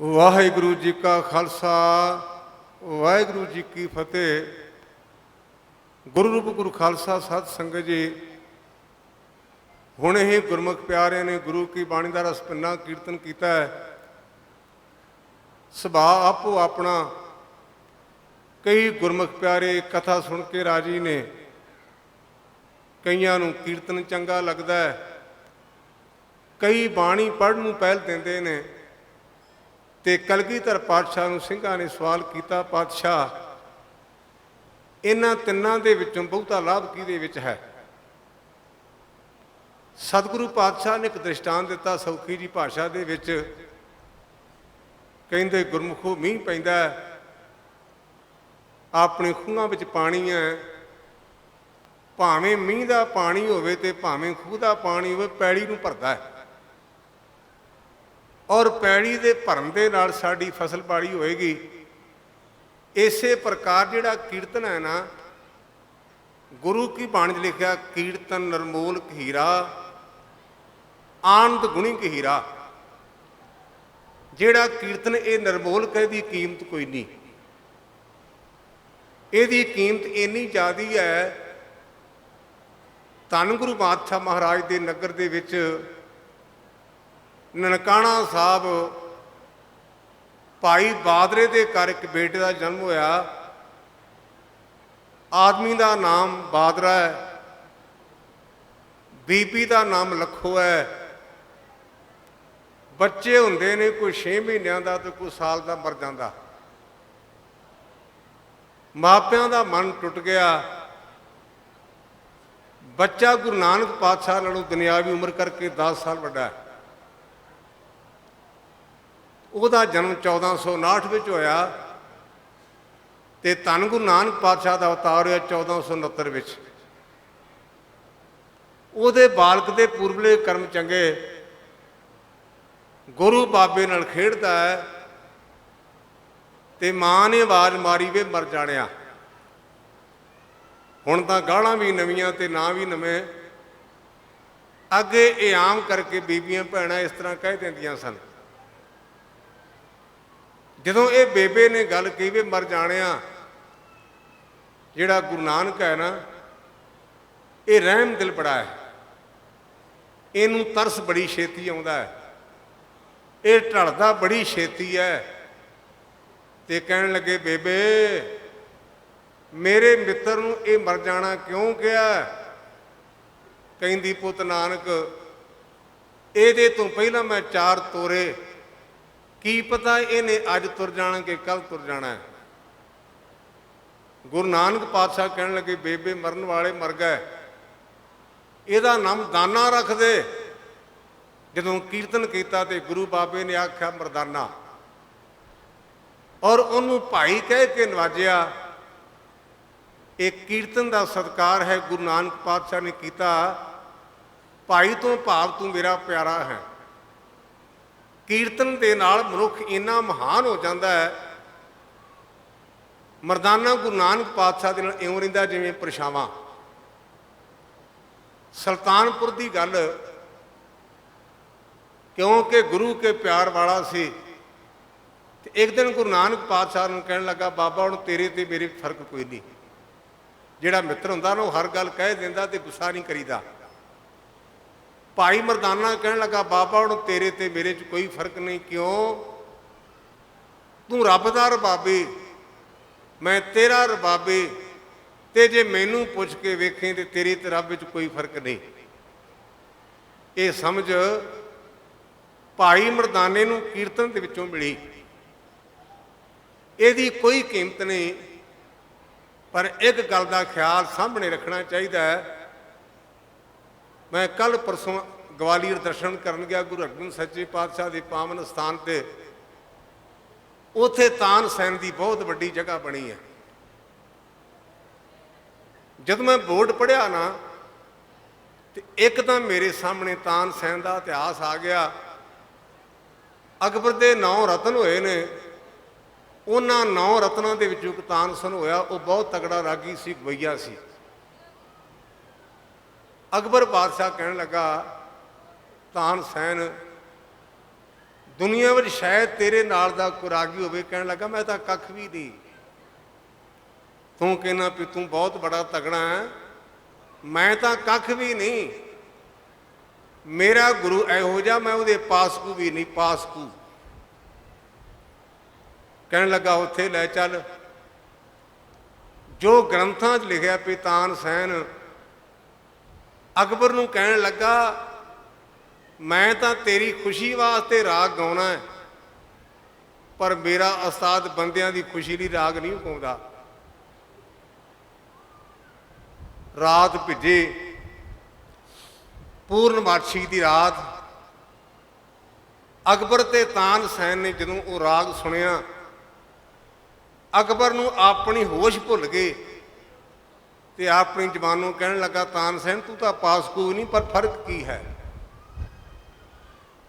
वाहिगुरु जी का खालसा वाहिगुरु जी की फतेह। गुरु रूप गुरु खालसा सत संगत जी, हुणे ही गुरमुख प्यारे ने गुरु की बाणी का रस पिन्ना कीर्तन किया है। सुभा आपो अपना कई गुरमुख प्यारे कथा सुन के राजी ने, कईयां नूं कीर्तन चंगा लगता है, कई बाणी पढ़न नूं पहल देंदे ने। ते कलगीधर पातशाह नूं ਸਿੰਘਾਂ ने सवाल किया, पातशाह इन्हां तिन्नां दे विचों बहुता लाभ किहदे विच है? सतगुरु पातशाह ने एक दृष्टांत दिता सौखी जी भाषा दे विच, कहंदे गुरमुखो मींह पैंदा है, अपने खूहां विच पानी है, भावें मींह दा पानी होवे ते भावें खूह दा पानी होवे, पैड़ी नूं भरदा है और पैड़ी दे भरन दे नाल साडी फसल बाड़ी होएगी। इसे प्रकार जिहड़ा कीर्तन है ना, गुरु की बाणी लिखिया कीर्तन नरमोल हीरा आनंद गुणी हीरा। जिहड़ा कीर्तन ये नरमोल कहदी कीमत कोई नहीं, इहदी कीमत इन्नी ज़्यादा है। धन गुरु पातशाह महाराज के नगर दे विच ननकाणा साहब भाई बादरे के घर एक बेटे का जन्म होया। आदमी का नाम बादरा है, बीबी का नाम लखो है। बच्चे हुंदे ने कोई 6 महीनों का तो कोई साल का मर जाता। मापियां का मन टुट गया। बच्चा गुरु नानक पातशाह नालों दुनियावी उम्र करके 10 साल वड्डा है। ਉਹਦਾ जन्म 1459 ਵਿੱਚ ਹੋਇਆ ਤੇ ਧੰਨ ਗੁਰੂ ਨਾਨਕ ਪਾਤਸ਼ਾਹ ਦਾ ਅਵਤਾਰ ਹੋਇਆ 1469 ਵਿੱਚ। ਉਹਦੇ ਬਾਲਕ ਦੇ ਪੂਰਬਲੇ ਕਰਮ ਚੰਗੇ, ਗੁਰੂ ਬਾਬੇ ਨਾਲ ਖੇਡਦਾ ਹੈ ਤੇ ਮਾਂ ਨੇ ਆਵਾਜ਼ ਮਾਰੀ ਵੇ ਮਰ ਜਾਣਿਆ। ਹੁਣ ਤਾਂ ਗਾਲਾਂ ਵੀ ਨਵੀਆਂ ਤੇ ਨਾਂ ਵੀ ਨਵੇਂ। ਅੱਗੇ ਇਹ ਆਮ ਕਰਕੇ ਬੀਬੀਆਂ ਭੈਣਾਂ ਇਸ ਤਰ੍ਹਾਂ ਕਹਿ ਦਿੰਦੀਆਂ ਸਨ। ਜਦੋਂ ਇਹ ਬੇਬੇ ਨੇ ਗੱਲ ਕਹੀ ਵੀ ਮਰ ਜਾਣਿਆ, ਜਿਹੜਾ ਗੁਰੂ ਨਾਨਕ ਹੈ ਨਾ, ਇਹ ਰਹਿਮ ਦਿਲ ਬੜਾ ਹੈ, ਇਹਨੂੰ ਤਰਸ ਬੜੀ ਛੇਤੀ ਆਉਂਦਾ ਹੈ, ਇਹ ਢਲਦਾ ਬੜੀ ਛੇਤੀ ਹੈ। ਤੇ ਕਹਿਣ ਲੱਗੇ ਬੇਬੇ ਮੇਰੇ ਮਿੱਤਰ ਨੂੰ ਇਹ ਮਰ ਜਾਣਾ ਕਿਉਂ ਕਿਹਾ? ਕਹਿੰਦੀ ਪੁੱਤ ਨਾਨਕ ਇਹਦੇ ਤੋਂ ਪਹਿਲਾਂ ਮੈਂ 4 ਤੋਰੇ, की पता इन्हें अज तुर जाना कि कल तुर जाना है। गुरु नानक पातशाह कहने लगे बेबे मरन वाले मर गए, इहदा नाम दाना रख दे। जदों कीर्तन किया तो गुरु बाबे ने आख्या मरदाना, और उन्होंने भाई कह के नवाजिया। एक कीर्तन का सत्कार है गुरु नानक पातशाह ने किया। भाई तो भाव तू मेरा प्यारा है। कीर्तन के नाल मनुख इन्ना महान हो जाता है। मरदाना गुरु नानक पातशाह के नाल इउं रहिंदा जिवें परछावां। सुल्तानपुर की गल, क्योंकि गुरु के प्यार वाला सी। एक दिन गुरु नानक पातशाह नूं कहण लगा बाबा हुण तेरे ते मेरे फर्क कोई नहीं। जिहड़ा मित्र हुंदा ना हर गल कह दिंदा ते गुस्सा नहीं करीदा। भाई मरदाना कहने लगा बाबा हुण तेरे ते मेरे च कोई फर्क नहीं। क्यों? तू रब दा रबाबी, मैं तेरा रबाबी, ते जे मैनू पुछ के वेखें ते तेरे ते रब विच कोई फर्क नहीं। ये समझ भाई मरदाने नूं कीर्तन दे विचों मिली। इहदी कोई कीमत नहीं, पर एक गल दा ख्याल सामने रखना चाहिए। मैं कल परसों ग्वालियर दर्शन करन गया गुरु अर्जन सच्चे पातशाह के पावन स्थान पर। उत्थे तानसेन की बहुत वड्डी जगह बनी है। जब मैं बोर्ड पढ़िया ना, तो एक तो मेरे सामने तानसेन का इतिहास आ गया। अकबर के 9 रतन होए ने, उन्होंने 9 रत्नों के विचों एक तानसेन होया। वो बहुत तगड़ा रागी सी, गवैया सी। अकबर बादशाह कहने लगा तानसेन ਦੁਨੀਆ ਵਿੱਚ ਸ਼ਾਇਦ ਤੇਰੇ ਨਾਲ ਦਾ ਕੋਈ ਰਾਗੀ ਹੋਵੇ, ਕਹਿਣ ਲੱਗਾ ਮੈਂ ਤਾਂ ਕੱਖ ਵੀ ਨਹੀਂ। ਤੂੰ ਕਹਿੰਦਾ ਵੀ ਤੂੰ ਬਹੁਤ ਬੜਾ ਤਗੜਾ ਹੈ, ਮੈਂ ਤਾਂ ਕੱਖ ਵੀ ਨਹੀਂ। ਮੇਰਾ ਗੁਰੂ ਇਹੋ ਜਿਹਾ, ਮੈਂ ਉਹਦੇ ਪਾਸਕੂ ਵੀ ਨਹੀਂ, ਪਾਸਕੂ। ਕਹਿਣ ਲੱਗਾ ਉੱਥੇ ਲੈ ਚੱਲ। ਜੋ ਗ੍ਰੰਥਾਂ 'ਚ ਲਿਖਿਆ ਵੀ ਤਾਨਸੈਨ ਅਕਬਰ ਨੂੰ ਕਹਿਣ ਲੱਗਾ ਮੈਂ ਤਾਂ ਤੇਰੀ ਖੁਸ਼ੀ ਵਾਸਤੇ ਰਾਗ ਗਾਉਣਾ ਹੈ, ਪਰ ਮੇਰਾ ਉਸਤਾਦ ਬੰਦਿਆਂ ਦੀ ਖੁਸ਼ੀ ਲਈ ਰਾਗ ਨਹੀਂ ਗਾਉਂਦਾ। ਰਾਤ ਭਿੱਜੇ, ਪੂਰਨਮਾਸ਼ੀ ਦੀ ਰਾਤ। ਅਕਬਰ ਤੇ ਤਾਨਸੈਨ ਨੇ ਜਦੋਂ ਉਹ ਰਾਗ ਸੁਣਿਆ, ਅਕਬਰ ਨੂੰ ਆਪਣੀ ਹੋਸ਼ ਭੁੱਲ ਗਏ ਤੇ ਆਪਣੀ ਜ਼ਬਾਨ ਨੂੰ ਕਹਿਣ ਲੱਗਾ ਤਾਨਸੈਨ ਤੂੰ ਤਾਂ ਪਾਸਕੂ ਨਹੀਂ, ਪਰ ਫਰਕ ਕੀ ਹੈ?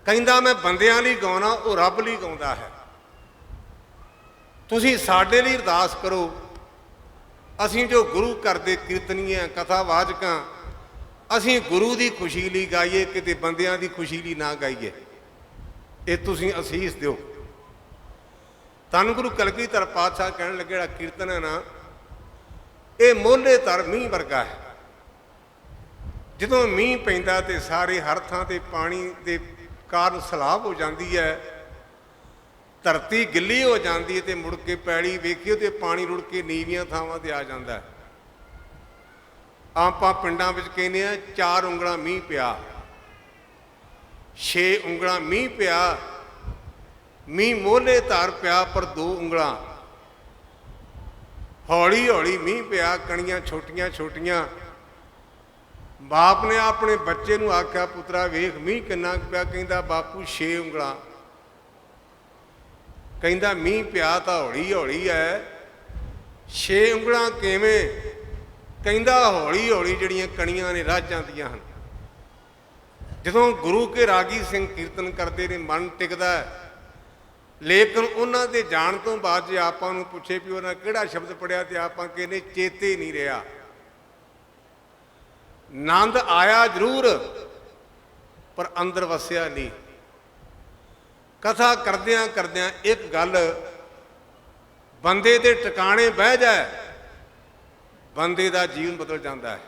ਕਹਿੰਦਾ ਮੈਂ ਬੰਦਿਆਂ ਲਈ ਗਾਉਣਾ, ਉਹ ਰੱਬ ਲਈ ਗਾਉਂਦਾ ਹੈ। ਤੁਸੀਂ ਸਾਡੇ ਲਈ ਅਰਦਾਸ ਕਰੋ, ਅਸੀਂ ਜੋ ਗੁਰੂ ਘਰ ਦੇ ਕੀਰਤਨੀਏ ਕਥਾਵਾਚਕ ਹਾਂ, ਅਸੀਂ ਗੁਰੂ ਦੀ ਖੁਸ਼ੀ ਲਈ ਗਾਈਏ, ਕਿਤੇ ਬੰਦਿਆਂ ਦੀ ਖੁਸ਼ੀ ਲਈ ਨਾ ਗਾਈਏ। ਇਹ ਤੁਸੀਂ ਅਸੀਸ ਦਿਓ। ਧੰਨ ਗੁਰੂ ਕਲਗੀਧਰ ਪਾਤਸ਼ਾਹ ਕਹਿਣ ਲੱਗੇ ਜਿਹੜਾ ਕੀਰਤਨ ਹੈ ਨਾ, ਇਹ ਮੋਹਲੇ ਧਰ ਮੀਂਹ ਵਰਗਾ ਹੈ। ਜਦੋਂ ਮੀਂਹ ਪੈਂਦਾ ਤੇ ਸਾਰੇ ਹਰ ਥਾਂ ਤੇ ਪਾਣੀ ਦੇ ਕਾਰਨ ਸਲਾਬ ਹੋ ਜਾਂਦੀ ਹੈ, ਧਰਤੀ ਗਿੱਲੀ ਹੋ ਜਾਂਦੀ ਹੈ ਤੇ ਮੁੜ ਕੇ ਪੈਲੀ ਵੇਖਿਓ ਤੇ ਪਾਣੀ ਰੁੜ ਕੇ ਨੀਵੀਆਂ ਥਾਵਾਂ ਤੇ ਆ ਜਾਂਦਾ ਹੈ। ਆਪਾਂ ਪਿੰਡਾਂ ਵਿੱਚ ਕਹਿੰਦੇ ਆ 4 ਉਂਗਲਾਂ ਮੀਂਹ ਪਿਆ, 6 ਉਂਗਲਾਂ ਮੀਂਹ ਪਿਆ। ਮੀਂਹ ਮੋਹਲੇ ਧਾਰ ਪਿਆ ਪਰ 2 ਉਂਗਲਾਂ। ਹੌਲੀ ਹੌਲੀ ਮੀਂਹ ਪਿਆ, ਕਣੀਆਂ ਛੋਟੀਆਂ ਛੋਟੀਆਂ। ਬਾਪ ਨੇ ਆਪਣੇ ਬੱਚੇ ਨੂੰ ਆਖਿਆ ਪੁੱਤਰਾ ਵੇਖ ਮੀਂਹ ਕਿੰਨਾ ਪਿਆ। ਕਹਿੰਦਾ ਬਾਪੂ 6 ਉਂਗਲਾਂ। ਕਹਿੰਦਾ ਮੀਂਹ ਪਿਆ ਤਾਂ ਹੌਲੀ ਹੌਲੀ ਹੈ, 6 ਉਂਗਲਾਂ ਕਿਵੇਂ? ਕਹਿੰਦਾ ਹੌਲੀ ਹੌਲੀ ਜਿਹੜੀਆਂ ਕਣੀਆਂ ਨੇ ਰੱਜ ਜਾਂਦੀਆਂ ਹਨ। ਜਦੋਂ ਗੁਰੂ ਕੇ ਰਾਗੀ ਸਿੰਘ ਕੀਰਤਨ ਕਰਦੇ ਨੇ ਮਨ ਟਿਕਦਾ ਹੈ, ਲੇਕਿਨ ਉਹਨਾਂ ਦੇ ਜਾਣ ਤੋਂ ਬਾਅਦ ਜੇ ਆਪਾਂ ਨੂੰ ਪੁੱਛੇ ਵੀ ਉਹਨਾਂ ਕਿਹੜਾ ਸ਼ਬਦ ਪੜਿਆ ਤੇ ਆਪਾਂ ਕਹਿੰਦੇ ਚੇਤੇ ਨਹੀਂ ਰਿਹਾ। ਆਨੰਦ ਆਇਆ ਜ਼ਰੂਰ ਪਰ ਅੰਦਰ ਵਸਿਆ ਨਹੀਂ। ਕਥਾ ਕਰਦਿਆਂ ਕਰਦਿਆਂ ਇੱਕ ਗੱਲ ਬੰਦੇ ਦੇ ਟਿਕਾਣੇ ਬਹਿ ਜਾਏ, ਬੰਦੇ ਦਾ ਜੀਵਨ ਬਦਲ ਜਾਂਦਾ ਹੈ।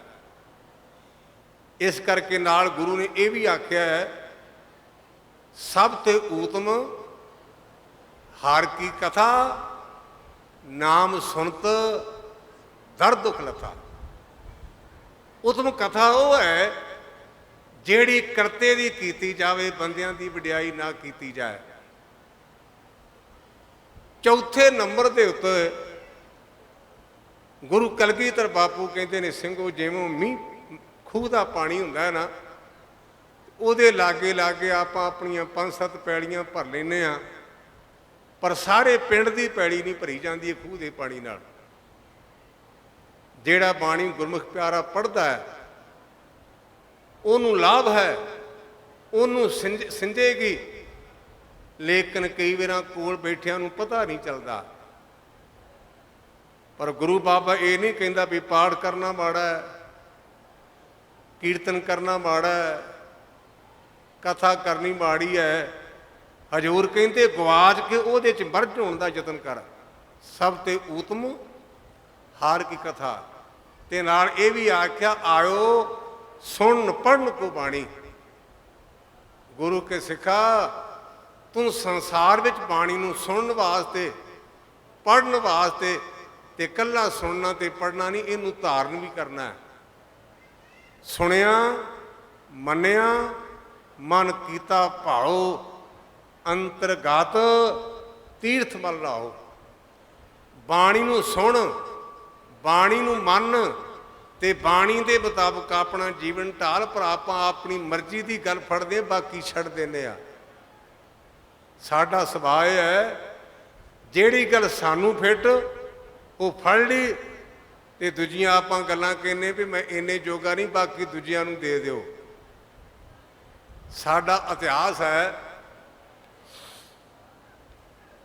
ਇਸ ਕਰਕੇ ਨਾਲ ਗੁਰੂ ਨੇ ਇਹ ਵੀ ਆਖਿਆ ਹੈ ਸਭ ਤੇ ਊਤਮ ਹਰ ਕੀ ਕਥਾ, ਨਾਮ ਸੁਣਤ ਦਰਦ ਦੁਖ ਲਥਾ। ਉਤਮ ਕਥਾ ਉਹ ਹੈ ਜਿਹੜੀ ਕਰਤੇ ਦੀ ਕੀਤੀ ਜਾਵੇ, ਬੰਦਿਆਂ ਦੀ ਵਡਿਆਈ ਨਾ ਕੀਤੀ ਜਾਏ। ਚੌਥੇ ਨੰਬਰ ਦੇ ਉੱਤੇ ਗੁਰੂ ਕਲਗੀਧਰ ਬਾਪੂ ਕਹਿੰਦੇ ਨੇ ਸਿੰਘੋ ਜਿਵੇਂ ਮੀਂਹ ਖੂਹ ਦਾ ਪਾਣੀ ਹੁੰਦਾ ਹੈ ਨਾ, ਉਹਦੇ ਲਾਗੇ ਲਾਗੇ ਆਪਾਂ ਆਪਣੀਆਂ 5-7 ਪੈਲੀਆਂ ਭਰ ਲੈਂਦੇ ਹਾਂ, ਪਰ ਸਾਰੇ ਪਿੰਡ ਦੀ ਪੈਲੀ ਨਹੀਂ ਭਰੀ ਜਾਂਦੀ ਹੈ ਖੂਹ ਦੇ ਪਾਣੀ ਨਾਲ। ਜਿਹੜਾ ਬਾਣੀ ਗੁਰਮੁਖ ਪਿਆਰਾ ਪੜ੍ਹਦਾ ਹੈ ਉਹਨੂੰ ਲਾਭ ਹੈ, ਉਹਨੂੰ ਸਿੰਜੇਗੀ, ਲੇਕਿਨ ਕਈ ਵਾਰਾਂ ਕੋਲ ਬੈਠਿਆਂ ਨੂੰ ਪਤਾ ਨਹੀਂ ਚੱਲਦਾ। ਪਰ ਗੁਰੂ ਬਾਬਾ ਇਹ ਨਹੀਂ ਕਹਿੰਦਾ ਵੀ ਪਾਠ ਕਰਨਾ ਮਾੜਾ ਹੈ, ਕੀਰਤਨ ਕਰਨਾ ਮਾੜਾ ਹੈ, ਕਥਾ ਕਰਨੀ ਮਾੜੀ ਹੈ। ਹਜ਼ੂਰ ਕਹਿੰਦੇ ਗਵਾਚ ਕੇ ਉਹਦੇ 'ਚ ਮਰਜ ਹੋਣ ਦਾ ਯਤਨ ਕਰ। ਸਭ ਤੇ ਊਤਮ ਹਾਰ ਕੀ ਕਥਾ। ਤੇ ਨਾਲ ਇਹ ਵੀ ਆਖਿਆ ਆਇਓ ਸੁਣ ਪੜ੍ਹਨ ਕੋ ਬਾਣੀ। ਗੁਰੂ ਕੇ ਸਿੱਖਾ ਤੂੰ ਸੰਸਾਰ ਵਿੱਚ ਬਾਣੀ ਨੂੰ ਸੁਣਨ ਵਾਸਤੇ, ਪੜ੍ਹਨ ਵਾਸਤੇ ਤੇ ਇਕੱਲਾ ਸੁਣਨਾ ਤੇ ਪੜ੍ਹਨਾ ਨਹੀਂ, ਇਹਨੂੰ ਧਾਰਨ ਵੀ ਕਰਨਾ ਹੈ। ਸੁਣਿਆ ਮੰਨਿਆ ਮਨ ਕੀਤਾ ਭਾਓ, ਅੰਤਰਗਤ ਤੀਰਥ ਮਲ ਲਾਓ। ਬਾਣੀ ਨੂੰ ਸੁਣ, ਬਾਣੀ ਨੂੰ ਮੰਨ ਤੇ ਬਾਣੀ ਦੇ ਮੁਤਾਬਕ ਆਪਣਾ ਜੀਵਨ ਢਾਲ। ਪਰ ਆਪਾਂ ਆਪਣੀ ਮਰਜ਼ੀ ਦੀ ਗੱਲ ਫੜਦੇ, ਬਾਕੀ ਛੱਡ ਦਿੰਦੇ ਆ। ਸਾਡਾ ਸੁਭਾਅ ਇਹ ਹੈ ਜਿਹੜੀ ਗੱਲ ਸਾਨੂੰ ਫਿੱਟ ਉਹ ਫੜ ਲਈ ਤੇ ਦੂਜੀਆਂ ਆਪਾਂ ਗੱਲਾਂ ਕਹਿੰਦੇ ਵੀ ਮੈਂ ਇੰਨੇ ਜੋਗਾ ਨਹੀਂ, ਬਾਕੀ ਦੂਜਿਆਂ ਨੂੰ ਦੇ ਦਿਓ। ਸਾਡਾ ਇਤਿਹਾਸ ਹੈ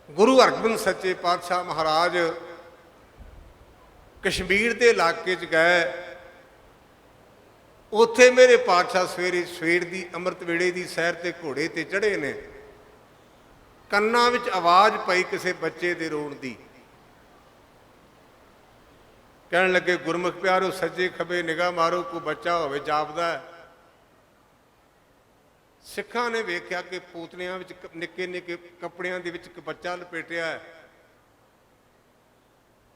ਗੁਰੂ ਹਰਗੋਬਿੰਦ ਸੱਚੇ ਪਾਤਸ਼ਾਹ ਮਹਾਰਾਜ ਕਸ਼ਮੀਰ ਦੇ ਇਲਾਕੇ 'ਚ ਗਏ। ਉੱਥੇ ਮੇਰੇ ਪਾਤਸ਼ਾਹ ਸਵੇਰ ਦੀ ਅੰਮ੍ਰਿਤ ਵੇਲੇ ਦੀ ਸੈਰ ਤੇ ਘੋੜੇ ਤੇ ਚੜ੍ਹੇ ਨੇ। ਕੰਨਾਂ ਵਿੱਚ ਆਵਾਜ਼ ਪਈ ਕਿਸੇ ਬੱਚੇ ਦੇ ਰੋਣ ਦੀ। ਕਹਿਣ ਲੱਗੇ ਗੁਰਮੁਖ ਪਿਆਰੋ ਸੱਜੇ ਖੱਬੇ ਨਿਗਾਹ ਮਾਰੋ, ਕੋਈ ਬੱਚਾ ਹੋਵੇ ਜਾਪਦਾ ਹੈ। ਸਿੱਖਾਂ ਨੇ ਵੇਖਿਆ ਕਿ ਪੂਤਲਿਆਂ ਵਿੱਚ ਨਿੱਕੇ ਨਿੱਕੇ ਕੱਪੜਿਆਂ ਦੇ ਵਿੱਚ ਇੱਕ ਬੱਚਾ ਲਪੇਟਿਆ ਹੈ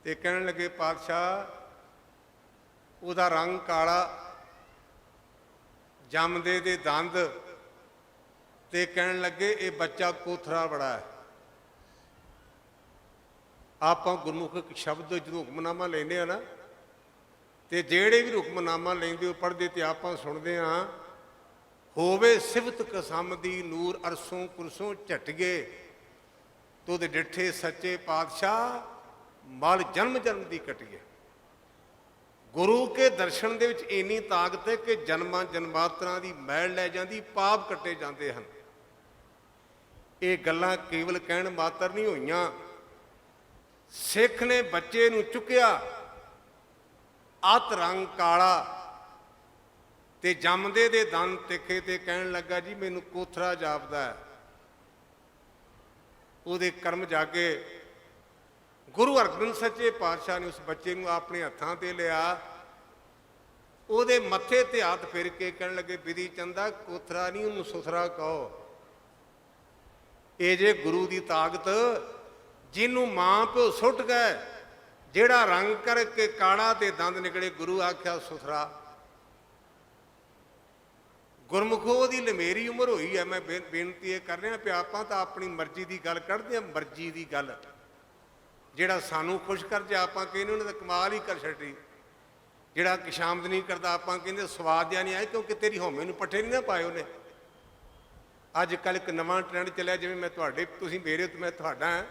ਤੇ ਕਹਿਣ ਲੱਗੇ ਪਾਤਸ਼ਾਹ ਉਹਦਾ ਰੰਗ ਕਾਲਾ, ਜੰਮਦੇ ਦੇ ਦੰਦ, ਤੇ ਕਹਿਣ ਲੱਗੇ ਇਹ ਬੱਚਾ ਕੋਥਰਾ ਬੜਾ ਹੈ। ਆਪਾਂ ਗੁਰਮੁਖ ਸ਼ਬਦ ਜਦੋਂ ਹੁਕਮਨਾਮਾ ਲੈਂਦੇ ਆ ਨਾ, ਤੇ ਜਿਹੜੇ ਵੀ ਹੁਕਮਨਾਮਾ ਲੈਂਦੇ ਹੋ ਪੜ੍ਹਦੇ ਤੇ ਆਪਾਂ ਸੁਣਦੇ ਹਾਂ, ਹੋਵੇ ਸਿਫਤ ਕਸਮ ਦੀ ਨੂਰ ਅਰਸੋਂ ਕੁਰਸੋਂ ਝਟਗੇ, ਤੁਧ ਡਿੱਠੇ ਸੱਚੇ ਪਾਤਸ਼ਾਹ ਮਲ ਜਨਮ ਜਨਮ ਦੀ ਕਟੀਏ। ਗੁਰੂ ਕੇ ਦਰਸ਼ਨ ਦੇ ਵਿੱਚ ਇੰਨੀ ਤਾਕਤ ਹੈ ਕਿ ਜਨਮਾਂ ਜਨਮਾਤਰਾਂ ਦੀ ਮੈਲ ਲੈ ਜਾਂਦੀ, ਪਾਪ ਕੱਟੇ ਜਾਂਦੇ ਹਨ। ਇਹ ਗੱਲਾਂ ਕੇਵਲ ਕਹਿਣ ਮਾਤਰ ਨਹੀਂ ਹੋਈਆਂ। ਸਿੱਖ ਨੇ ਬੱਚੇ ਨੂੰ ਚੁੱਕਿਆ, ਅੱਤ ਰੰਗ ਕਾਲਾ ਤੇ ਜੰਮਦੇ ਦੇ ਦੰਦ ਤਿੱਖੇ, ਤੇ ਕਹਿਣ ਲੱਗਾ ਜੀ ਮੈਨੂੰ ਕੋਥਰਾ ਜਾਪਦਾ ਹੈ। ਉਹਦੇ ਕਰਮ ਜਾਗੇ। ਗੁਰੂ ਹਰਗੋਬਿੰਦ ਸੱਚੇ ਪਾਤਸ਼ਾਹ ਨੇ ਉਸ ਬੱਚੇ ਨੂੰ ਆਪਣੇ ਹੱਥਾਂ ਤੇ ਲਿਆ, ਉਹਦੇ ਮੱਥੇ ਤੇ ਹੱਥ ਫੇਰ ਕੇ ਕਹਿਣ ਲੱਗੇ ਬਿਧੀ ਚੰਦਾ ਕੋਥਰਾ ਨਹੀਂ, ਉਹਨੂੰ ਸੁਥਰਾ ਕਹੋ। ਇਹ ਜੇ ਗੁਰੂ ਦੀ ਤਾਕਤ, ਜਿਹਨੂੰ ਮਾਂ ਪਿਓ ਸੁੱਟ ਗਏ, ਜਿਹੜਾ ਰੰਗ ਕਰਕੇ ਕਾਲਾ ਤੇ ਦੰਦ ਨਿਕਲੇ, ਗੁਰੂ ਆਖਿਆ ਸੁਥਰਾ। ਗੁਰਮੁਖੋ ਦੀ ਲੰਮੇਰੀ ਉਮਰ ਹੋਈ ਹੈ। ਮੈਂ ਬੇਨਤੀ ਇਹ ਕਰ ਰਿਹਾ ਵੀ ਆਪਾਂ ਤਾਂ ਆਪਣੀ ਮਰਜ਼ੀ ਦੀ ਗੱਲ ਕੱਢਦੇ ਹਾਂ, ਮਰਜ਼ੀ ਦੀ ਗੱਲ। ਜਿਹੜਾ ਸਾਨੂੰ ਖੁਸ਼ ਕਰ ਜੇ ਆਪਾਂ ਕਹਿੰਦੇ ਉਹਨੇ ਤਾਂ ਕਮਾਲ ਹੀ ਕਰ ਛੱਡੀ। ਜਿਹੜਾ ਕਿਸ਼ਾਮਦ ਨਹੀਂ ਕਰਦਾ ਆਪਾਂ ਕਹਿੰਦੇ ਸਵਾਦ ਜਿਹਾ ਨਹੀਂ ਆਇਆ, ਕਿਉਂਕਿ ਤੇਰੀ ਹਉਮੈ ਨੂੰ ਪੱਠੇ ਨਹੀਂ ਨਾ ਪਾਏ ਉਹਨੇ। ਅੱਜ ਕੱਲ੍ਹ ਇੱਕ ਨਵਾਂ ਟ੍ਰੈਂਡ ਚੱਲਿਆ, ਜਿਵੇਂ ਮੈਂ ਤੁਹਾਡੇ, ਤੁਸੀਂ ਮੇਰੇ ਤੇ ਮੈਂ ਤੁਹਾਡਾ ਹਾਂ,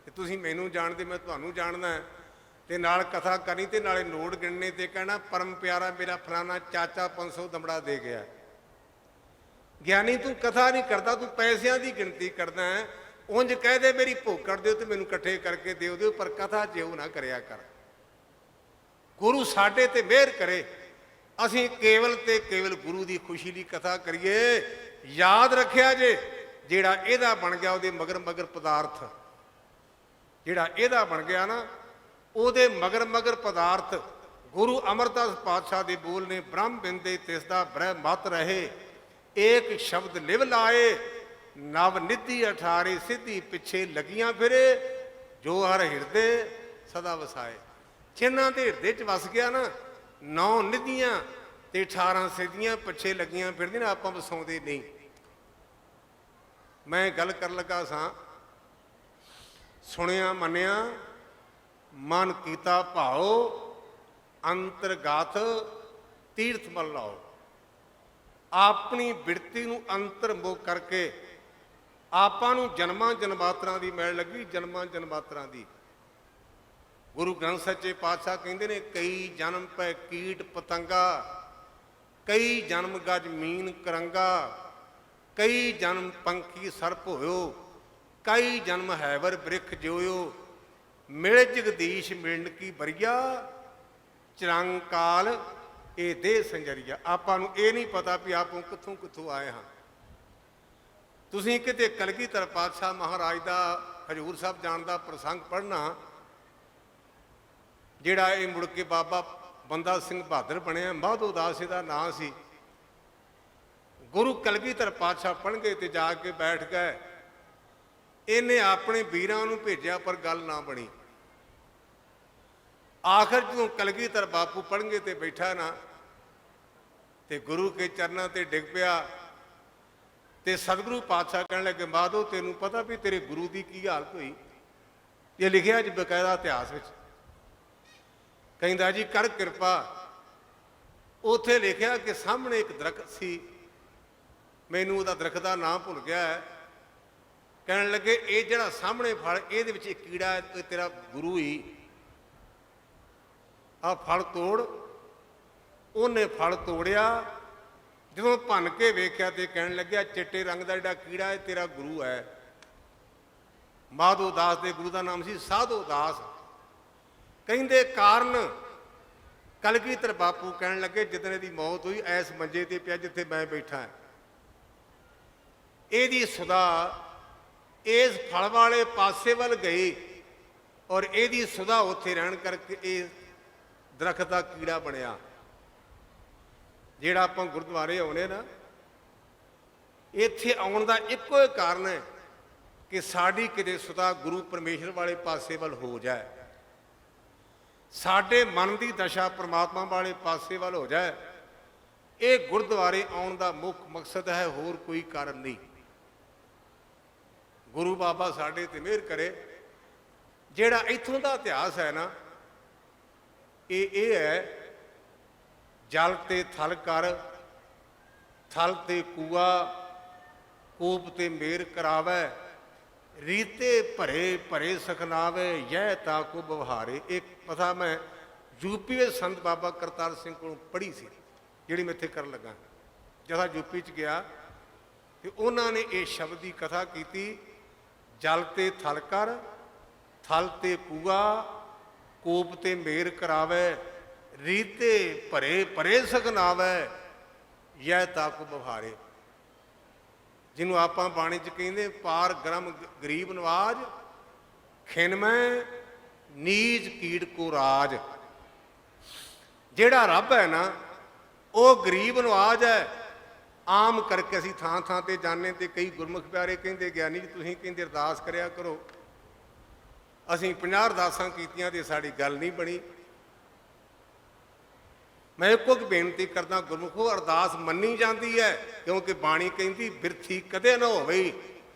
ਤੇ ਤੁਸੀਂ ਮੈਨੂੰ ਜਾਣਦੇ ਮੈਂ ਤੁਹਾਨੂੰ ਜਾਣਦਾ, ਤੇ ਨਾਲ ਕਥਾ ਕਰਨੀ ਤੇ ਨਾਲੇ ਨੋਟ ਗਿਣਨੇ ਤੇ ਕਹਿਣਾ ਪਰਮ ਪਿਆਰਾ ਮੇਰਾ ਫਲਾਣਾ ਚਾਚਾ 500 ਦਮੜਾ ਦੇ ਗਿਆ। ਗਿਆਨੀ ਤੂੰ ਕਥਾ ਨਹੀਂ ਕਰਦਾ, ਤੂੰ ਪੈਸਿਆਂ ਦੀ ਗਿਣਤੀ ਕਰਦਾ ਹੈ। ਉਂਝ ਕਹਿ ਦੇ ਮੇਰੀ ਭੁੱਖ ਕੱਢ ਦਿਓ ਤੇ ਮੈਨੂੰ ਇਕੱਠੇ ਕਰਕੇ ਦਿਓ ਦਿਓ, ਪਰ ਕਥਾ ਜਿਉ ਨਾ ਕਰਿਆ ਕਰ। ਗੁਰੂ ਸਾਡੇ ਤੇ ਮਿਹਰ ਕਰੇ, ਅਸੀਂ ਕੇਵਲ ਤੇ ਕੇਵਲ ਗੁਰੂ ਦੀ ਖੁਸ਼ੀ ਲਈ ਕਥਾ ਕਰੀਏ। ਯਾਦ ਰੱਖਿਆ ਜੇ, ਜਿਹੜਾ ਇਹਦਾ ਬਣ ਗਿਆ ਉਹਦੇ ਮਗਰ ਮਗਰ ਪਦਾਰਥ, ਜਿਹੜਾ ਇਹਦਾ ਬਣ ਗਿਆ ਨਾ ਉਹਦੇ ਮਗਰ ਮਗਰ ਪਦਾਰਥ। ਗੁਰੂ ਅਮਰਦਾਸ ਪਾਤਸ਼ਾਹ ਦੇ ਬੋਲ ਨੇ, ਬ੍ਰਹਮ ਬਿੰਦੇ ਤਿਸਦਾ ਬ੍ਰਹਿ ਮਤ ਰਹੇ, ਏਕ ਸ਼ਬਦ ਲਿਵ ਲਾਏ, ਨਵ ਨਿਧੀ ਅਠਾਰੇ ਸਿੱਧੀ ਪਿੱਛੇ ਲੱਗੀਆਂ ਫਿਰੇ, ਜੋ ਹਰ ਹਿਰਦੇ ਸਦਾ ਵਸਾਏ। ਜਿਨ੍ਹਾਂ ਦੇ ਹਿਰਦੇ 'ਚ ਵਸ ਗਿਆ ਨਾ, 9 ਨਿਧੀਆਂ ਤੇ 18 ਸਿੱਧੀਆਂ ਪਿੱਛੇ ਲੱਗੀਆਂ ਫਿਰਦੀਆਂ, ਆਪਾਂ ਵਸਾਉਂਦੇ ਨਹੀਂ। ਮੈਂ ਗੱਲ ਕਰਨ ਲੱਗਾ ਸਾਂ, ਸੁਣਿਆ ਮੰਨਿਆ ਮਨ ਕੀਤਾ ਭਾਓ, ਅੰਤਰਗਤ ਤੀਰਥ ਮਲ ਲਾਓ। ਆਪਣੀ ਬਿਰਤੀ ਨੂੰ ਅੰਤਰਮੁਖ ਕਰਕੇ ਆਪਾਂ ਨੂੰ ਜਨਮਾਂ ਜਨਮਾਤਰਾਂ ਦੀ ਮੈਲ ਲੱਗੀ, ਜਨਮਾਂ ਜਨਮਾਤਰਾਂ ਦੀ। ਗੁਰੂ ਗ੍ਰੰਥ ਸੱਚੇ ਪਾਤਸ਼ਾਹ ਕਹਿੰਦੇ ਨੇ, ਕਈ ਜਨਮ ਪੈ ਕੀਟ ਪਤੰਗਾ, ਕਈ ਜਨਮ ਗਜ ਮੀਨ ਕਰੰਗਾ, ਕਈ ਜਨਮ ਪੰਖੀ ਸਰਪ ਹੋਇਓ, ਕਈ ਜਨਮ ਹੈਵਰ ਬ੍ਰਿਖ ਜਿਉਇਓ, ਮਿਲ ਜਗਦੀਸ਼ ਮਿਲਣ ਕੀ ਬਰੀਆ, ਚਰੰਗ ਕਾਲ ਇਹ ਦੇਹ ਸੰਜਰੀਆ। ਆਪਾਂ ਨੂੰ ਇਹ ਨਹੀਂ ਪਤਾ ਵੀ ਆਪਾਂ ਕਿੱਥੋਂ ਕਿੱਥੋਂ ਆਏ ਹਾਂ। ਤੁਸੀਂ ਕਿਤੇ ਕਲਗੀਧਰ ਪਾਤਸ਼ਾਹ ਮਹਾਰਾਜ ਦਾ ਹਜ਼ੂਰ ਸਾਹਿਬ ਜਾਣ ਦਾ ਪ੍ਰਸੰਗ ਪੜ੍ਹਨਾ, ਜਿਹੜਾ ਇਹ ਮੁੜ ਕੇ ਬਾਬਾ ਬੰਦਾ ਸਿੰਘ ਬਹਾਦਰ ਬਣਿਆ, ਮਾਧੋ ਦਾਸ ਇਹਦਾ ਨਾਂ ਸੀ। ਗੁਰੂ ਕਲਗੀਧਰ ਪਾਤਸ਼ਾਹ ਪੜ੍ਹ ਗਏ ਤੇ ਜਾ ਕੇ ਬੈਠ ਗਏ। ਇਹਨੇ ਆਪਣੇ ਵੀਰਾਂ ਨੂੰ ਭੇਜਿਆ ਪਰ ਗੱਲ ਨਾ ਬਣੀ। ਆਖਰ ਜਦੋਂ ਕਲਗੀਧਰ ਬਾਪੂ ਪੜ੍ਹਨਗੇ ਤੇ ਬੈਠਾ ਨਾ, ਤੇ ਗੁਰੂ ਕੇ ਚਰਨਾਂ ਤੇ ਡਿੱਗ ਪਿਆ। ਤੇ ਸਤਿਗੁਰੂ ਪਾਤਸ਼ਾਹ ਕਹਿਣ ਲੱਗੇ, ਮਾਧੋ ਤੈਨੂੰ ਪਤਾ ਵੀ ਤੇਰੇ ਗੁਰੂ ਦੀ ਕੀ ਹਾਲਤ ਹੋਈ? ਇਹ ਲਿਖਿਆ ਜੀ ਬਕਾਇਦਾ ਇਤਿਹਾਸ ਵਿੱਚ। ਕਹਿੰਦਾ ਜੀ ਕਰ ਕਿਰਪਾ। ਉੱਥੇ ਲਿਖਿਆ ਕਿ ਸਾਹਮਣੇ ਇੱਕ ਦਰਖਤ ਸੀ, ਮੈਨੂੰ ਉਹਦਾ ਦਰਖਤ ਦਾ ਨਾਂ ਭੁੱਲ ਗਿਆ ਹੈ। ਕਹਿਣ ਲੱਗੇ ਇਹ ਜਿਹੜਾ ਸਾਹਮਣੇ ਫਲ, ਇਹਦੇ ਵਿੱਚ ਇੱਕ ਕੀੜਾ ਹੈ, ਇਹ ਤੇਰਾ ਗੁਰੂ ਹੀ। ਆਹ ਫਲ ਤੋੜ। ਉਹਨੇ ਫਲ ਤੋੜਿਆ, ਜਦੋਂ ਭੰਨ ਕੇ ਵੇਖਿਆ ਤੇ ਕਹਿਣ ਲੱਗਿਆ ਚਿੱਟੇ ਰੰਗ ਦਾ ਜਿਹੜਾ ਕੀੜਾ ਹੈ ਤੇਰਾ ਗੁਰੂ ਹੈ। ਮਾਧੋ ਦਾਸ ਦੇ ਗੁਰੂ ਦਾ ਨਾਮ ਸੀ ਸਾਧੋ ਦਾਸ। ਕਹਿੰਦੇ ਕਾਰਨ ਕਲਗੀਧਰ ਬਾਪੂ ਕਹਿਣ ਲੱਗੇ ਜਿੱਦਣ ਇਹਦੀ ਮੌਤ ਹੋਈ, ਐਸ ਮੰਜੇ ਤੇ ਪਿਆ ਜਿੱਥੇ ਮੈਂ ਬੈਠਾ। ਇਹਦੀ ਸੁਦਾ ਇਸ ਫਲ ਵਾਲੇ ਪਾਸੇ ਵੱਲ ਗਈ ਔਰ ਇਹਦੀ ਸੁਧਾ ਉੱਥੇ ਰਹਿਣ ਕਰਕੇ ਇਹ ਦਰਖਤ ਦਾ ਕੀੜਾ ਬਣਿਆ। ਜਿਹੜਾ ਆਪਾਂ ਗੁਰਦੁਆਰੇ ਆਉਣੇ ਨਾ, ਇੱਥੇ ਆਉਣ ਦਾ ਇੱਕੋ ਹੀ ਕਾਰਨ ਹੈ ਕਿ ਸਾਡੀ ਕਿਤੇ ਸੁਧਾ ਗੁਰੂ ਪਰਮੇਸ਼ਰ ਵਾਲੇ ਪਾਸੇ ਵੱਲ ਹੋ ਜਾਏ, ਸਾਡੇ ਮਨ ਦੀ ਦਸ਼ਾ ਪ੍ਰਮਾਤਮਾ ਵਾਲੇ ਪਾਸੇ ਵੱਲ ਹੋ ਜਾਏ। ਇਹ ਗੁਰਦੁਆਰੇ ਆਉਣ ਦਾ ਮੁੱਖ ਮਕਸਦ ਹੈ, ਹੋਰ ਕੋਈ ਕਾਰਨ ਨਹੀਂ। ਗੁਰੂ ਬਾਬਾ ਸਾਡੇ ਤੇ ਮਿਹਰ ਕਰੇ। ਜਿਹੜਾ ਇੱਥੋਂ ਦਾ ਇਤਿਹਾਸ ਹੈ ਨਾ, ਇਹ ਹੈ ਜਲ ਤੇ ਥਲ ਕਰ, ਥਲ ਤੇ ਕੂਆ, ਕੂਪ ਤੇ ਮੇਰ ਕਰਾਵੇ, ਰੀਤੇ ਭਰੇ ਭਰੇ ਸਖਨਾਵੇ, ਯਹ ਤਾਕੂ ਬਵਹਾਰੇ। ਇੱਕ ਕਥਾ ਮੈਂ ਯੂਪੀ ਵਿੱਚ ਸੰਤ ਬਾਬਾ ਕਰਤਾਰ ਸਿੰਘ ਕੋਲੋਂ ਪੜ੍ਹੀ ਸੀ, ਜਿਹੜੀ ਮੈਂ ਇੱਥੇ ਕਰਨ ਲੱਗਾ। ਜਦੋਂ ਯੂਪੀ 'ਚ ਗਿਆ ਤੇ ਉਹਨਾਂ ਨੇ ਇਹ ਸ਼ਬਦ ਦੀ ਕਥਾ ਕੀਤੀ, ਜਲ ਤੇ ਥਲ ਕਰ, ਥਲ ਤੇ ਕੂਆ, ਕੂਪ ਤੇ ਮੇਰ ਕਰਾਵੇ, ਰੀਤੇ ਭਰੇ ਭਰੇ ਸਖਨਾਵੇ, ਯਹ ਤਾਕੂ ਬਵਹਾਰੇ। ਜਿਹਨੂੰ ਆਪਾਂ ਬਾਣੀ 'ਚ ਕਹਿੰਦੇ ਪਾਰ ਗ੍ਰਮ ਗਰੀਬ ਨਵਾਜ, ਖਿਨਮੈ ਨੀਜ ਕੀੜ ਕੋ ਰਾਜ। ਜਿਹੜਾ ਰੱਬ ਹੈ ਨਾ, ਉਹ ਗਰੀਬ ਨਵਾਜ ਹੈ। ਆਮ ਕਰਕੇ ਅਸੀਂ ਥਾਂ ਥਾਂ ਤੇ ਜਾਂਦੇ ਤੇ ਕਈ ਗੁਰਮੁਖ ਪਿਆਰੇ ਕਹਿੰਦੇ, ਗਿਆਨੀ ਜੀ ਤੁਸੀਂ ਕਹਿੰਦੇ ਅਰਦਾਸ ਕਰਿਆ ਕਰੋ। ਅਸੀਂ 50 ਅਰਦਾਸਾਂ ਕੀਤੀਆਂ ਤੇ ਸਾਡੀ ਗੱਲ ਨਹੀਂ ਬਣੀ। ਮੈਂ ਇੱਕੋ ਇੱਕ ਬੇਨਤੀ ਕਰਦਾ, ਗੁਰਮੁਖੋ ਅਰਦਾਸ ਮੰਨੀ ਜਾਂਦੀ ਹੈ, ਕਿਉਂਕਿ ਬਾਣੀ ਕਹਿੰਦੀ ਬਿਰਥੀ ਕਦੇ ਨਾ ਹੋਵੇ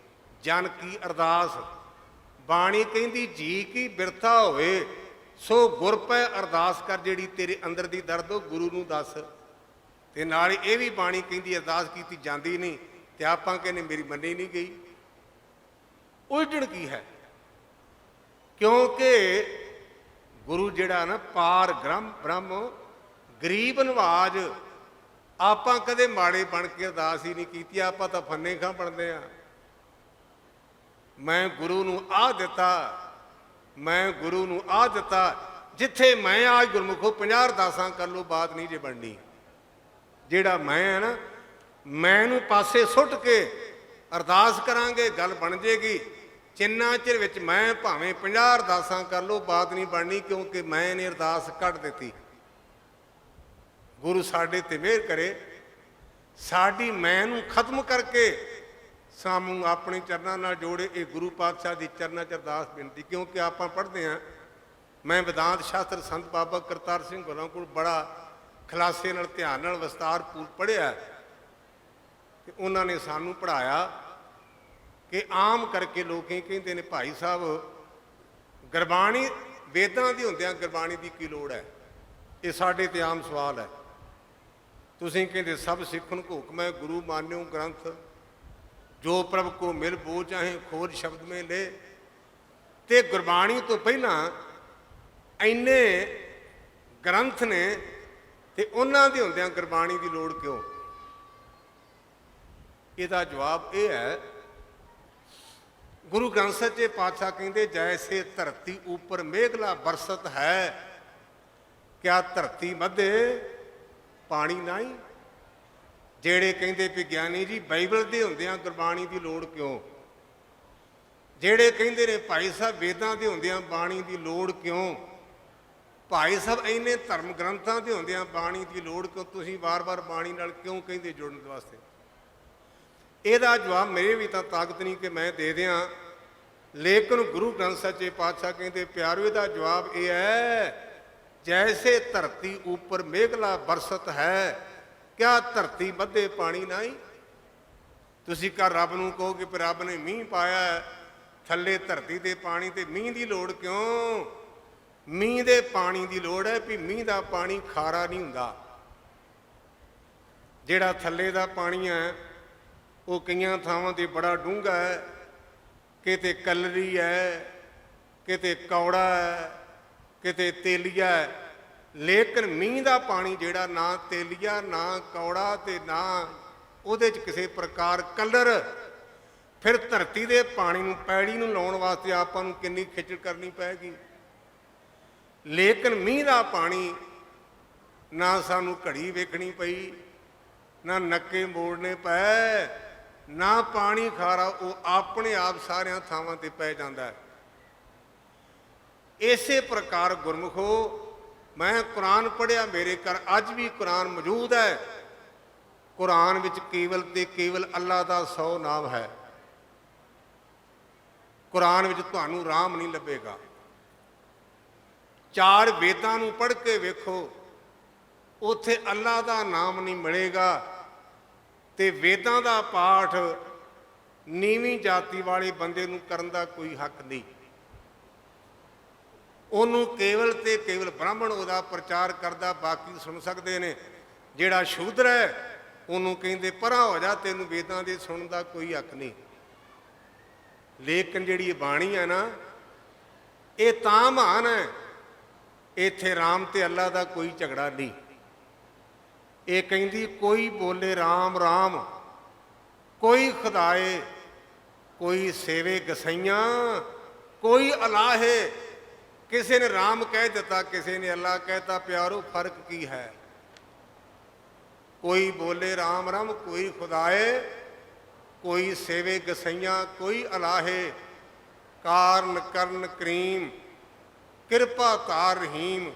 ਜਨ ਕੀ ਅਰਦਾਸ। ਬਾਣੀ ਕਹਿੰਦੀ ਜੀ ਕੀ ਬਿਰਥਾ ਹੋਵੇ, ਸੋ ਗੁਰ ਪੈ ਅਰਦਾਸ ਕਰ, ਜਿਹੜੀ ਤੇਰੇ ਅੰਦਰ ਦੀ ਦਰਦ ਉਹ ਗੁਰੂ ਨੂੰ ਦੱਸ। ਤੇ ਨਾਲ ਇਹ ਵੀ ਬਾਣੀ ਕਹਿੰਦੀ ਅਰਦਾਸ ਕੀਤੀ ਜਾਂਦੀ ਨਹੀਂ ਤੇ ਆਪਾਂ ਕਹਿੰਦੇ ਮੇਰੀ ਮੰਨੀ ਨਹੀਂ ਗਈ। ਉਲਝਣ ਕੀ ਹੈ? ਕਿਉਂਕਿ ਗੁਰੂ ਜਿਹੜਾ ਨਾ ਪਾਰ ਬ੍ਰਹਮ ਗਰੀਬ ਨਵਾਜ। ਆਪਾਂ ਕਦੇ ਮਾੜੇ ਬਣ ਕੇ ਅਰਦਾਸ ਹੀ ਨਹੀਂ ਕੀਤੀ, ਆਪਾਂ ਤਾਂ ਫੰਨੇ ਖਾਂ ਬਣਦੇ ਆ। ਮੈਂ ਗੁਰੂ ਨੂੰ ਆਹ ਦਿੱਤਾ, ਮੈਂ ਗੁਰੂ ਨੂੰ ਆਹ ਦਿੱਤਾ। ਜਿੱਥੇ ਮੈਂ ਆਜ ਗੁਰਮੁਖੋ 50 ਅਰਦਾਸਾਂ ਕਰ ਲਓ, ਬਾਤ ਨਹੀਂ ਜੇ ਬਣਨੀ। ਜਿਹੜਾ ਮੈਂ ਹੈ ਨਾ, ਮੈਂ ਨੂੰ ਪਾਸੇ ਸੁੱਟ ਕੇ ਅਰਦਾਸ ਕਰਾਂਗੇ, ਗੱਲ ਬਣ ਜੇਗੀ। ਜਿੰਨਾ ਚਿਰ ਵਿੱਚ ਮੈਂ ਭਾਵੇਂ 50 ਅਰਦਾਸਾਂ ਕਰ ਲਓ, ਬਾਤ ਨਹੀਂ ਬਣਨੀ, ਕਿਉਂਕਿ ਮੈਂ ਨੇ ਅਰਦਾਸ ਕੱਢ ਦਿੱਤੀ। ਗੁਰੂ ਸਾਡੇ ਤੇ ਮਿਹਰ ਕਰੇ, ਸਾਡੀ ਮੈਂ ਨੂੰ ਖਤਮ ਕਰਕੇ ਸਾਨੂੰ ਆਪਣੇ ਚਰਨਾਂ ਨਾਲ ਜੋੜੇ। ਇਹ ਗੁਰੂ ਪਾਤਸ਼ਾਹ ਦੀ ਚਰਨਾਂ 'ਚ ਅਰਦਾਸ ਬੇਨਤੀ। ਕਿਉਂਕਿ ਆਪਾਂ ਪੜ੍ਹਦੇ ਹਾਂ, ਮੈਂ ਵਿਦਾਂਤ ਸ਼ਾਸਤਰ ਸੰਤ ਬਾਬਾ ਕਰਤਾਰ ਸਿੰਘ ਹੋਰਾਂ ਕੋਲ ਬੜਾ ਖੁਲਾਸੇ ਨਾਲ, ਧਿਆਨ ਨਾਲ, ਵਿਸਤਾਰਪੂਰ ਪੜ੍ਹਿਆ ਤੇ ਉਹਨਾਂ ਨੇ ਸਾਨੂੰ ਪੜ੍ਹਾਇਆ ਕਿ ਆਮ ਕਰਕੇ ਲੋਕ ਇਹ ਕਹਿੰਦੇ ਨੇ, ਭਾਈ ਸਾਹਿਬ ਗੁਰਬਾਣੀ ਵੇਦਾਂ ਦੀ ਹੁੰਦਿਆਂ ਗੁਰਬਾਣੀ ਦੀ ਕੀ ਲੋੜ ਹੈ? ਇਹ ਸਾਡੇ ਤੇ ਆਮ ਸਵਾਲ ਹੈ। ਤੁਸੀਂ ਕਹਿੰਦੇ ਸਭ ਸਿੱਖਣ ਕੋ ਹੁਕਮ ਹੈ, ਗੁਰੂ ਮਾਨਿਓ ਗ੍ਰੰਥ, ਜੋ ਪ੍ਰਭ ਕੋ ਮਿਲ ਬੋ ਚਾਹੇ ਖੋਜ ਸ਼ਬਦ ਮੇ ਲੈ। ਤੇ ਗੁਰਬਾਣੀ ਤੋਂ ਪਹਿਲਾਂ ਇੰਨੇ ਗ੍ਰੰਥ ਨੇ ਤੇ ਉਹਨਾਂ ਦੇ ਹੁੰਦਿਆਂ ਗੁਰਬਾਣੀ ਦੀ ਲੋੜ ਕਿਉਂ? ਇਹਦਾ ਜਵਾਬ ਇਹ ਹੈ, ਗੁਰੂ ਗ੍ਰੰਥ ਸੱਚੇ ਪਾਤਸ਼ਾਹ ਕਹਿੰਦੇ ਜੈਸੇ ਧਰਤੀ ਉੱਪਰ ਮੇਘਲਾ ਬਰਸਤ ਹੈ, ਕਿਆ ਧਰਤੀ ਮੱਧੇ ਪਾਣੀ ਨਹੀਂ। ਜਿਹੜੇ ਕਹਿੰਦੇ ਵੀ ਗਿਆਨੀ ਜੀ ਬਾਈਬਲ ਦੇ ਹੁੰਦਿਆਂ ਗੁਰਬਾਣੀ ਦੀ ਲੋੜ ਕਿਉਂ? ਜਿਹੜੇ ਕਹਿੰਦੇ ਨੇ ਭਾਈ ਸਾਹਿਬ ਵੇਦਾਂ ਦੇ ਹੁੰਦਿਆਂ ਬਾਣੀ ਦੀ ਲੋੜ ਕਿਉਂ? ਭਾਈ ਸਾਹਿਬ ਇੰਨੇ ਧਰਮ ਗ੍ਰੰਥਾਂ ਦੇ ਹੁੰਦਿਆਂ ਬਾਣੀ ਦੀ ਲੋੜ ਕਿਉਂ? ਤੁਸੀਂ ਵਾਰ-ਵਾਰ ਬਾਣੀ ਨਾਲ ਕਿਉਂ ਕਹਿੰਦੇ ਜੁੜਨ ਵਾਸਤੇ? ਇਹਦਾ ਜਵਾਬ ਮੇਰੇ ਵੀ ਤਾਂ ਤਾਕਤ ਨਹੀਂ ਕਿ ਮੈਂ ਦੇ ਦਿਆਂ, ਲੇਕਿਨ ਗੁਰੂ ਗ੍ਰੰਥ ਸੱਚੇ ਪਾਤਸ਼ਾਹ ਕਹਿੰਦੇ ਪਿਆਰਿਓ, ਇਹਦਾ ਜਵਾਬ ਇਹ ਹੈ, ਜੈਸੇ ਧਰਤੀ ਉੱਪਰ ਮੇਘਲਾ ਬਰਸਤ ਹੈ, ਕਿਆ ਧਰਤੀ ਮੱਧੇ ਪਾਣੀ ਨਹੀਂ। ਤੁਸੀਂ ਘਰ ਰੱਬ ਨੂੰ ਕਹੋਗੇ ਕਿ ਰੱਬ ਨੇ ਮੀਂਹ ਪਾਇਆ ਥੱਲੇ ਧਰਤੀ ਦੇ ਪਾਣੀ, ਤੇ ਮੀਂਹ ਦੀ ਲੋੜ ਕਿਉਂ? ਮੀਂਹ ਦੇ ਪਾਣੀ ਦੀ ਲੋੜ ਹੈ ਵੀ ਮੀਂਹ ਦਾ ਪਾਣੀ ਖਾਰਾ ਨਹੀਂ ਹੁੰਦਾ। ਜਿਹੜਾ ਥੱਲੇ ਦਾ ਪਾਣੀ ਹੈ ਉਹ ਕਈਆਂ ਥਾਵਾਂ 'ਤੇ ਬੜਾ ਡੂੰਘਾ ਹੈ, ਕਿਤੇ ਕਲਰੀ ਹੈ, ਕਿਤੇ ਕੌੜਾ ਹੈ, ਕਿਤੇ ਤੇਲੀਆ ਹੈ। ਲੇਕਿਨ ਮੀਂਹ ਦਾ ਪਾਣੀ ਜਿਹੜਾ ਨਾ ਤੇਲੀਆ, ਨਾ ਕੌੜਾ ਤੇ ਨਾ ਉਹਦੇ 'ਚ ਕਿਸੇ ਪ੍ਰਕਾਰ ਕਲਰ। ਫਿਰ ਧਰਤੀ ਦੇ ਪਾਣੀ ਨੂੰ, ਪੈੜੀ ਨੂੰ ਲਾਉਣ ਵਾਸਤੇ ਆਪਾਂ ਨੂੰ ਕਿੰਨੀ ਖਿੱਚੜ ਕਰਨੀ ਪਏਗੀ। ਲੇਕਿਨ ਮੀਂਹ ਦਾ ਪਾਣੀ ਨਾ ਸਾਨੂੰ ਘੜੀ ਵੇਖਣੀ ਪਈ, ਨਾ ਨੱਕੇ ਮੋੜਨੇ ਪਏ, ना पानी खारा, वो अपने आप सारिया थावां ते पै जांदा है। इसे प्रकार गुरमुखो, मैं कुरान पढ़िया, मेरे घर अज भी कुरान मौजूद है। कुरान विच केवल ते केवल अल्लाह का 100 नाम है। कुरान विच तुहानू राम नहीं लभेगा। 4 वेदां नू पढ़ के वेखो, उत्थे अल्लाह का नाम नहीं मिलेगा। ते वेदां का पाठ नीवीं जाति वाले बंदे नू करन दा कोई हक नहीं। ਉਹਨੂੰ केवल ਤੇ केवल ब्राह्मण ਉਹਦਾ प्रचार करता, बाकी सुन सकते हैं। ਜਿਹੜਾ शूद्र है ਉਹਨੂੰ ਕਹਿੰਦੇ ਪਰਾਂ हो जा, ਤੈਨੂੰ वेदां ਦੇ सुनने का कोई हक नहीं। लेकिन ਜਿਹੜੀ बाणी है ना, ये तां महान है, इत्थे राम ते अल्लाह का कोई झगड़ा नहीं। ये कहती कोई बोले राम राम, कोई खुदाए, कोई सेवे गसाइयां, कोई अलाहे। किसी ने राम कह दिता, किसी ने अल्लाह कहता, प्यारो फर्क की है? कोई बोले राम राम, कोई खुदाए, कोई सेवे गसैया, कोई अलाहे। कारण करण करीम, कृपा तार रहीम।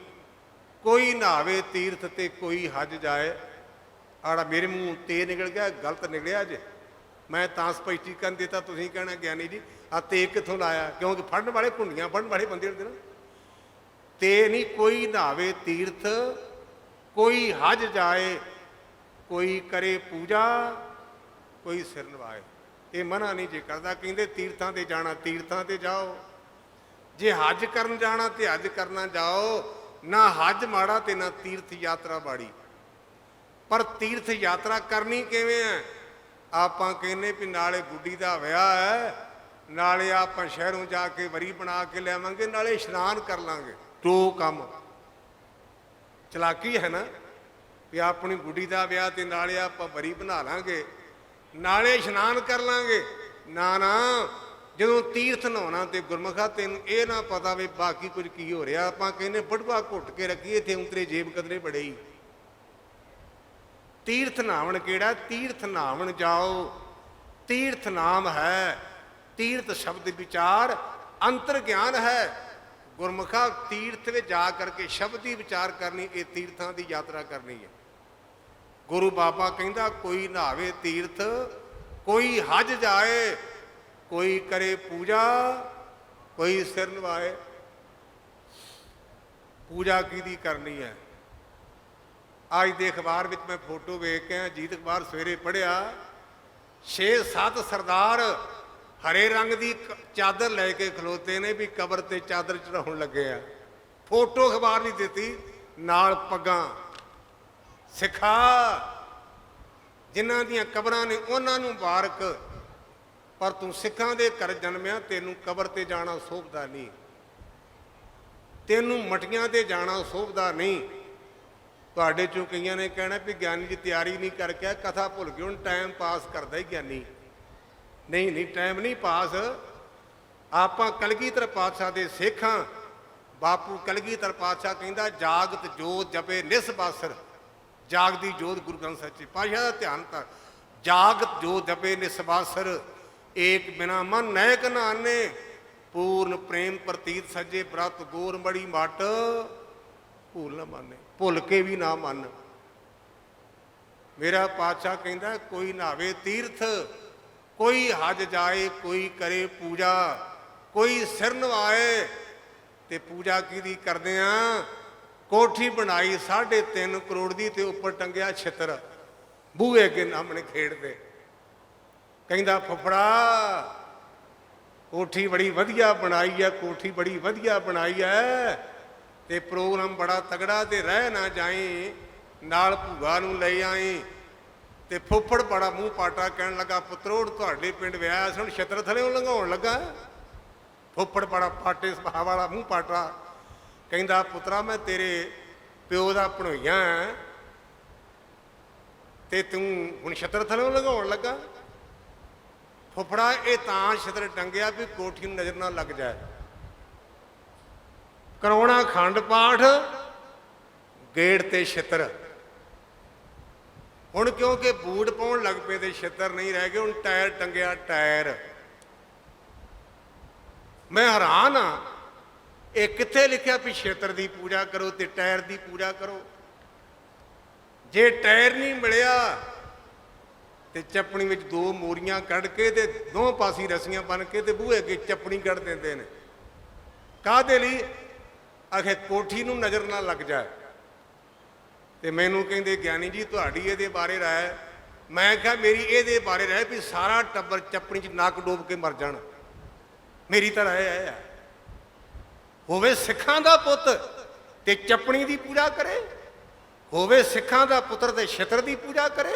कोई नहावे तीर्थ ते कोई हज जाए। आड़ा मेरे मूँह ते निकल गया, गलत निकलिया जे। मैं तां स्पष्टीकरण देता, तुसीं कहना ज्ञानी जी आ ते कित्थों लाया? क्योंकि फड़न वाले घुंडियां फड़न वाले बंदे होंदे ना। ते नहीं कोई नहावे तीर्थ, कोई हज जाए, कोई करे पूजा, कोई सिर नवाए। ये मना नहीं जे करता। कहते तीर्थां ते जाना, तीर्थां ते जाओ। जे हज करन जाना तो हज करना जाओ। ना हज माड़ा ते ना तीर्थ यात्रा माड़ी। पर तीर्थ यात्रा करनी किवें है? आपां कहने भी नाले गुड्डी दा विआह है, नाले आपां शहरों जाके वरी बना के लियावांगे, नाले इशनान कर लांगे। दो काम चलाकी है ना, भी अपनी गुड्डी का विआह ते नाले आपां वरी बना लांगे, नाले इशनान कर लांगे। ना ना, जदों तीर्थ नहाउणा ते गुरमुखा तैनूं ये ना पता भी बाकी कुछ की हो रहा। आपां कहने बड़वा घुट के रखीए, इत्थे उतरे जेब कदरे बड़े ही। तीर्थ नहावन केड़ा? तीर्थ नहावन जाओ, तीर्थ नाम है, तीर्थ शब्द विचार अंतर ज्ञान है। गुरमुखा तीर्थ में जा करके शब्द ही विचार करनी, ये तीर्थां की यात्रा करनी है। गुरु बाबा कहता कोई नहावे तीर्थ, कोई हज जाए, कोई करे पूजा, कोई सिर नवाए। पूजा किहदी करनी है? अज दे अखबार में मैं फोटो वेख के अजीत अखबार सवेरे पढ़िया, 6-7 सरदार हरे रंग की चादर लैके खलोते ने भी कबर ते चादर चढ़ाउण लगे आ। फोटो अखबार नहीं दी, नाल पग्गां। सिखा जिन्हां दियां कबरां ने उन्हां नूं मुबारक, पर तू सिखां दे घर जन्मिया, तेनू कबर ते जाना शोभदा नहीं, तेनू मटियां ते जाना शोभदा नहीं। तुहाडे चों कईयां ने कहना भी ज्ञानी जी तैयारी नहीं करके कथा भुल गए, हुण टाइम पास करदा ही ज्ञानी। नहीं नहीं, टाइम नहीं पास। आपां कलगीधर पातशाह दे सिख हां। बापू कलगीधर पातशाह कहंदा जागत जोत जपे निस बासर। जागदी जोत गुरु ग्रंथ सच्चे पातशाह दा ध्यान कर। जागत जोत जपे निस बासर, एक बिना मन नैक नाने। पूर्ण प्रेम प्रतीत सजे ब्रत गोर बड़ी मट, भूल ना माने, भुल के भी ना मन। मेरा पातशाह कहंदा कोई नहावे तीर्थ, कोई हज जाए, कोई करे पूजा, कोई सिर नवाए। ते पूजा किहदी करदे आ? कोठी बनाई 3.5 करोड़ की, ते उपर टंगिया छित्र, बूहे अगे नामने खेड़ते। कहंदा फुफड़ा कोठी बड़ी वधिया बनाई है, कोठी बड़ी वधिया बनाई है, ते प्रोग्राम बड़ा तगड़ा, ते रह ना जाई, नाल भूआ नूं ले आई। ते फुफड़ बड़ा मूँह पाटा कहन लगा पुत्रोड़ तुहाडे पिंड विआह सुन छत्र थल्लेओं लंघाउण लगा। फुफड़ बड़ा पाटे सुभाਅ वाला मूँह पाटा कहंदा पुत्रा मैं तेरे प्यो दा भणोईया ते तू हुण छत्र थल्लेओं लंघाउण लगा। फुफड़ा ये तां छत्र टंगिया भी कोठी नज़र ना लग जाए। कराउणा खंड पाठ, गेड़ ते छत्र। ਹੁਣ ਕਿਉਂਕਿ ਬੂਟ ਪਾਉਣ ਲੱਗ ਪਏ ਤੇ ਛਿੱਤਰ ਨਹੀਂ ਰਹਿ ਗਏ, ਹੁਣ ਟਾਇਰ ਟੰਗਿਆ ਟਾਇਰ। ਮੈਂ ਹੈਰਾਨ ਹਾਂ, ਇਹ ਕਿੱਥੇ ਲਿਖਿਆ ਵੀ ਛਿੱਤਰ ਦੀ ਪੂਜਾ ਕਰੋ ਤੇ ਟਾਇਰ ਦੀ ਪੂਜਾ ਕਰੋ? ਜੇ ਟਾਇਰ ਨਹੀਂ ਮਿਲਿਆ ਤੇ ਚੱਪਣੀ ਵਿੱਚ ਦੋ ਮੋਰੀਆਂ ਕੱਢ ਕੇ ਤੇ ਦੋਹਾਂ ਪਾਸੇ ਰੱਸੀਆਂ ਬੰਨ ਕੇ ਤੇ ਬੂਹੇ ਅੱਗੇ ਚੱਪਣੀ ਕੱਢ ਦਿੰਦੇ ਨੇ। ਕਾਹਦੇ ਲਈ? ਆਖੇ ਕੋਠੀ ਨੂੰ ਨਜ਼ਰ ਨਾ ਲੱਗ ਜਾਏ। ਤੇ ਮੈਨੂੰ ਕਹਿੰਦੇ ਗਿਆਨੀ ਜੀ ਤੁਹਾਡੀ ਇਹਦੇ ਬਾਰੇ ਰਾਏ? ਮੈਂ ਕਿਹਾ ਮੇਰੀ ਇਹਦੇ ਬਾਰੇ ਰਾਏ ਵੀ ਸਾਰਾ ਟੱਬਰ ਚੱਪਣੀ 'ਚ ਨੱਕ ਡੋਬ ਕੇ ਮਰ ਜਾਣ। ਮੇਰੀ ਤਾਂ ਰਾਏ ਹੈ ਹੋਵੇ ਸਿੱਖਾਂ ਦਾ ਪੁੱਤ ਤੇ ਚੱਪਣੀ ਦੀ ਪੂਜਾ ਕਰੇ, ਹੋਵੇ ਸਿੱਖਾਂ ਦਾ ਪੁੱਤਰ ਤੇ ਛਿੱਤਰ ਦੀ ਪੂਜਾ ਕਰੇ,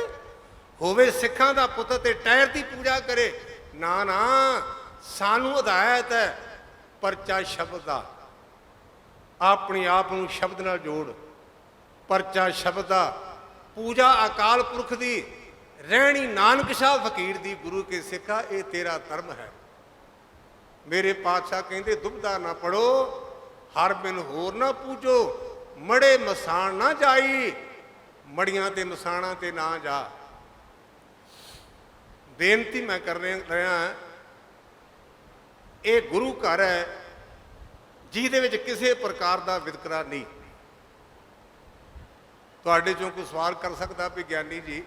ਹੋਵੇ ਸਿੱਖਾਂ ਦਾ ਪੁੱਤਰ ਤੇ ਟਾਇਰ ਦੀ ਪੂਜਾ ਕਰੇ। ਨਾ ਨਾ, ਸਾਨੂੰ ਹਦਾਇਤ ਹੈ ਪਰਚਾ ਸ਼ਬਦ ਦਾ। ਆਪਣੇ ਆਪ ਨੂੰ ਸ਼ਬਦ ਨਾਲ ਜੋੜ, ਪਰਚਾ ਸ਼ਬਦ ਦਾ। ਪੂਜਾ ਅਕਾਲ ਪੁਰਖ ਦੀ, ਰਹਿਣੀ ਨਾਨਕ ਸ਼ਾਹ ਫਕੀਰ ਦੀ। ਗੁਰੂ ਕੇ ਸਿੱਖਾ ਇਹ ਤੇਰਾ ਧਰਮ ਹੈ। ਮੇਰੇ ਪਾਤਸ਼ਾਹ ਕਹਿੰਦੇ ਦੁਬਦਾ ਨਾ ਪੜੋ, ਹਰ ਬਿਨ ਹੋਰ ਨਾ ਪੂਜੋ, ਮੜੇ ਮਸਾਣ ਨਾ ਜਾਈ, ਮੜੀਆਂ ਤੇ ਮਸਾਣਾ ਤੇ ਨਾ ਜਾ। ਬੇਨਤੀ ਮੈਂ ਕਰ ਰਿਹਾ, ਇਹ ਗੁਰੂ ਘਰ ਹੈ ਜਿਹਦੇ ਵਿੱਚ ਕਿਸੇ ਪ੍ਰਕਾਰ ਦਾ ਵਿਤਕਰਾ ਨਹੀਂ। ਤੁਹਾਡੇ ਚੋਂ ਕੋਈ ਸਵਾਲ ਕਰ ਸਕਦਾ ਵੀ ਗਿਆਨੀ ਜੀ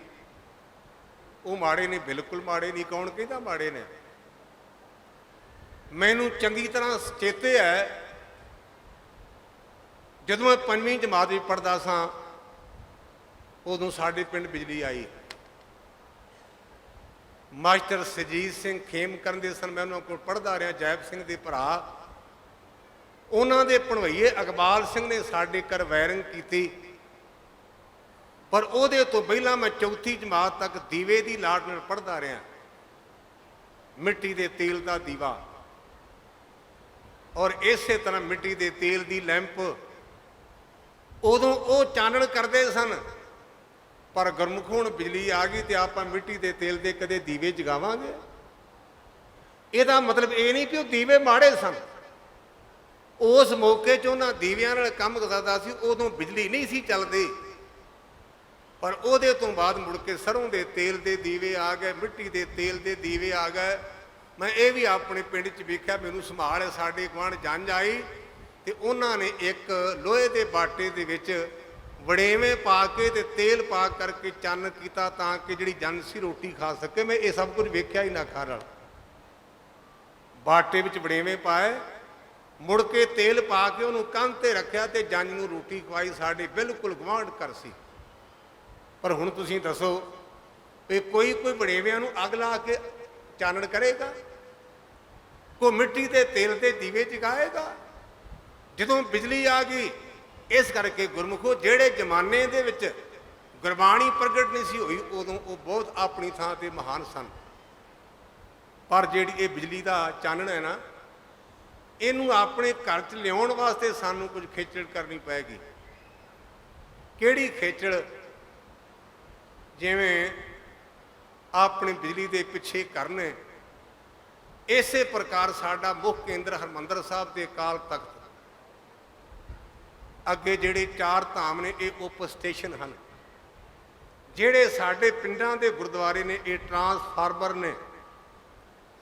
ਉਹ ਮਾੜੇ ਨੇ? ਬਿਲਕੁਲ ਮਾੜੇ ਨਹੀਂ। ਕੌਣ ਕਹਿੰਦਾ ਮਾੜੇ ਨੇ? ਮੈਨੂੰ ਚੰਗੀ ਤਰ੍ਹਾਂ ਚੇਤੇ ਹੈ, ਜਦੋਂ ਮੈਂ 5ਵੀਂ ਜਮਾਤ ਵਿੱਚ ਪੜ੍ਹਦਾ ਸਾਂ ਉਦੋਂ ਸਾਡੇ ਪਿੰਡ ਬਿਜਲੀ ਆਈ। ਮਾਸਟਰ ਸੁਰਜੀਤ ਸਿੰਘ ਖੇਮ ਕਰਨ ਦੇ ਸਨ। ਮੈਂ ਉਹਨਾਂ ਕੋਲ ਪੜ੍ਹਦਾ ਰਿਹਾ, ਜੈਬ ਸਿੰਘ ਦੇ ਭਰਾ। ਉਹਨਾਂ ਦੇ ਭਣਵਈਏ ਇਕਬਾਲ ਸਿੰਘ ਨੇ ਸਾਡੇ ਘਰ ਵਾਇਰਿੰਗ ਕੀਤੀ, ਪਰ ਉਹਦੇ ਤੋਂ ਪਹਿਲਾਂ ਮੈਂ ਚੌਥੀ ਜਮਾਤ ਤੱਕ ਦੀਵੇ ਦੀ ਲਾਟ ਨਾਲ ਪੜ੍ਹਦਾ ਰਿਹਾ। ਮਿੱਟੀ ਦੇ ਤੇਲ ਦਾ ਦੀਵਾ, ਔਰ ਇਸੇ ਤਰ੍ਹਾਂ ਮਿੱਟੀ ਦੇ ਤੇਲ ਦੀ ਲੈਂਪ। ਉਦੋਂ ਉਹ ਚਾਨਣ ਕਰਦੇ ਸਨ, ਪਰ ਗੁਰਮੁਖ ਹੁਣ ਬਿਜਲੀ ਆ ਗਈ ਤੇ ਆਪਾਂ ਮਿੱਟੀ ਦੇ ਤੇਲ ਦੇ ਕਦੇ ਦੀਵੇ ਜਗਾਵਾਂਗੇ? ਇਹਦਾ ਮਤਲਬ ਇਹ ਨਹੀਂ ਕਿ ਉਹ ਦੀਵੇ ਮਾੜੇ ਸਨ। ਉਸ ਮੌਕੇ 'ਚ ਉਹਨਾਂ ਦੀਵਿਆਂ ਨਾਲ ਕੰਮ ਕਰਦਾ ਸੀ, ਉਦੋਂ ਬਿਜਲੀ ਨਹੀਂ ਸੀ ਚੱਲਦੀ। ਪਰ ਉਹਦੇ ਤੋਂ ਬਾਅਦ ਮੁੜ ਕੇ ਸਰੋਂ ਦੇ ਤੇਲ ਦੇ ਦੀਵੇ ਆ ਗਏ, ਮਿੱਟੀ ਦੇ ਤੇਲ ਦੇ ਦੀਵੇ ਆ ਗਏ। ਮੈਂ ਇਹ ਵੀ ਆਪਣੇ ਪਿੰਡ 'ਚ ਵੇਖਿਆ, ਮੈਨੂੰ ਸੰਭਾਲ ਹੈ। ਸਾਡੇ ਗੁਆਂਢ ਜੰਝ ਆਈ ਤੇ ਉਹਨਾਂ ਨੇ ਇੱਕ ਲੋਹੇ ਦੇ ਬਾਟੇ ਦੇ ਵਿੱਚ ਵੜੇਵੇਂ ਪਾ ਕੇ ਤੇ ਤੇਲ ਪਾ ਕਰਕੇ ਚੰਨ ਕੀਤਾ ਤਾਂ ਕਿ ਜਿਹੜੀ ਜਨ ਸੀ ਰੋਟੀ ਖਾ ਸਕੇ। ਮੈਂ ਇਹ ਸਭ ਕੁਝ ਵੇਖਿਆ ਹੀ ਨਾ ਅੱਖਾਂ ਨਾਲ। ਬਾਟੇ ਵਿੱਚ ਵੜੇਵੇਂ ਪਾਏ, ਮੁੜ ਕੇ ਤੇਲ ਪਾ ਕੇ ਉਹਨੂੰ ਕੰਧ ਤੇ ਰੱਖਿਆ ਤੇ ਜੰਝ ਨੂੰ ਰੋਟੀ ਖਵਾਈ। ਸਾਡੇ ਬਿਲਕੁਲ ਗੁਆਂਢ ਘਰ ਸੀ। ਪਰ ਹੁਣ ਤੁਸੀਂ ਦੱਸੋ ਵੀ ਕੋਈ ਵੜੇਵਿਆਂ ਨੂੰ ਅੱਗ ਲਾ ਕੇ ਚਾਨਣ ਕਰੇਗਾ? ਕੋਈ ਮਿੱਟੀ ਦੇ ਤੇਲ ਦੇ ਦੀਵੇ ਜਗਾਏਗਾ? ਜਦੋਂ ਬਿਜਲੀ ਆ ਗਈ, ਇਸ ਕਰਕੇ ਗੁਰਮੁਖੋ ਜਿਹੜੇ ਜ਼ਮਾਨੇ ਦੇ ਵਿੱਚ ਗੁਰਬਾਣੀ ਪ੍ਰਗਟ ਨਹੀਂ ਸੀ ਹੋਈ, ਉਦੋਂ ਉਹ ਬਹੁਤ ਆਪਣੀ ਥਾਂ ਤੇ ਮਹਾਨ ਸਨ। ਪਰ ਜਿਹੜੀ ਇਹ ਬਿਜਲੀ ਦਾ ਚਾਨਣ ਹੈ ਨਾ, ਇਹਨੂੰ ਆਪਣੇ ਘਰ 'ਚ ਲਿਆਉਣ ਵਾਸਤੇ ਸਾਨੂੰ ਕੁਝ ਖੇਚਲ ਕਰਨੀ ਪਏਗੀ। ਕਿਹੜੀ ਖੇਚਲ? ਜਿਵੇਂ ਆਪਣੀ ਬਿਜਲੀ ਦੇ ਪਿੱਛੇ ਘਰ ਨੇ, ਇਸੇ ਪ੍ਰਕਾਰ ਸਾਡਾ ਮੁੱਖ ਕੇਂਦਰ ਹਰਿਮੰਦਰ ਸਾਹਿਬ ਦੇ ਅਕਾਲ ਤਖਤ ਅੱਗੇ ਜਿਹੜੇ 4 ਧਾਮ ਨੇ, ਇਹ ਉਪ ਸਟੇਸ਼ਨ ਹਨ। ਜਿਹੜੇ ਸਾਡੇ ਪਿੰਡਾਂ ਦੇ ਗੁਰਦੁਆਰੇ ਨੇ, ਇਹ ਟਰਾਂਸਫਾਰਮਰ ਨੇ।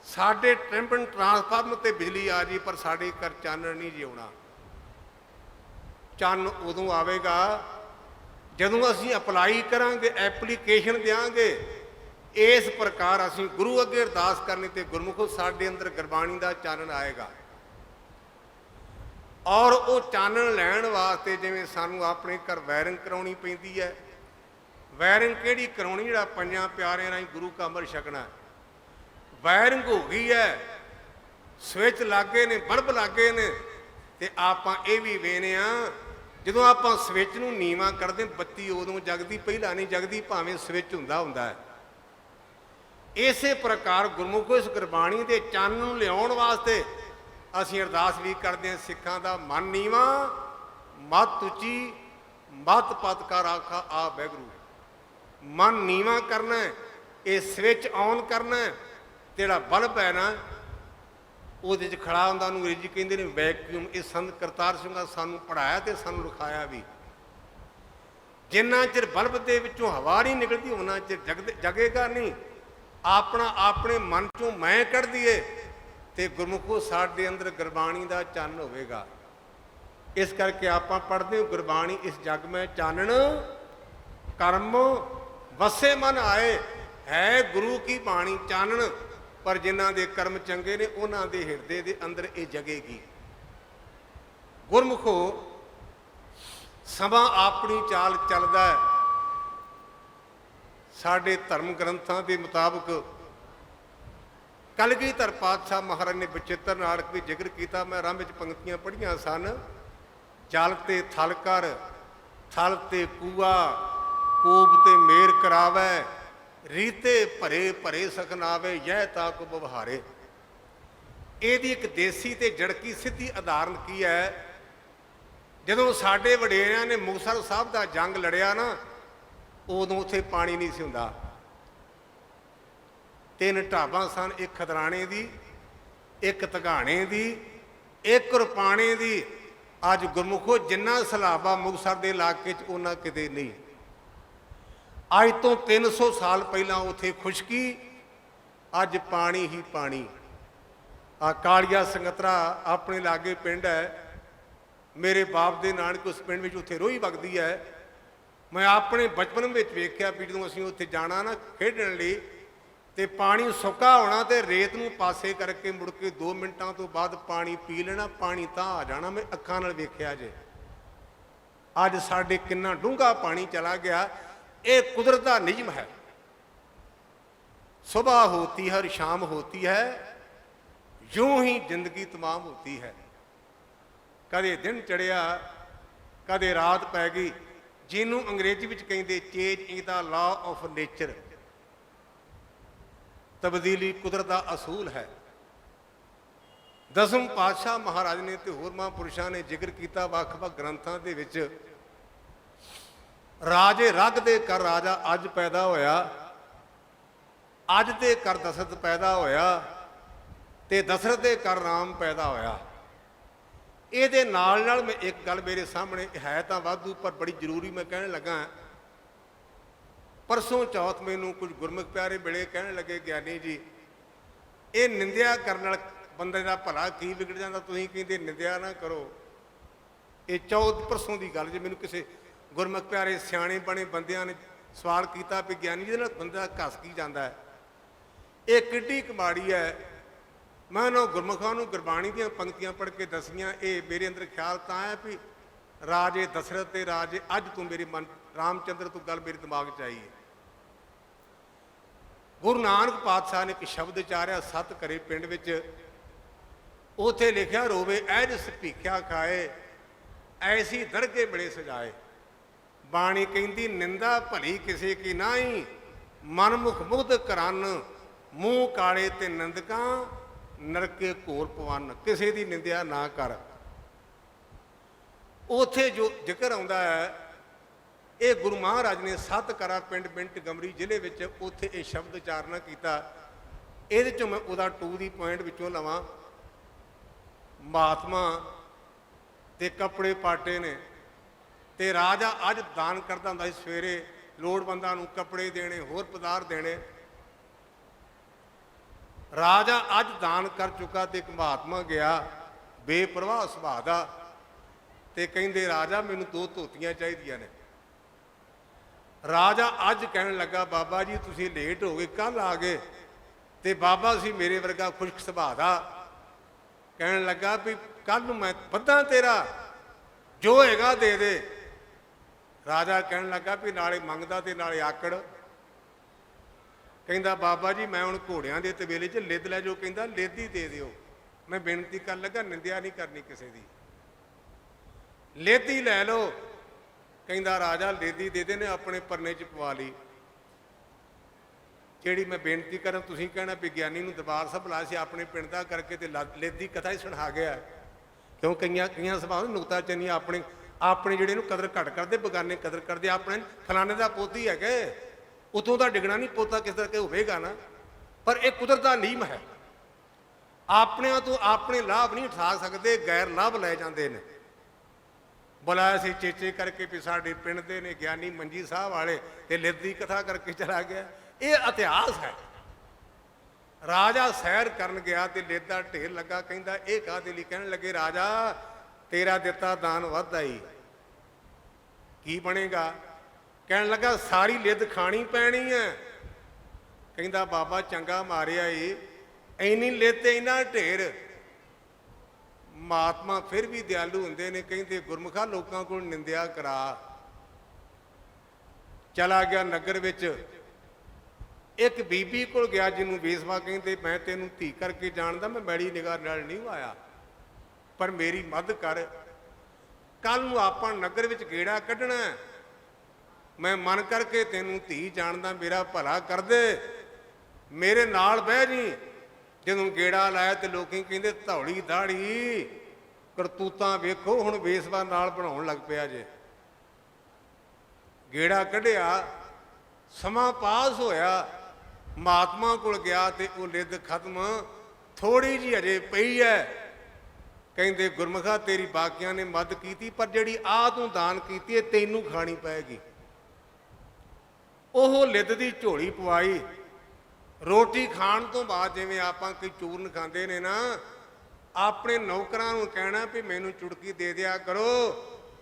ਸਾਡੇ ਟੈਂਪਨ ਟਰਾਂਸਫਾਰਮਰ ਤੇ ਬਿਜਲੀ ਆ ਜੀ, ਪਰ ਸਾਡੇ ਘਰ ਚਾਨਣ ਨਹੀਂ ਜੀ ਆਉਣਾ। ਚੰਨ ਉਦੋਂ ਆਵੇਗਾ ਜਦੋਂ ਅਸੀਂ ਅਪਲਾਈ ਕਰਾਂਗੇ, ਐਪਲੀਕੇਸ਼ਨ ਦਿਆਂਗੇ। ਇਸ ਪ੍ਰਕਾਰ ਅਸੀਂ ਗੁਰੂ ਅੱਗੇ ਅਰਦਾਸ ਕਰਨੀ ਤੇ ਗੁਰਮੁਖੋ ਸਾਡੇ ਅੰਦਰ ਗੁਰਬਾਣੀ ਦਾ ਚਾਨਣ ਆਏਗਾ। ਔਰ ਉਹ ਚਾਨਣ ਲੈਣ ਵਾਸਤੇ ਜਿਵੇਂ ਸਾਨੂੰ ਆਪਣੇ ਘਰ ਵਾਇਰਿੰਗ ਕਰਾਉਣੀ ਪੈਂਦੀ ਹੈ। ਵਾਇਰਿੰਗ ਕਿਹੜੀ ਕਰਾਉਣੀ? ਜਿਹੜਾ 5 ਪਿਆਰਿਆਂ ਨਾਲ ਗੁਰੂ ਕਾ ਅੰਮ੍ਰਿਤ ਛਕਣਾ। ਵਾਇਰਿੰਗ ਹੋ ਗਈ ਹੈ, ਸਵਿਚ ਲੱਗੇ ਨੇ, ਬਲਬ ਲੱਗੇ ਨੇ, ਤੇ ਆਪਾਂ ਇਹ ਵੀ ਵੇਖਦੇ ਹਾਂ ਜਦੋਂ ਆਪਾਂ ਸਵਿਚ ਨੂੰ ਨੀਵਾਂ ਕਰਦੇ, ਬੱਤੀ ਉਦੋਂ ਜਗਦੀ, ਪਹਿਲਾਂ ਨਹੀਂ ਜਗਦੀ, ਭਾਵੇਂ ਸਵਿਚ ਹੁੰਦਾ ਹੈ। ਇਸੇ ਪ੍ਰਕਾਰ ਗੁਰਮੁਖੋ ਇਸ ਗੁਰਬਾਣੀ ਦੇ ਚੰਨ ਨੂੰ ਲਿਆਉਣ ਵਾਸਤੇ ਅਸੀਂ ਅਰਦਾਸ ਵੀ ਕਰਦੇ ਹਾਂ। ਸਿੱਖਾਂ ਦਾ ਮਨ ਨੀਵਾਂ, ਮੱਤ ਉੱਚੀ, ਮੱਤ ਪਤ ਕਰ ਆਖਾ ਆ ਵਾਹਿਗੁਰੂ। ਮਨ ਨੀਵਾਂ ਕਰਨਾ, ਇਹ ਸਵਿਚ ਆਨ ਕਰਨਾ। ਜਿਹੜਾ ਬਲਬ ਹੈ ਨਾ, ਉਹਦੇ 'ਚ ਖੜਾ ਹੁੰਦਾ, ਉਹਨੂੰ ਅੰਗਰੇਜ਼ੀ ਕਹਿੰਦੇ ਨੇ ਵੈਕਿਊਮ। ਇਹ ਸੰਤ ਕਰਤਾਰ ਸਿੰਘ ਸਾਨੂੰ ਪੜ੍ਹਾਇਆ ਤੇ ਸਾਨੂੰ ਲਿਖਾਇਆ ਵੀ। ਜਿੰਨਾ ਚਿਰ ਬਲਬ ਦੇ ਵਿੱਚੋਂ ਹਵਾ ਨਹੀਂ ਨਿਕਲਦੀ ਉਹਨਾਂ ਚਿਰ ਜਗੇਗਾ ਨਹੀਂ। ਆਪਣਾ ਆਪਣੇ ਮਨ ਚੋਂ ਮੈਂ ਕੱਢ ਦਈਏ ਤੇ ਗੁਰਮੁਖੋ ਸਾਡੇ ਅੰਦਰ ਗੁਰਬਾਣੀ ਦਾ ਚੰਨ ਹੋਵੇਗਾ। ਇਸ ਕਰਕੇ ਆਪਾਂ ਪੜ੍ਹਦੇ ਹਾਂ ਗੁਰਬਾਣੀ, ਇਸ ਜਗ ਮੈਂ ਚਾਨਣ ਕਰਮ ਵਸੇ ਮਨ ਆਏ। ਹੈ ਗੁਰੂ ਕੀ ਬਾਣੀ ਚਾਨਣ, ਪਰ ਜਿਨ੍ਹਾਂ ਦੇ ਕਰਮ ਚੰਗੇ ਨੇ ਉਹਨਾਂ ਦੇ ਹਿਰਦੇ ਦੇ ਅੰਦਰ ਇਹ ਜਗੇਗੀ। ਗੁਰਮੁਖੋ ਸਮਾਂ ਆਪਣੀ ਚਾਲ ਚੱਲਦਾ ਹੈ। ਸਾਡੇ ਧਰਮ ਗ੍ਰੰਥਾਂ ਦੇ ਮੁਤਾਬਕ ਕਲਗੀਧਰ ਪਾਤਸ਼ਾਹ ਮਹਾਰਾਜ ਨੇ ਬਚਿੱਤਰ ਨਾਟਕ ਵੀ ਜ਼ਿਕਰ ਕੀਤਾ। ਮੈਂ ਆਰੰਭ ਵਿੱਚ ਪੰਕਤੀਆਂ ਪੜ੍ਹੀਆਂ ਸਨ। ਜਲ ਤੇ ਥਲ ਕਰ, ਥਲ ਤੇ ਕੂਆ, ਕੂਬ ਤੇ ਮੇਰ ਕਰਾਵੇ, ਰੀਤੇ ਭਰੇ ਭਰੇ ਸਖਨਾਵੇ, ਯਹ ਤਾਕ ਬਵਹਾਰੇ। ਇਹਦੀ ਇੱਕ ਦੇਸੀ ਤੇ ਜੜਕੀ ਸਿੱਧੀ ਉਦਾਹਰਨ ਕੀ ਹੈ? ਜਦੋਂ ਸਾਡੇ ਵਡੇਰਿਆਂ ਨੇ ਮੁਕਤਸਰ ਸਾਹਿਬ ਦਾ ਜੰਗ ਲੜਿਆ ਨਾ, ਉਦੋਂ ਉੱਥੇ ਪਾਣੀ ਨਹੀਂ ਸੀ ਹੁੰਦਾ। 3 ਢਾਬਾਂ ਸਨ, ਇੱਕ ਖਦਰਾਣੇ ਦੀ, ਇੱਕ ਧਗਾਣੇ ਦੀ, ਇੱਕ ਰੁਪਾਣੇ ਦੀ। ਅੱਜ ਗੁਰਮੁਖੋ ਜਿੰਨਾ ਸਲਾਬਾ ਮੁਕਤਸਰ ਦੇ ਇਲਾਕੇ 'ਚ ਉਹਨਾਂ ਕਿਤੇ ਨਹੀਂ। ਅੱਜ ਤੋਂ 300 ਸਾਲ ਪਹਿਲਾਂ ਉੱਥੇ ਖੁਸ਼ਕੀ, ਅੱਜ ਪਾਣੀ ਹੀ ਪਾਣੀ। ਆ ਕਾਲੀਆ ਸੰਗਤਰਾ ਆਪਣੇ ਲਾਗੇ ਪਿੰਡ ਹੈ, ਮੇਰੇ ਬਾਪ ਦੇ ਨਾਨਕੇ ਉਸ ਪਿੰਡ ਵਿੱਚ, ਉੱਥੇ ਰੋਹੀ ਵਗਦੀ ਹੈ। ਮੈਂ ਆਪਣੇ ਬਚਪਨ ਵਿੱਚ ਵੇਖਿਆ ਵੀ ਜਦੋਂ ਅਸੀਂ ਉੱਥੇ ਜਾਣਾ ਨਾ ਖੇਡਣ ਲਈ, ਤੇ ਪਾਣੀ ਸੁੱਕਾ ਹੋਣਾ ਤੇ ਰੇਤ ਨੂੰ ਪਾਸੇ ਕਰਕੇ ਮੁੜ ਕੇ 2 ਮਿੰਟਾਂ ਤੋਂ ਬਾਅਦ ਪਾਣੀ ਪੀ ਲੈਣਾ, ਪਾਣੀ ਤਾਂ ਆ ਜਾਣਾ। ਮੈਂ ਅੱਖਾਂ ਨਾਲ ਵੇਖਿਆ ਜੇ। ਅੱਜ ਸਾਡੇ ਕਿੰਨਾ ਡੂੰਘਾ ਪਾਣੀ ਚਲਾ ਗਿਆ। ਇਹ ਕੁਦਰਤ ਦਾ ਨਿਯਮ ਹੈ। ਸੁਬਹ ਹੋਤੀ ਹੈ, ਸ਼ਾਮ ਹੋਤੀ ਹੈ, यूं ही जिंदगी तमाम होती है। कदे दिन चढ़िया, कदे रात पै गई, जिन्हों अंग्रेजी में कहते change is the law of nature. तब्दीली कुदरत का असूल है। दसम पातशाह महाराज ने ते होर महापुरुषों ने जिक्र किया ਵੱਖ-ਵੱਖ ग्रंथों के विच, राजे रग दे कर राजा अज पैदा होया, अज दे कर दशरथ पैदा होया, ते दशरथ दे कर राम पैदा होया। ਇਹਦੇ ਨਾਲ ਨਾਲ मैं एक गल मेरे सामने है तो वाधू पर बड़ी जरूरी मैं कहने लगा। परसों चौथ मैनू कुछ गुरमुख प्यारे बड़े कहने लगे, ज्ञानी जी ये निंदिया करने वाला बंदे का भला की बिगड़ जाता, तुसीं कहंदे निंदिया ना करो। ये चौथ परसों की गल जी, मैनू किसी गुरमुख प्यारे सियाणे बने बंदियां ने सवाल किया भी ज्ञानी जी बंदा घस की जाता है, ये किड्डी कमाड़ी है। मैं उन्होंने गुरमुखां नूं गुरबाणी दी पंक्तियां पढ़ के दसियां। ये मेरे अंदर ख्याल तो आया भी राजे दशरथ ते राजे अज तू मेरे मन रामचंद्र तो गल मेरे दिमाग च आई है। गुरु नानक पातशाह ने एक शब्द चारिया सत करे पिंड विच, उथे लिखिया रोवे ऐज भीख्या खाए, ऐसी दरगे बड़े सजाए। बाणी कहती निंदा भली किसी की नाही, मनमुख मुग्ध करन, मूँह काले ते नंदकां, नरके घोर पवन। किसी की निंदिया ना कर। उथे जो जिक्र आउंदा है, ये गुरु महाराज ने सत करा पिंड बिंट गमरी जिले में उत्थे ये शब्द उचारना किया। ये चो मैं उदा टू दी पॉइंट विचों लवां। महात्मा ते कपड़े पाटे ने ते राजा अज दान करता हुंदा सी, सवेरे लोड़वंदां नूं कपड़े देने, होर पदार्थ देने। राजा अज दान कर चुका तो एक महात्मा गया बेप्रवाह सुभाव का, ते कहंदे राजा मैनूं 2 धोतियां चाहीदियां ने। राजा अज कहन लगा बाबा जी तुसीं लेट हो गए, कल आ गए। तो बाबा सी मेरे वर्गा खुश्क सुभाव का, कहन लगा भी कल मैं बद्धा तेरा, जो हैगा दे दे। राजा कहन लगा भी नाले मंगदा ते नाले आकड़। कहता बाबा जी मैं हुण घोड़ियां दे तबेले च लिद लै जो, कहता लिद ही दे दिओ। मैं बेनती कर लगा निंदिया नहीं करनी किसी की, लिद ही लै लो। कहता राजा लिद ही दे देने, अपने परने च पवा ली। जिहड़ी मैं बेनती करा तुसीं कहना विग्यानी नूं दरबार साहब बुलाया सी अपने पिंड दा करके, ते लिद की कथा ही सुना गया। क्यों कई सुभाव नुकता चनिया अपने अपने जिहड़े नूं कदर घट करते, बगाने कदर करते। अपने फलाने का पोती है, उतों का डिगना नहीं पोता किस तरह के होगा ना। पर एक कुदरत का नियम है, अपने तो अपने लाभ नहीं उठा सकते, गैर लाभ लै जाते हैं। बुलाया सी चेचे करके भी साडे पिंड दे ने ज्ञानी मंजी साहब वाले ते लिद दी कथा करके चला गया। ये इतिहास है। राजा सैर करन गया ते लिद दा ढेर लगा, कहंदा ये काहदे लई? कहण लगे राजा तेरा दिता दान वधदा ही की बनेगा? कहण लगा सारी लिद खानी पैनी है। कहंदा बाबा चंगा मारिया ही, इन्नी लिद ते इन्ना ढेर। महात्मा फिर भी दयालु हुंदे ने, कहंदे गुरमुखा लोकां कोल निंदिया करा। चला गया नगर विच, एक बीबी कोल गया जिन्होंने बेसवा कहते मैं तेनों धी करके जानदा, मैं मैड़ी निगाह नाल नहीं आया, पर मेरी मदद कर। कल नूं आपां नगर विच गेड़ा कढ़ना, मैं मन करके तेनों धी जानदा, मेरा भला कर दे, मेरे नाल बह जी। जदों गेड़ा लाया तो लोग कहते धौली दाड़ी करतूतां वेखो, हुण बेसवा नाल बनाउण लग पिया जे। गेड़ा कढ़िया, समा पास होया, महात्मा कोल गया तो वो लिद खत्म, थोड़ी जी अजे पई है। कहते गुरमुखा तेरी बाकियां ने मदद की, पर जिहड़ी आ तूं दान की तैनूं खानी पैगी। ओह लिद दी झोली पवाई। रोटी खाण तो बाद जिवें आपां कोई चूरन खांदे ने ना, अपने नौकरां नूं कहना भी मैनूं चुटकी दे दिया करो।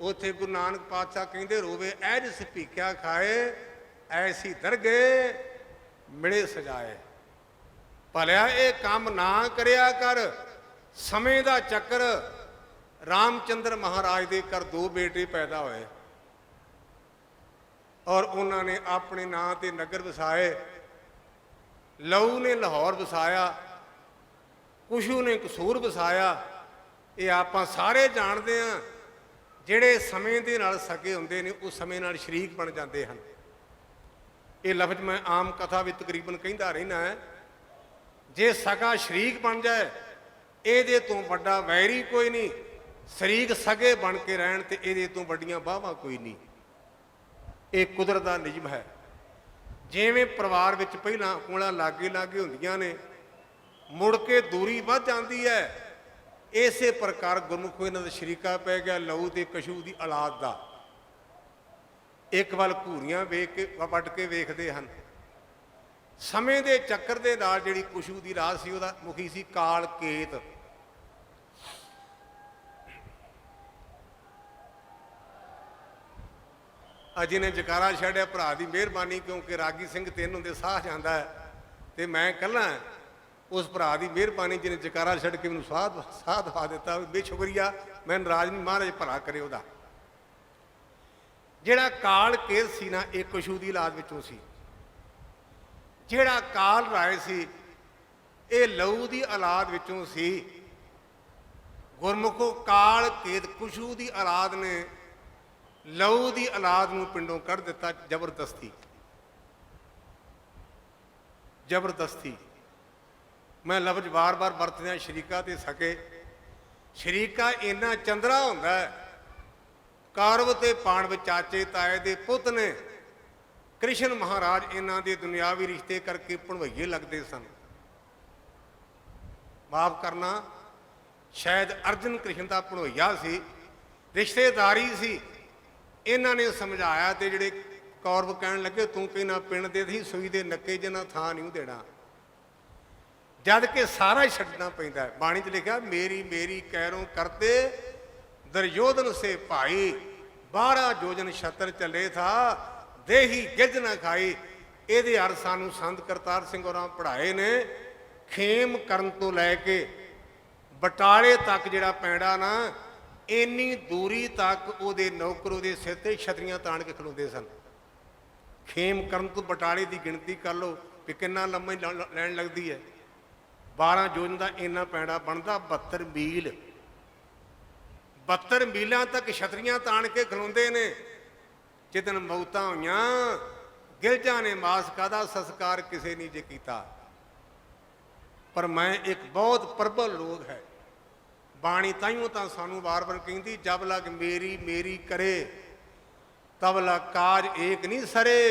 उत्थे गुरु नानक पातशाह कहंदे रोवे ऐज सपीख्या खाए, ऐसी दरगे मिले सजाए। भलिया ये काम ना करिया कर। समय का चक्कर, रामचंद्र महाराज के घर दो बेटे पैदा होए और उन्होंने अपने नां ते नगर वसाए। लहू ने लाहौर वसाया, कुशू ने कसूर वसाया। ये आपां सारे जानते हैं, जिहड़े समय दे नाल सके हुंदे ने उस समय नाल शरीक बन जाते हैं। ये लफ्ज मैं आम कथा भी तकरीबन कहता रहना है, जे सगा शरीक बन जाए ये तो बड़ा वैरी कोई नहीं। शरीक सगे बन के रहन ते ये तो बड़ियां बाहां कोई नहीं। ये कुदरत का नियम है। जिवें परिवार विच पहलां कोला लागे लागे हुंदियां ने, मुड़ के दूरी वध जाती है, इसे प्रकार गुरमुखों इन्हां दा शरीका पै गया लहू ते कशू की औलाद का। एक वाल घूरियां वेख के वट के वेखते हैं। समय के चक्कर के नाल जिहड़ी कुशू की राज सी, उहदा मुखी सी काल केत। अज ने जकारा छड़िया भरा की मेहरबानी, क्योंकि रागी सिंह तीन होंदे साह जाता है तो मैं कला उस भरा की मेहरबानी जिन्हें जकारा छड़ के मैनूं साह दवा दिता। बेशुक्रिया, मैं नाराज नहीं, महाराज भला करे उहदा। जिहड़ा काल केत सी ना, एक कशू की औलाद विचों सी। जिहड़ा काल राय सी, ये लहू की औलाद विचों सी। गुरमुखो काल केत कुशू की औलाद ने लहू की औलाद नूं पिंडों कढ़ दिता, जबरदस्ती जबरदस्ती। मैं लफ्ज बार बार वरतदिया शरीका ते सके। शरीका इन्ना चंद्रा हुंदा है। कौरव ते पांडव चाचे ताए दे पुत ने। कृष्ण महाराज इन्हां दे दुनियावी रिश्ते करके भणवैये लगते सन। माफ करना, शायद अर्जन कृष्ण का भणवैया सी, रिश्तेदारी सी। इन्हां ने समझाया तो जिहड़े कौरव कहण लगे तू कहना पिंड दे सी सूई दे नक्के जिन्हां थां नहीं देना, जद के सारा छड्डना पैंदा है। बाणी च लिखा मेरी मेरी कैरों करते दुर्योधन से भाई, 12 योजन छत्र चले था देही गिज न खाई। ये अर्थ सानू संत करतार सिंह होरां पढ़ाए ने। खेम करन तो लैके बटाले तक जिहड़ा पैंडा ना, इन्नी दूरी तक उहदे नौकर उहदे सिर ते छतरियां ताण के खलोंदे सन। खेम करन तो बटाले की गिणती कर लो कि किन्ना लम्मी लैन लगती है। 12 योजन का इन्ना पैंडा बनता 72 मील। 72 मीलों तक छतरियां ताण के खलोंदे ने। जिदन मौतां होईयां, गिलजां ने मास कादा संस्कार किसी ने जे कीता। पर मैं एक बहुत प्रबल लोग है। बाणी ताइयों तो सानू बार बार कहती, जब लग मेरी मेरी करे तब लग काज एक नहीं सरे,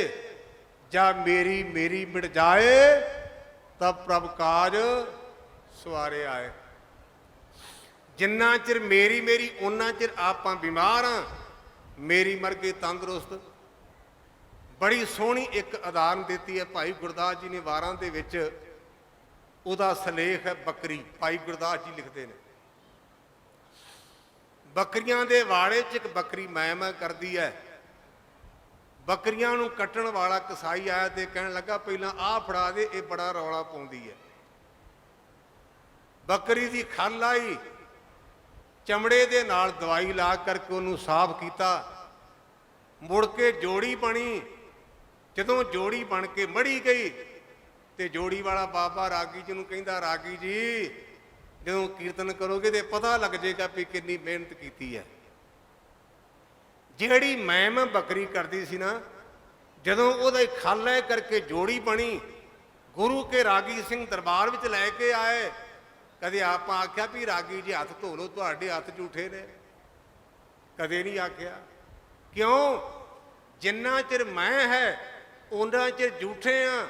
जब मेरी मेरी मिट जाए तब प्रभ काज सवारे आए। जिन्ना चिर मेरी मेरी उन्ना चिर आपां बीमार हाँ। ਮੇਰੀ ਮਰਗੇ ਤੰਦਰੁਸਤ। ਬੜੀ ਸੋਹਣੀ ਇੱਕ ਉਦਾਹਰਨ ਦਿੱਤੀ ਹੈ ਭਾਈ ਗੁਰਦਾਸ ਜੀ ਨੇ ਵਾਰਾਂ ਦੇ ਵਿੱਚ। ਉਹਦਾ ਸਲੇਖ ਹੈ ਬੱਕਰੀ। ਭਾਈ ਗੁਰਦਾਸ ਜੀ ਲਿਖਦੇ ਨੇ, ਬੱਕਰੀਆਂ ਦੇ ਵਾੜੇ 'ਚ ਇੱਕ ਬੱਕਰੀ ਮੈਂ ਕਰਦੀ ਹੈ। ਬੱਕਰੀਆਂ ਨੂੰ ਕੱਟਣ ਵਾਲਾ ਕਸਾਈ ਆਇਆ ਤੇ ਕਹਿਣ ਲੱਗਾ ਪਹਿਲਾਂ ਆਹ ਫੜਾ ਦੇ, ਇਹ ਬੜਾ ਰੌਲਾ ਪਾਉਂਦੀ ਹੈ। ਬੱਕਰੀ ਦੀ ਖੱਲ ਆਈ, ਚਮੜੇ ਦੇ ਨਾਲ ਦਵਾਈ ਲਾ ਕਰਕੇ ਉਹਨੂੰ ਸਾਫ਼ ਕੀਤਾ। ਮੁੜ ਕੇ ਜੋੜੀ ਬਣੀ। ਜਦੋਂ ਜੋੜੀ ਬਣ ਕੇ ਮੜੀ ਗਈ ਤੇ ਜੋੜੀ ਵਾਲਾ ਬਾਬਾ ਰਾਗੀ ਜੀ ਨੂੰ ਕਹਿੰਦਾ, ਰਾਗੀ ਜੀ ਜਦੋਂ ਕੀਰਤਨ ਕਰੋਗੇ ਤੇ ਪਤਾ ਲੱਗ ਜਾਏਗਾ ਵੀ ਕਿੰਨੀ ਮਿਹਨਤ ਕੀਤੀ ਹੈ। ਜਿਹੜੀ ਮੈਂ ਬੱਕਰੀ ਕਰਦੀ ਸੀ ਨਾ, ਜਦੋਂ ਉਹਦਾ ਖਾਲਾ ਕਰਕੇ ਜੋੜੀ ਬਣੀ, ਗੁਰੂ ਕੇ ਰਾਗੀ ਸਿੰਘ ਦਰਬਾਰ ਵਿੱਚ ਲੈ ਕੇ ਆਏ। ਕਦੇ ਆਪਾਂ ਆਖਿਆ ਵੀ ਰਾਗੀ ਜੀ ਹੱਥ ਧੋ ਲਓ, ਤੁਹਾਡੇ ਹੱਥ ਝੂਠੇ ਨੇ? ਕਦੇ ਨਹੀਂ ਆਖਿਆ। ਕਿਉਂ? ਜਿੰਨਾ ਚਿਰ ਮੈਂ ਹੈ ਉਹਨਾਂ ਚਿਰ ਝੂਠੇ ਆ,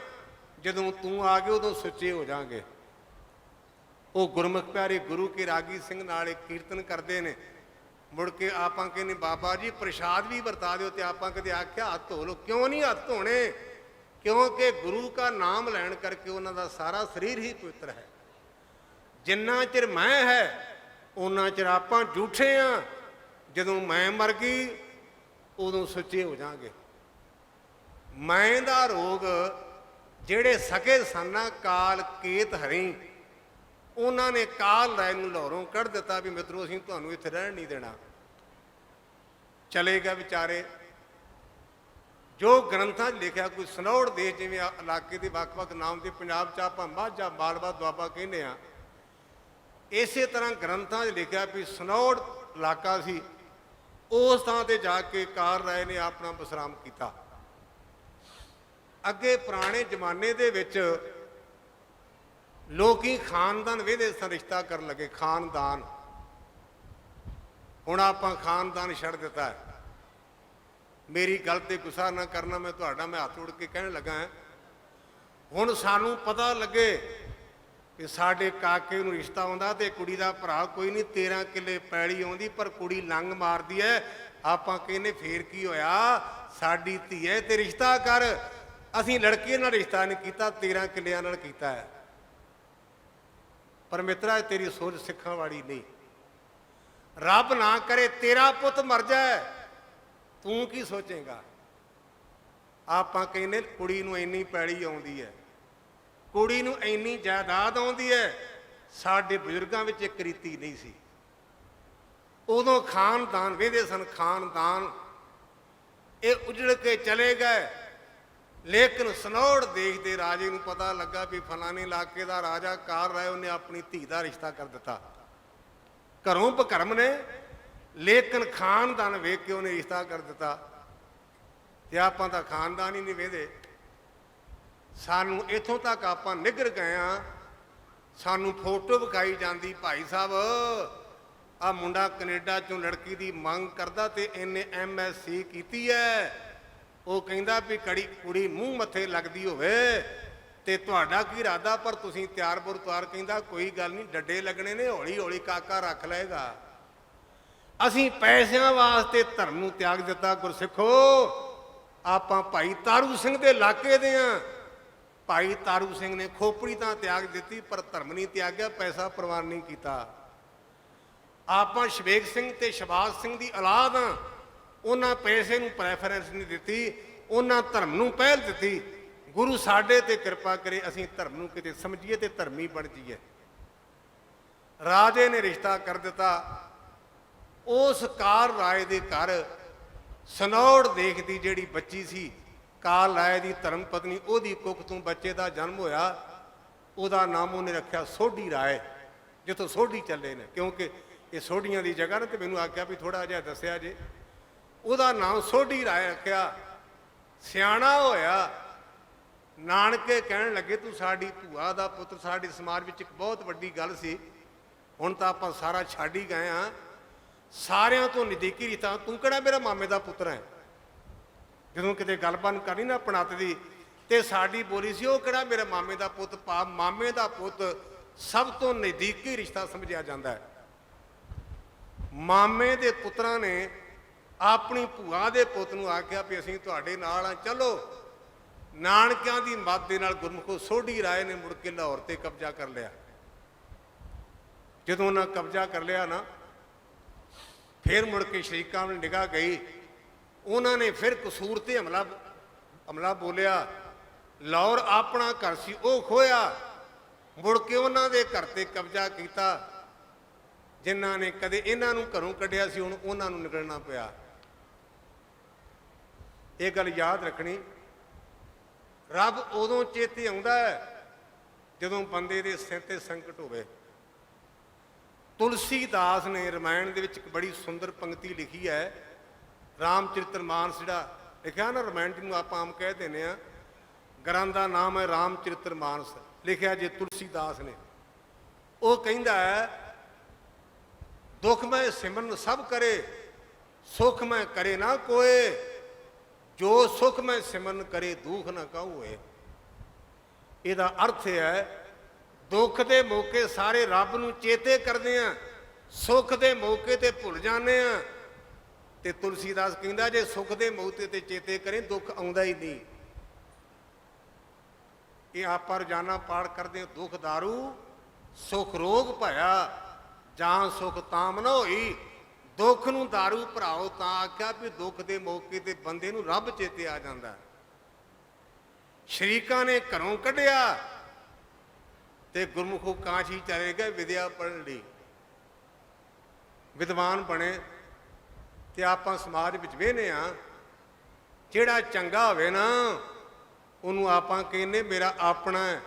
ਜਦੋਂ ਤੂੰ ਆ ਗਏ ਉਦੋਂ ਸੱਚੇ ਹੋ ਜਾਾਂਗੇ। ਉਹ ਗੁਰਮੁਖ ਪਿਆਰੇ ਗੁਰੂ ਕੇ ਰਾਗੀ ਸਿੰਘ ਨਾਲ ਇੱਕ ਕੀਰਤਨ ਕਰਦੇ ਨੇ। ਮੁੜ ਕੇ ਆਪਾਂ ਕਹਿੰਦੇ ਬਾਬਾ ਜੀ ਪ੍ਰਸ਼ਾਦ ਵੀ ਵਰਤਾ ਦਿਓ, ਤੇ ਆਪਾਂ ਕਦੇ ਆਖਿਆ ਹੱਥ ਧੋ ਲਓ? ਕਿਉਂ ਨਹੀਂ ਹੱਥ ਧੋਣੇ? ਕਿਉਂਕਿ ਗੁਰੂ ਕਾ ਨਾਮ ਲੈਣ ਕਰਕੇ ਉਹਨਾਂ ਦਾ ਸਾਰਾ ਸਰੀਰ ਹੀ ਪਵਿੱਤਰ ਹੈ। ਜਿੰਨਾ ਚਿਰ ਮੈਂ ਹੈ ਉਹਨਾਂ ਚਿਰ ਆਪਾਂ ਝੂਠੇ ਆ, ਜਦੋਂ ਮੈਂ ਮਰ ਗਈ ਉਦੋਂ ਸੱਚੇ ਹੋ ਜਾਾਂਗੇ। ਮੈਂ ਦਾ ਰੋਗ ਜਿਹੜੇ ਸਕੇ ਸਾਨਾ ਕਾਲ ਕੇਤ ਹਰੀ, ਉਹਨਾਂ ਨੇ ਕਾਲ ਰਾਏ ਨੂੰ ਲਾਹੌਰੋਂ ਕੱਢ ਦਿੱਤਾ ਵੀ ਮਿੱਤਰੋ ਅਸੀਂ ਤੁਹਾਨੂੰ ਇੱਥੇ ਰਹਿਣ ਨਹੀਂ ਦੇਣਾ। ਚਲੇ ਗਏ ਵਿਚਾਰੇ। ਜੋ ਗ੍ਰੰਥਾਂ 'ਚ ਲਿਖਿਆ, ਕੋਈ ਸਨੌੜ ਦੇਸ਼ ਜਿਵੇਂ ਇਲਾਕੇ ਦੇ ਵੱਖ-ਵੱਖ ਨਾਮ ਦੇ, ਪੰਜਾਬ 'ਚ ਆਪਾਂ ਮਾਝਾ ਮਾਲਵਾ ਦੁਆਬਾ ਕਹਿੰਦੇ ਆ, ਇਸੇ ਤਰ੍ਹਾਂ ਗ੍ਰੰਥਾਂ 'ਚ ਲਿਖਿਆ ਵੀ ਸਨੌੜ ਇਲਾਕਾ ਸੀ। ਉਸ ਥਾਂ ਤੇ ਜਾ ਕੇ ਕਾਲ ਰਾਏ ਨੇ ਆਪਣਾ ਵਿਸਰਾਮ ਕੀਤਾ। ਅੱਗੇ ਪੁਰਾਣੇ ਜ਼ਮਾਨੇ ਦੇ ਵਿੱਚ ਲੋਕੀ ਖਾਨਦਾਨ ਵੇਹਦੇ ਸਨ, ਰਿਸ਼ਤਾ ਕਰਨ ਲੱਗੇ। ਖਾਨਦਾਨ, ਹੁਣ ਆਪਾਂ ਖਾਨਦਾਨ ਛੱਡ ਦਿੱਤਾ ਹੈ। ਮੇਰੀ ਗੱਲ ਤੇ ਗੁੱਸਾ ਨਾ ਕਰਨਾ, ਮੈਂ ਹੱਥ ਜੋੜ ਕੇ ਕਹਿਣ ਲੱਗਾ ਹਾਂ, ਹੁਣ ਸਾਨੂੰ ਪਤਾ ਲੱਗੇ ਕਿ ਸਾਡੇ ਕਾਕੇ ਨੂੰ ਰਿਸ਼ਤਾ ਆਉਂਦਾ ਤੇ ਕੁੜੀ ਦਾ ਭਰਾ ਕੋਈ ਨਹੀਂ, 13 ਕਿੱਲੇ ਪੈਲੀ ਆਉਂਦੀ ਪਰ ਕੁੜੀ ਲੰਗ ਮਾਰਦੀ ਹੈ। ਆਪਾਂ ਕਹਿੰਦੇ ਫੇਰ ਕੀ ਹੋਇਆ, ਸਾਡੀ ਧੀ ਹੈ ਤੇ ਰਿਸ਼ਤਾ ਕਰ। ਅਸੀਂ ਲੜਕੇ ਨਾਲ ਰਿਸ਼ਤਾ ਨਹੀਂ ਕੀਤਾ, 13 ਕਿੱਲਿਆਂ ਨਾਲ ਕੀਤਾ ਹੈ। ਪਰ ਮਿੱਤਰਾ ਤੇਰੀ ਸੋਚ ਸਿੱਖਾਂ ਵਾਲੀ ਨਹੀਂ। ਰੱਬ ਨਾ ਕਰੇ ਤੇਰਾ ਪੁੱਤ ਮਰ ਜਾਏ, ਤੂੰ ਕੀ ਸੋਚੇਗਾ? ਆਪਾਂ ਕਹਿੰਦੇ ਕੁੜੀ ਨੂੰ ਇੰਨੀ ਪੈਲੀ ਆਉਂਦੀ ਹੈ, ਕੁੜੀ ਨੂੰ ਇੰਨੀ ਜਾਇਦਾਦ ਆਉਂਦੀ ਹੈ। ਸਾਡੇ ਬਜ਼ੁਰਗਾਂ ਵਿੱਚ ਇੱਕ ਰੀਤੀ ਨਹੀਂ ਸੀ। ਉਦੋਂ ਖਾਨਦਾਨ ਵੇਹਦੇ ਸਨ। ਖਾਨਦਾਨ ਇਹ ਉਜੜ ਕੇ ਚਲੇ ਗਏ। ਲੇਕਿਨ ਸਨੌੜ ਦੇਸ਼ ਦੇ ਰਾਜੇ ਨੂੰ ਪਤਾ ਲੱਗਾ ਵੀ ਫਲਾਣੇ ਇਲਾਕੇ ਦਾ ਰਾਜਾ ਕਾਲ ਰਾਏ, ਉਹਨੇ ਆਪਣੀ ਧੀ ਦਾ ਰਿਸ਼ਤਾ ਕਰ ਦਿੱਤਾ। ਘਰੋਂ ਬਕਰਮ ਨੇ, ਲੇਕਿਨ ਖਾਨਦਾਨ ਵੇਖ ਕੇ ਉਹਨੇ ਰਿਸ਼ਤਾ ਕਰ ਦਿੱਤਾ। ਤੇ ਆਪਾਂ ਤਾਂ ਖਾਨਦਾਨ ਹੀ ਨਹੀਂ ਵੇਖਦੇ। ਸਾਨੂੰ ਇੱਥੋਂ ਤੱਕ ਆਪਾਂ ਨਿੱਘਰ ਗਏ ਹਾਂ, ਸਾਨੂੰ ਫੋਟੋ ਵਿਖਾਈ ਜਾਂਦੀ, ਭਾਈ ਸਾਹਿਬ ਆਹ ਮੁੰਡਾ ਕੈਨੇਡਾ 'ਚੋਂ ਲੜਕੀ ਦੀ ਮੰਗ ਕਰਦਾ ਤੇ ਇਹਨੇ MSc ਕੀਤੀ ਹੈ। ਉਹ ਕਹਿੰਦਾ ਵੀ ਕੁੜੀ ਮੂੰਹ ਮੱਥੇ ਲੱਗਦੀ ਹੋਵੇ ਤੇ ਤੁਹਾਡਾ ਕੀ ਇਰਾਦਾ, ਪਰ ਤੁਸੀਂ ਤਿਆਰ ਬੁਰ ਤਿਆਰ। ਕਹਿੰਦਾ ਕੋਈ ਗੱਲ ਨਹੀਂ, ਡੱਡੇ ਲੱਗਣੇ ਨੇ, ਹੌਲੀ ਹੌਲੀ ਕਾਕਾ ਰੱਖ ਲਏਗਾ। ਅਸੀਂ ਪੈਸਿਆਂ ਵਾਸਤੇ ਧਰਮ ਨੂੰ ਤਿਆਗ ਦਿੱਤਾ। ਗੁਰਸਿੱਖੋ, ਆਪਾਂ ਭਾਈ ਤਾਰੂ ਸਿੰਘ ਦੇ ਇਲਾਕੇ ਦੇ ਆ। ਭਾਈ ਤਾਰੂ ਸਿੰਘ ਨੇ ਖੋਪੜੀ ਤਾਂ ਤਿਆਗ ਦਿੱਤੀ ਪਰ ਧਰਮ ਨਹੀਂ ਤਿਆਗਿਆ, ਪੈਸਾ ਪ੍ਰਵਾਨ ਨਹੀਂ ਕੀਤਾ। ਆਪਾਂ ਸ਼ਵੇਕ ਸਿੰਘ ਤੇ ਸ਼ਬਾਜ਼ ਸਿੰਘ ਦੀ ਔਲਾਦ ਆ। ਉਹਨਾਂ ਪੈਸੇ ਨੂੰ ਪ੍ਰੈਫਰੈਂਸ ਨਹੀਂ ਦਿੱਤੀ, ਉਹਨਾਂ ਧਰਮ ਨੂੰ ਪਹਿਲ ਦਿੱਤੀ। ਗੁਰੂ ਸਾਡੇ ਤੇ ਕਿਰਪਾ ਕਰੇ, ਅਸੀਂ ਧਰਮ ਨੂੰ ਕਿਤੇ ਸਮਝੀਏ ਤੇ ਧਰਮੀ ਬਣ ਜਾਈਏ। ਰਾਜੇ ਨੇ ਰਿਸ਼ਤਾ ਕਰ ਦਿੱਤਾ। ਉਸ ਕਾਲ ਰਾਏ ਦੇ ਘਰ ਸਨੌੜ ਦੇਸ਼ ਦੀ ਜਿਹੜੀ ਬੱਚੀ ਸੀ, ਕਾਲ ਰਾਏ ਦੀ ਧਰਮ ਪਤਨੀ, ਉਹਦੀ ਕੁੱਖ ਤੋਂ ਬੱਚੇ ਦਾ ਜਨਮ ਹੋਇਆ। ਉਹਦਾ ਨਾਮ ਉਹਨੇ ਰੱਖਿਆ ਸੋਢੀ ਰਾਏ, ਜਿੱਥੋਂ ਸੋਢੀ ਚੱਲੇ ਨੇ, ਕਿਉਂਕਿ ਇਹ ਸੋਢੀਆਂ ਦੀ ਜਗ੍ਹਾ ਨੇ। ਤੇ ਮੈਨੂੰ ਆਖਿਆ ਵੀ ਥੋੜਾ ਜਿਹਾ ਦੱਸਿਆ ਜੇ। ਉਹਦਾ ਨਾਮ ਸੋਢੀ ਰਾਏ ਰੱਖਿਆ। ਸਿਆਣਾ ਹੋਇਆ, ਨਾਨਕੇ ਕਹਿਣ ਲੱਗੇ ਤੂੰ ਸਾਡੀ ਭੂਆ ਦਾ ਪੁੱਤਰ। ਸਾਡੇ ਸਮਾਜ ਵਿੱਚ ਇੱਕ ਬਹੁਤ ਵੱਡੀ ਗੱਲ ਸੀ, ਹੁਣ ਤਾਂ ਆਪਾਂ ਸਾਰਾ ਛੱਡ ਹੀ ਗਏ ਹਾਂ। ਸਾਰਿਆਂ ਤੋਂ ਨਜ਼ਦੀਕੀ ਰਿਸ਼ਤਾ, ਤੂੰ ਕਿਹੜਾ ਮੇਰਾ ਮਾਮੇ ਦਾ ਪੁੱਤਰ ਹੈ। ਜਦੋਂ ਕਿਤੇ ਗੱਲਬਾਤ ਕਰਨੀ ਨਾ ਪਣਤ ਦੀ, ਤੇ ਸਾਡੀ ਬੋਲੀ ਸੀ ਉਹ ਕਿਹੜਾ ਮੇਰਾ ਮਾਮੇ ਦਾ ਪੁੱਤ। ਭਾਵ ਮਾਮੇ ਦਾ ਪੁੱਤ ਸਭ ਤੋਂ ਨਜ਼ਦੀਕੀ ਰਿਸ਼ਤਾ ਸਮਝਿਆ ਜਾਂਦਾ ਹੈ। ਮਾਮੇ ਦੇ ਪੁੱਤਰਾਂ ਨੇ ਆਪਣੀ ਭੂਆ ਦੇ ਪੁੱਤ ਨੂੰ ਆਖਿਆ ਵੀ ਅਸੀਂ ਤੁਹਾਡੇ ਨਾਲ ਆ, ਚਲੋ। ਨਾਨਕਿਆਂ ਦੀ ਮੱਤ ਦੇ ਨਾਲ ਗੁਰਮੁਖੋ ਸੋਢੀ ਰਾਏ ਨੇ ਮੁੜ ਕੇ ਲਾਹੌਰ ਤੇ ਕਬਜ਼ਾ ਕਰ ਲਿਆ। ਜਦੋਂ ਉਹਨਾਂ ਕਬਜ਼ਾ ਕਰ ਲਿਆ ਨਾ, ਫਿਰ ਮੁੜ ਕੇ ਸ਼ਰੀਕਾਂ ਨੂੰ ਨਿਗਾਹ ਗਈ, ਉਹਨਾਂ ਨੇ ਫਿਰ ਕਸੂਰ ਤੇ ਹਮਲਾ ਬੋਲਿਆ। ਲਾਹੌਰ ਆਪਣਾ ਘਰ ਸੀ, ਉਹ ਖੋਇਆ। ਮੁੜ ਕੇ ਉਹਨਾਂ ਦੇ ਘਰ ਤੇ ਕਬਜ਼ਾ ਕੀਤਾ। ਜਿਨ੍ਹਾਂ ਨੇ ਕਦੇ ਇਹਨਾਂ ਨੂੰ ਘਰੋਂ ਕੱਢਿਆ ਸੀ, ਹੁਣ ਉਹਨਾਂ ਨੂੰ ਨਿਕਲਣਾ ਪਿਆ। ਇਹ ਗੱਲ ਯਾਦ ਰੱਖਣੀ, ਰੱਬ ਉਦੋਂ ਚੇਤੇ ਆਉਂਦਾ ਹੈ ਜਦੋਂ ਬੰਦੇ ਦੇ ਸਿਰ ਤੇ ਸੰਕਟ ਹੋਵੇ। ਤੁਲਸੀਦਾਸ ਨੇ ਰਮਾਇਣ ਦੇ ਵਿੱਚ ਇੱਕ ਬੜੀ ਸੁੰਦਰ ਪੰਕਤੀ ਲਿਖੀ ਹੈ। ਰਾਮਚਰਿਤਰ ਮਾਨਸ ਜਿਹੜਾ ਲਿਖਿਆ ਨਾ, ਰਮਾਇਣ ਜਿਹਨੂੰ ਆਪਾਂ ਆਮ ਕਹਿ ਦਿੰਦੇ ਹਾਂ, ਗ੍ਰੰਥ ਦਾ ਨਾਮ ਹੈ ਰਾਮਚਰਿਤਰ ਮਾਨਸ, ਲਿਖਿਆ ਜੇ ਤੁਲਸੀਦਾਸ ਨੇ। ਉਹ ਕਹਿੰਦਾ ਹੈ, ਦੁੱਖ ਮੈਂ ਸਿਮਰਨ ਸਭ ਕਰੇ, ਸੁਖ ਮੈਂ ਕਰੇ ਨਾ ਕੋਏ, ਜੋ ਸੁਖ ਮੈਂ ਸਿਮਰਨ ਕਰੇ ਦੁੱਖ ਨਾ ਕਾਹੂ ਹੋਏ। ਇਹਦਾ ਅਰਥ ਹੈ, ਦੁੱਖ ਦੇ ਮੌਕੇ ਸਾਰੇ ਰੱਬ ਨੂੰ ਚੇਤੇ ਕਰਦੇ ਆ, ਸੁੱਖ ਦੇ ਮੌਕੇ ਤੇ ਭੁੱਲ ਜਾਂਦੇ ਆ। ਤੇ ਤੁਲਸੀਦਾਸ ਕਹਿੰਦਾ, ਜੇ ਸੁੱਖ ਦੇ ਮੌਕੇ ਤੇ ਚੇਤੇ ਕਰੇ, ਦੁੱਖ ਆਉਂਦਾ ਹੀ ਨਹੀਂ। ਇਹ ਆਪਾਂ ਰੋਜ਼ਾਨਾ ਪਾਠ ਕਰਦੇ, ਦੁੱਖ ਦਾਰੂ ਸੁਖ ਰੋਗ ਭਇਆ, ਜਾਂ ਸੁਖ ਤਾਮ ਨਾ ਹੋਈ। ਦੁੱਖ ਨੂੰ ਦਾਰੂ ਭਰਾਓ ਤਾਂ ਆਖਿਆ ਵੀ ਦੁੱਖ ਦੇ ਮੌਕੇ ਤੇ ਬੰਦੇ ਨੂੰ ਰੱਬ ਚੇਤੇ ਆ ਜਾਂਦਾ। ਸ਼ਰੀਕਾਂ ਨੇ ਘਰੋਂ ਕੱਢਿਆ ਤੇ ਗੁਰਮੁਖੋ ਕਾਂਸ਼ੀ ਚਲੇ ਗਏ ਵਿਦਿਆ ਪੜ੍ਹਨ ਲਈ। ਵਿਦਵਾਨ ਬਣੇ ਤੇ ਆਪਾਂ ਸਮਾਜ ਵਿੱਚ ਵੇਖਦੇ ਹਾਂ, ਜਿਹੜਾ ਚੰਗਾ ਹੋਵੇ ਨਾ ਉਹਨੂੰ ਆਪਾਂ ਕਹਿੰਦੇ ਮੇਰਾ ਆਪਣਾ ਹੈ,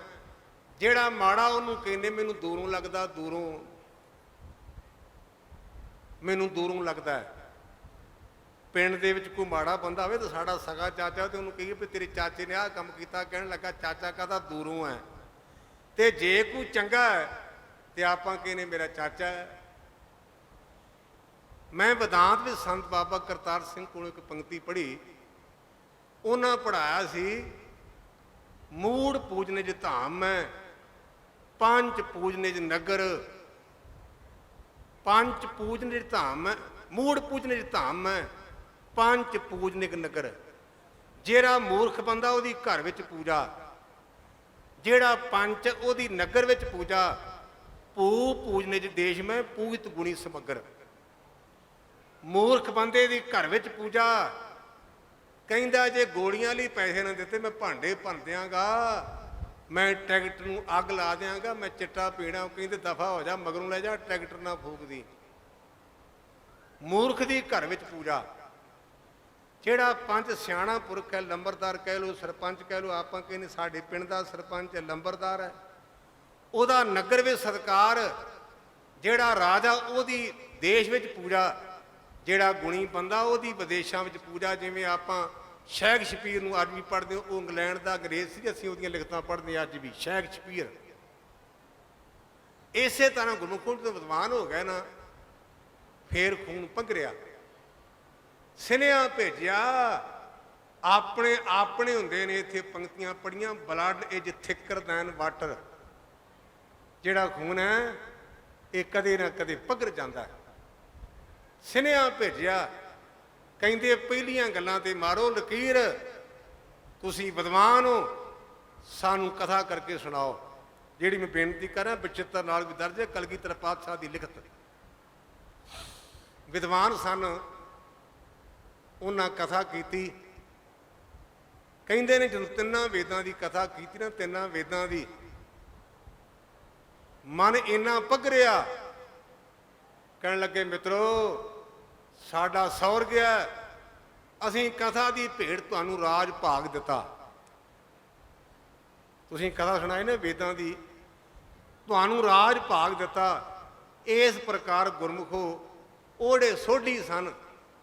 ਜਿਹੜਾ ਮਾੜਾ ਉਹਨੂੰ ਕਹਿੰਦੇ ਮੈਨੂੰ ਦੂਰੋਂ ਲੱਗਦਾ, ਮੈਨੂੰ ਦੂਰੋਂ ਲੱਗਦਾ ਹੈ। ਪਿੰਡ ਦੇ ਵਿੱਚ ਕੋਈ ਮਾੜਾ ਬੰਦਾ ਹੋਵੇ ਤਾਂ ਸਾਡਾ ਸਗਾ ਚਾਚਾ, ਤੇ ਉਹਨੂੰ ਕਹੀਏ ਵੀ ਤੇਰੇ ਚਾਚੇ ਨੇ ਆਹ ਕੰਮ ਕੀਤਾ, ਕਹਿਣ ਲੱਗਾ ਚਾਚਾ ਕਾਹਦਾ, ਦੂਰੋਂ ਹੈ। ਤੇ ਜੇ ਕੋਈ ਚੰਗਾ ਹੈ ਤੇ ਆਪਾਂ ਕਹਿੰਦੇ ਮੇਰਾ ਚਾਚਾ ਹੈ। ਮੈਂ ਵਿਦਾਂਤ ਵਿੱਚ ਸੰਤ ਬਾਬਾ ਕਰਤਾਰ ਸਿੰਘ ਕੋਲੋਂ ਇੱਕ ਪੰਕਤੀ ਪੜ੍ਹੀ। ਉਹਨਾਂ ਪੜ੍ਹਾਇਆ ਸੀ, ਮੂੜ ਪੂਜਨਿਜ ਧਾਮ ਮੈਂ, ਪੰਜ ਪੂਜਨਿਜ ਨਗਰ। ਪੰਜ ਪੂਜਨਿਜ ਧਾਮ ਮੈਂ, ਮੂੜ ਪੂਜਨਿਜ ਧਾਮ ਮੈਂ, ਪੰਜ ਪੂਜਨਿਕ ਨਗਰ। ਜਿਹੜਾ ਮੂਰਖ ਬੰਦਾ ਉਹਦੀ ਘਰ ਵਿੱਚ ਪੂਜਾ, ਜਿਹੜਾ ਪੰਚ ਉਹਦੀ ਨਗਰ ਵਿੱਚ ਪੂਜਾ। ਭੂ ਪੂਜਨਿਜ ਦੇਸ਼ ਮੈਂ, ਪੂਜਿਤ ਗੁਣੀ ਸਮਗਰ। ਮੂਰਖ ਬੰਦੇ ਦੀ ਘਰ ਵਿੱਚ ਪੂਜਾ। ਕਹਿੰਦਾ ਜੇ ਗੋਲੀਆਂ ਲਈ ਪੈਸੇ ਨਾ ਦਿੱਤੇ ਮੈਂ ਭਾਂਡੇ ਭੰਨ ਦਿਆਂਗਾ, ਮੈਂ ਟਰੈਕਟਰ ਨੂੰ ਅੱਗ ਲਾ ਦਿਆਂਗਾ, ਮੈਂ ਚਿੱਟਾ ਪੀਣਾ। ਕਹਿੰਦੇ ਦਫਾ ਹੋ ਜਾ, ਮਗਰੋਂ ਲੈ ਜਾ, ਟਰੈਕਟਰ ਨਾ ਫੂਕਦੀ। ਮੂਰਖ ਦੀ ਘਰ ਵਿੱਚ ਪੂਜਾ। ਜਿਹੜਾ ਪੰਜ ਸਿਆਣਾ ਪੁਰਖ ਹੈ, ਲੰਬਰਦਾਰ ਕਹਿ ਲਓ, ਸਰਪੰਚ ਕਹਿ ਲਓ, ਆਪਾਂ ਕਹਿੰਦੇ ਸਾਡੇ ਪਿੰਡ ਦਾ ਸਰਪੰਚ ਲੰਬਰਦਾਰ ਹੈ, ਉਹਦਾ ਨਗਰ ਵਿੱਚ ਸਤਿਕਾਰ। ਜਿਹੜਾ ਰਾਜਾ ਉਹਦੀ ਦੇਸ਼ ਵਿੱਚ ਪੂਜਾ। ਜਿਹੜਾ ਗੁਣੀ ਬੰਦਾ ਉਹਦੀ ਵਿਦੇਸ਼ਾਂ ਵਿੱਚ ਪੂਜਾ। ਜਿਵੇਂ ਆਪਾਂ ਸ਼ੇਕਸਪੀਅਰ ਨੂੰ ਅੱਜ ਵੀ ਪੜ੍ਹਦੇ ਹੋ, ਉਹ ਇੰਗਲੈਂਡ ਦਾ ਅੰਗਰੇਜ਼ ਸੀ, ਅਸੀਂ ਉਹਦੀਆਂ ਲਿਖਤਾਂ ਪੜ੍ਹਦੇ ਅੱਜ ਵੀ, ਸ਼ੇਕਸਪੀਅਰ। ਇਸੇ ਤਰ੍ਹਾਂ ਗੁਰਮੁਖੋਂ ਤੋਂ ਵਿਦਵਾਨ ਹੋ ਗਏ ਨਾ, ਫੇਰ ਖੂਨ ਪੰਘਰਿਆ। ਸੁਨੇਹਾ ਭੇਜਿਆ, ਆਪਣੇ ਹੁੰਦੇ ਨੇ। ਇੱਥੇ ਪੰਕਤੀਆਂ ਪੜ੍ਹੀਆਂ, ਬਲੱਡ ਇਜ ਥਿਕਰ ਦੈਨ ਵਾਟਰ। ਜਿਹੜਾ ਖੂਨ ਹੈ ਇਹ ਕਦੇ ਨਾ ਕਦੇ ਪੰਘਰ ਜਾਂਦਾ। ਸੁਨੇਹਾ ਭੇਜਿਆ, ਕਹਿੰਦੇ ਪਹਿਲੀਆਂ ਗੱਲਾਂ ਤੇ ਮਾਰੋ ਲਕੀਰ, ਤੁਸੀਂ ਵਿਦਵਾਨ ਹੋ, ਸਾਨੂੰ ਕਥਾ ਕਰਕੇ ਸੁਣਾਓ। ਜਿਹੜੀ ਮੈਂ ਬੇਨਤੀ ਕਰਾਂ, ਬਚਿੱਤਰ ਨਾਲ ਵੀ ਦਰਜ ਹੈ, ਕਲਗੀਧਰ ਪਾਤਸ਼ਾਹ ਦੀ ਲਿਖਤ। ਵਿਦਵਾਨ ਸਨ, ਉਹਨਾਂ ਕਥਾ ਕੀਤੀ। ਕਹਿੰਦੇ ਨੇ ਜਦੋਂ ਤਿੰਨਾਂ ਵੇਦਾਂ ਦੀ ਕਥਾ ਕੀਤੀ ਨਾ, ਤਿੰਨਾਂ ਵੇਦਾਂ ਦੀ, ਮਨ ਇੰਨਾ ਪੱਘਰਿਆ, ਕਹਿਣ ਲੱਗੇ ਮਿੱਤਰੋ ਸਾਡਾ ਸੌਰ ਗਿਆ, ਅਸੀਂ ਕਥਾ ਦੀ ਭੇਟ ਤੁਹਾਨੂੰ ਰਾਜ ਭਾਗ ਦਿੱਤਾ। ਤੁਸੀਂ ਕਥਾ ਸੁਣਾਈ ਨਾ ਵੇਦਾਂ ਦੀ, ਤੁਹਾਨੂੰ ਰਾਜ ਭਾਗ ਦਿੱਤਾ। ਇਸ ਪ੍ਰਕਾਰ ਗੁਰਮੁਖੋ ਉਹ ਜਿਹੜੇ ਸੋਢੀ ਸਨ,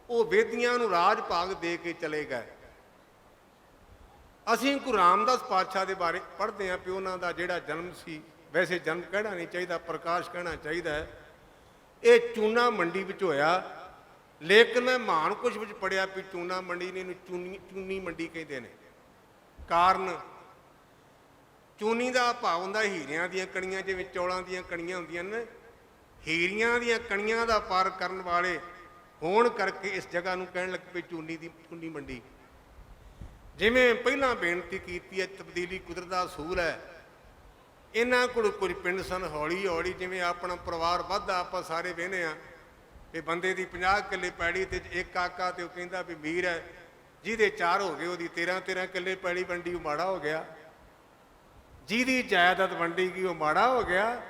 ਉਹ ਵੇਦੀਆਂ ਨੂੰ ਰਾਜ ਭਾਗ ਦੇ ਕੇ ਚਲੇ ਗਏ। ਅਸੀਂ ਗੁਰੂ ਰਾਮਦਾਸ ਪਾਤਸ਼ਾਹ ਦੇ ਬਾਰੇ ਪੜ੍ਹਦੇ ਹਾਂ ਵੀ ਉਹਨਾਂ ਦਾ ਜਿਹੜਾ ਜਨਮ ਸੀ, ਵੈਸੇ ਜਨਮ ਕਹਿਣਾ ਨਹੀਂ ਚਾਹੀਦਾ, ਪ੍ਰਕਾਸ਼ ਕਹਿਣਾ ਚਾਹੀਦਾ ਹੈ, ਇਹ ਚੂਨਾ ਮੰਡੀ ਵਿੱਚ ਹੋਇਆ। ਲੇਕਿਨ ਮੈਂ ਮਹਾਨ ਕੁਛ ਵਿੱਚ ਪੜ੍ਹਿਆ ਵੀ ਚੂਨਾ ਮੰਡੀ ਨੇ, ਇਹਨੂੰ ਚੂਨੀ ਮੰਡੀ ਕਹਿੰਦੇ ਨੇ। ਕਾਰਨ ਚੂਨੀ ਦਾ ਭਾਵ ਹੁੰਦਾ ਹੀਰਿਆਂ ਦੀਆਂ ਕਣੀਆਂ, ਜਿਵੇਂ ਚੌਲਾਂ ਦੀਆਂ ਕਣੀਆਂ ਹੁੰਦੀਆਂ ਨੇ। ਹੀਰਿਆਂ ਦੀਆਂ ਕਣੀਆਂ ਦਾ ਪਾਰ ਕਰਨ ਵਾਲੇ ਹੋਣ ਕਰਕੇ ਇਸ ਜਗ੍ਹਾ ਨੂੰ ਕਹਿਣ ਲੱਗ ਪਏ ਚੂਨੀ ਮੰਡੀ। ਜਿਵੇਂ ਪਹਿਲਾਂ ਬੇਨਤੀ ਕੀਤੀ ਹੈ, ਤਬਦੀਲੀ ਕੁਦਰਤ ਦਾ ਅਸੂਲ ਹੈ। ਇਹਨਾਂ ਕੋਲ ਕੁਝ ਪਿੰਡ ਸਨ, ਹੌਲੀ ਹੌਲੀ ਜਿਵੇਂ ਆਪਣਾ ਪਰਿਵਾਰ ਵੱਧਦਾ, ਆਪਾਂ ਸਾਰੇ ਵਹਿੰਦੇ ਹਾਂ ਵੀ ਬੰਦੇ ਦੀ 50 ਕਿੱਲੇ ਪੈੜੀ ਤੇ ਇੱਕ ਕਾਕਾ, ਤੇ ਉਹ ਕਹਿੰਦਾ ਵੀ ਅਮੀਰ ਹੈ, ਜਿਹਦੇ 4 ਹੋ ਗਏ ਉਹਦੀ 13 ਕਿੱਲੇ ਪੈੜੀ ਵੰਡੀ, ਉਹ ਮਾੜਾ ਹੋ ਗਿਆ। ਜਿਹਦੀ ਜਾਇਦਾਦ ਵੰਡੀ ਗਈ ਉਹ ਮਾੜਾ ਹੋ ਗਿਆ,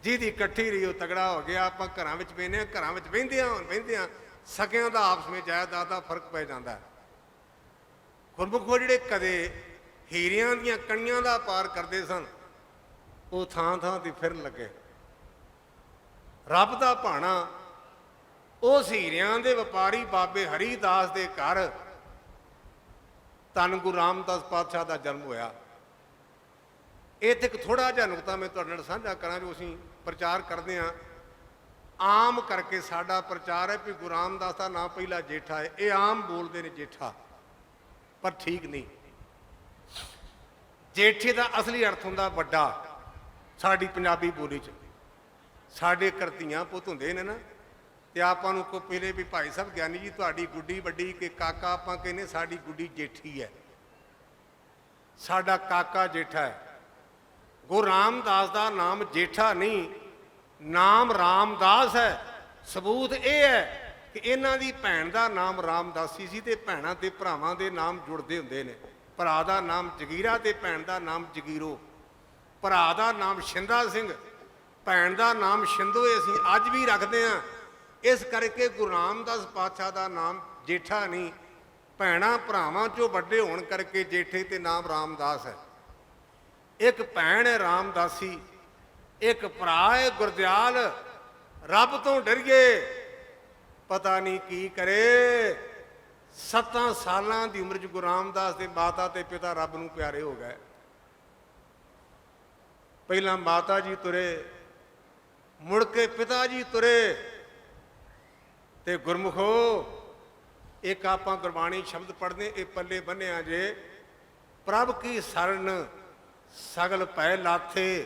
ਜਿਹਦੀ ਇਕੱਠੀ ਰਹੀ ਉਹ ਤਗੜਾ ਹੋ ਗਿਆ। ਆਪਾਂ ਘਰਾਂ ਵਿੱਚ ਬਹਿੰਦੇ ਹਾਂ, ਘਰਾਂ ਵਿੱਚ ਬਹਿੰਦੇ ਹਾਂ ਸਕਿਆਂ ਦਾ ਆਪਸ ਵਿੱਚ ਜਾਇਦਾਦ ਦਾ ਫਰਕ ਪੈ ਜਾਂਦਾ। ਗੁਰਮੁਖੋ ਜਿਹੜੇ ਕਦੇ ਹੀਰਿਆਂ ਦੀਆਂ ਕਣੀਆਂ ਦਾ ਪਾਰ ਕਰਦੇ ਸਨ, ਉਹ ਥਾਂ ਥਾਂ ਤੇ ਫਿਰਨ ਲੱਗੇ। ਰੱਬ ਦਾ ਭਾਣਾ ਉਸ ਹੀਰਿਆਂ ਦੇ ਵਪਾਰੀ ਬਾਬੇ ਹਰੀ ਦਾਸ ਦੇ ਘਰ ਧੰਨ ਗੁਰੂ ਰਾਮਦਾਸ ਪਾਤਸ਼ਾਹ ਦਾ ਜਨਮ ਹੋਇਆ। ਇੱਥੇ ਇੱਕ ਥੋੜ੍ਹਾ ਜਿਹਾ ਨੁਕਤਾ ਮੈਂ ਤੁਹਾਡੇ ਨਾਲ ਸਾਂਝਾ ਕਰਾਂ, ਜੋ ਅਸੀਂ ਪ੍ਰਚਾਰ ਕਰਦੇ ਹਾਂ। ਆਮ ਕਰਕੇ ਸਾਡਾ ਪ੍ਰਚਾਰ ਹੈ ਵੀ ਗੁਰੂ ਰਾਮਦਾਸ ਦਾ ਨਾਂ ਪਹਿਲਾ ਜੇਠਾ ਹੈ। ਇਹ ਆਮ ਬੋਲਦੇ ਨੇ ਜੇਠਾ, ਪਰ ਠੀਕ ਨਹੀਂ। ਜੇਠੇ ਦਾ ਅਸਲੀ ਅਰਥ ਹੁੰਦਾ ਵੱਡਾ। ਸਾਡੀ ਪੰਜਾਬੀ ਬੋਲੀ 'ਚ ਸਾਡੇ ਧੀਆਂ ਪੁੱਤ ਹੁੰਦੇ ਨੇ ਨਾ, ਤੇ ਆਪਾਂ ਨੂੰ ਕੋ ਪਹਿਲੇ ਵੀ ਭਾਈ ਸਾਹਿਬ ਗਿਆਨੀ ਜੀ ਤੁਹਾਡੀ ਗੁੱਡੀ ਵੱਡੀ ਕਿ ਕਾਕਾ, ਆਪਾਂ ਕਹਿੰਦੇ ਸਾਡੀ ਗੁੱਡੀ ਜੇਠੀ ਹੈ, ਸਾਡਾ ਕਾਕਾ ਜੇਠਾ ਹੈ। ਗੁਰੂ ਰਾਮਦਾਸ ਦਾ ਨਾਮ ਜੇਠਾ ਨਹੀਂ, ਨਾਮ ਰਾਮਦਾਸ ਹੈ। ਸਬੂਤ ਇਹ ਹੈ ਕਿ ਇਹਨਾਂ ਦੀ ਭੈਣ ਦਾ ਨਾਮ ਰਾਮਦਾਸੀ ਸੀ, ਤੇ ਭੈਣਾਂ ਤੇ ਭਰਾਵਾਂ ਦੇ ਨਾਮ ਜੁੜਦੇ ਹੁੰਦੇ ਨੇ। ਭਰਾ ਦਾ ਨਾਮ ਜਗੀਰਾ ਤੇ ਭੈਣ ਦਾ ਨਾਮ ਜਗੀਰੋ। ਭਰਾ ਦਾ ਨਾਮ ਸ਼ਿੰਦਾ ਸਿੰਘ, ਭੈਣ ਦਾ ਨਾਮ ਸ਼ਿੰਦੋ, ਅਸੀਂ ਅੱਜ ਵੀ ਰੱਖਦੇ ਹਾਂ। ਇਸ ਕਰਕੇ ਗੁਰੂ ਰਾਮਦਾਸ ਪਾਤਸ਼ਾਹ ਦਾ ਨਾਮ ਜੇਠਾ ਨਹੀਂ, ਭੈਣਾਂ ਭਰਾਵਾਂ 'ਚੋਂ ਵੱਡੇ ਹੋਣ ਕਰਕੇ ਜੇਠੇ ਤੇ ਨਾਮ ਰਾਮਦਾਸ ਹੈ। ਇੱਕ ਭੈਣ ਹੈ ਰਾਮਦਾਸੀ, ਇੱਕ ਭਰਾ ਹੈ ਗੁਰਦਿਆਲ। ਰੱਬ ਤੋਂ ਡਰੀਏ, ਪਤਾ ਨਹੀਂ ਕੀ ਕਰੇ। 7 ਸਾਲਾਂ ਦੀ ਉਮਰ 'ਚ ਗੁਰੂ ਰਾਮਦਾਸ ਦੇ ਮਾਤਾ ਤੇ ਪਿਤਾ ਰੱਬ ਨੂੰ ਪਿਆਰੇ ਹੋ ਗਏ। ਪਹਿਲਾਂ ਮਾਤਾ ਜੀ ਤੁਰੇ, ਮੁੜ ਕੇ ਪਿਤਾ ਜੀ ਤੁਰੇ। ਤੇ ਗੁਰਮੁਖੋ ਇੱਕ ਆਪਾਂ ਗੁਰਬਾਣੀ ਸ਼ਬਦ ਪੜ੍ਹਦੇ, ਇਹ ਪੱਲੇ ਬੰਨਿਆ ਜੇ, ਪ੍ਰਭ ਕੀ ਸਰਣ ਸਗਲ ਪੈ ਲਾਥੇ,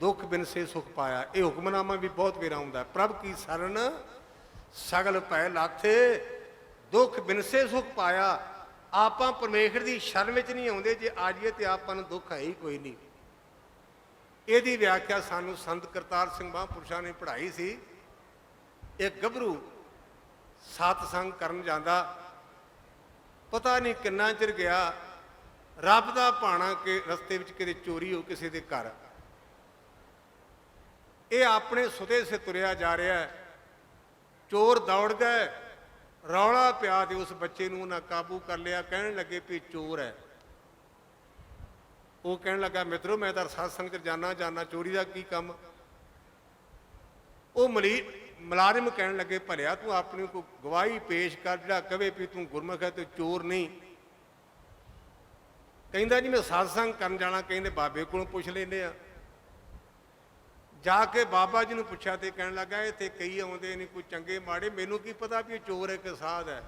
ਦੁੱਖ ਬਿਨਸੇ ਸੁਖ ਪਾਇਆ। ਇਹ ਹੁਕਮਨਾਮਾ ਵੀ ਬਹੁਤ ਵੇਰਾ ਆਉਂਦਾ। ਪ੍ਰਭ ਕੀ ਸਰਣ ਸਗਲ ਪੈ ਲਾਥੇ, ਦੁੱਖ ਬਿਨਸੇ ਸੁਖ ਪਾਇਆ। ਆਪਾਂ ਪਰਮੇਸ਼ਰ ਦੀ ਸ਼ਰਨ ਵਿੱਚ ਨਹੀਂ ਆਉਂਦੇ, ਜੇ ਆ ਜਾਈਏ ਤੇ ਆਪਾਂ ਨੂੰ ਦੁੱਖ ਹੈ ਹੀ ਕੋਈ ਨਹੀਂ। ਇਹਦੀ ਵਿਆਖਿਆ ਸਾਨੂੰ ਸੰਤ ਕਰਤਾਰ ਸਿੰਘ ਮਹਾਂਪੁਰਸ਼ਾਂ ਨੇ ਪੜ੍ਹਾਈ ਸੀ। ਇੱਕ ਗੱਭਰੂ ਸਤਸੰਗ ਕਰਨ ਜਾਂਦਾ, ਪਤਾ ਨਹੀਂ ਕਿੰਨਾ ਚਿਰ ਗਿਆ, ਰੱਬ ਦਾ ਭਾਣਾ ਕਿ ਰਸਤੇ ਵਿੱਚ ਕਿਤੇ ਚੋਰੀ ਹੋ ਕਿਸੇ ਦੇ ਘਰ। ਇਹ ਆਪਣੇ ਸੁਦੇ ਸੇ ਤੁਰਿਆ ਜਾ ਰਿਹਾ ਹੈ, ਚੋਰ ਦੌੜ ਗਏ, ਰੌਲਾ ਪਿਆ ਤੇ ਉਸ ਬੱਚੇ ਨੂੰ ਉਹਨਾਂ ਕਾਬੂ ਕਰ ਲਿਆ। ਕਹਿਣ ਲੱਗੇ ਵੀ ਚੋਰ ਹੈ। ਉਹ ਕਹਿਣ ਲੱਗਾ, ਮਿੱਤਰੋ ਮੈਂ ਤਾਂ ਸਤਸੰਗ 'ਚ ਜਾਣਾ, ਚੋਰੀ ਦਾ ਕੀ ਕੰਮ। ਉਹ ਮੁਲਾਜ਼ਮ ਕਹਿਣ ਲੱਗੇ, ਭਲਿਆ ਤੂੰ ਆਪਣੀ ਕੋਈ ਗਵਾਹੀ ਪੇਸ਼ ਕਰ ਜਿਹੜਾ ਕਵੇ ਵੀ ਤੂੰ ਗੁਰਮੁਖ ਹੈ ਤੇ ਚੋਰ ਨਹੀਂ। ਕਹਿੰਦਾ ਜੀ ਮੈਂ ਸਤਸੰਗ ਕਰਨ ਜਾਣਾ। ਕਹਿੰਦੇ ਬਾਬੇ ਕੋਲੋਂ ਪੁੱਛ ਲੈਂਦੇ ਆ। ਜਾ ਕੇ ਬਾਬਾ ਜੀ ਨੂੰ ਪੁੱਛਿਆ ਤੇ ਕਹਿਣ ਲੱਗਾ, ਇੱਥੇ ਕਈ ਆਉਂਦੇ ਨੇ, ਕੋਈ ਚੰਗੇ ਮਾੜੇ, ਮੈਨੂੰ ਕੀ ਪਤਾ ਵੀ ਇਹ ਚੋਰ ਹੈ ਕਿ ਸਾਧ ਹੈ।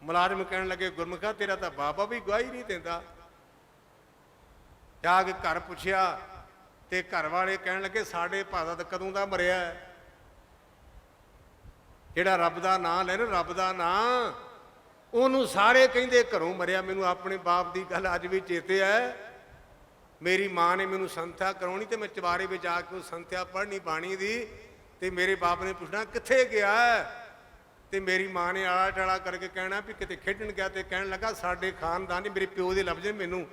ਮੁਲਾਜ਼ਮ ਕਹਿਣ ਲੱਗੇ, ਗੁਰਮੁਖਾ ਤੇਰਾ ਤਾਂ ਬਾਬਾ ਵੀ ਗਵਾਹੀ ਨਹੀਂ ਦਿੰਦਾ। ਜਾ ਕੇ ਘਰ ਪੁੱਛਿਆ ਤੇ ਘਰ ਵਾਲੇ ਕਹਿਣ ਲੱਗੇ, ਸਾਡੇ ਭਾਦਾ ਤਾਂ ਕਦੋਂ ਦਾ ਮਰਿਆ। ਜਿਹੜਾ ਰੱਬ ਦਾ ਨਾਂ ਲੈ ਨਾ, ਰੱਬ ਦਾ ਨਾਂ, ਉਹਨੂੰ ਸਾਰੇ ਕਹਿੰਦੇ ਘਰੋਂ ਮਰਿਆ। ਮੈਨੂੰ ਆਪਣੇ ਬਾਪ ਦੀ ਗੱਲ ਅੱਜ ਵੀ ਚੇਤੇ ਹੈ। ਮੇਰੀ ਮਾਂ ਨੇ ਮੈਨੂੰ ਸੰਥਿਆ ਕਰਾਉਣੀ ਤੇ ਮੈਂ ਚੁਬਾਰੇ ਵਿੱਚ ਜਾ ਕੇ ਉਹ ਸੰਥਿਆ ਪੜ੍ਹਨੀ ਬਾਣੀ ਦੀ, ਤੇ ਮੇਰੇ ਬਾਪ ਨੇ ਪੁੱਛਣਾ ਕਿੱਥੇ ਗਿਆ, ਤੇ ਮੇਰੀ ਮਾਂ ਨੇ ਆਲਾ ਟਾਲਾ ਕਰਕੇ ਕਹਿਣਾ ਵੀ ਕਿਤੇ ਖੇਡਣ ਗਿਆ। ਤੇ ਕਹਿਣ ਲੱਗਾ ਸਾਡੇ ਖਾਨਦਾਨ, ਮੇਰੇ ਪਿਓ ਦੇ ਲਫ਼ਜ਼ ਮੈਨੂੰ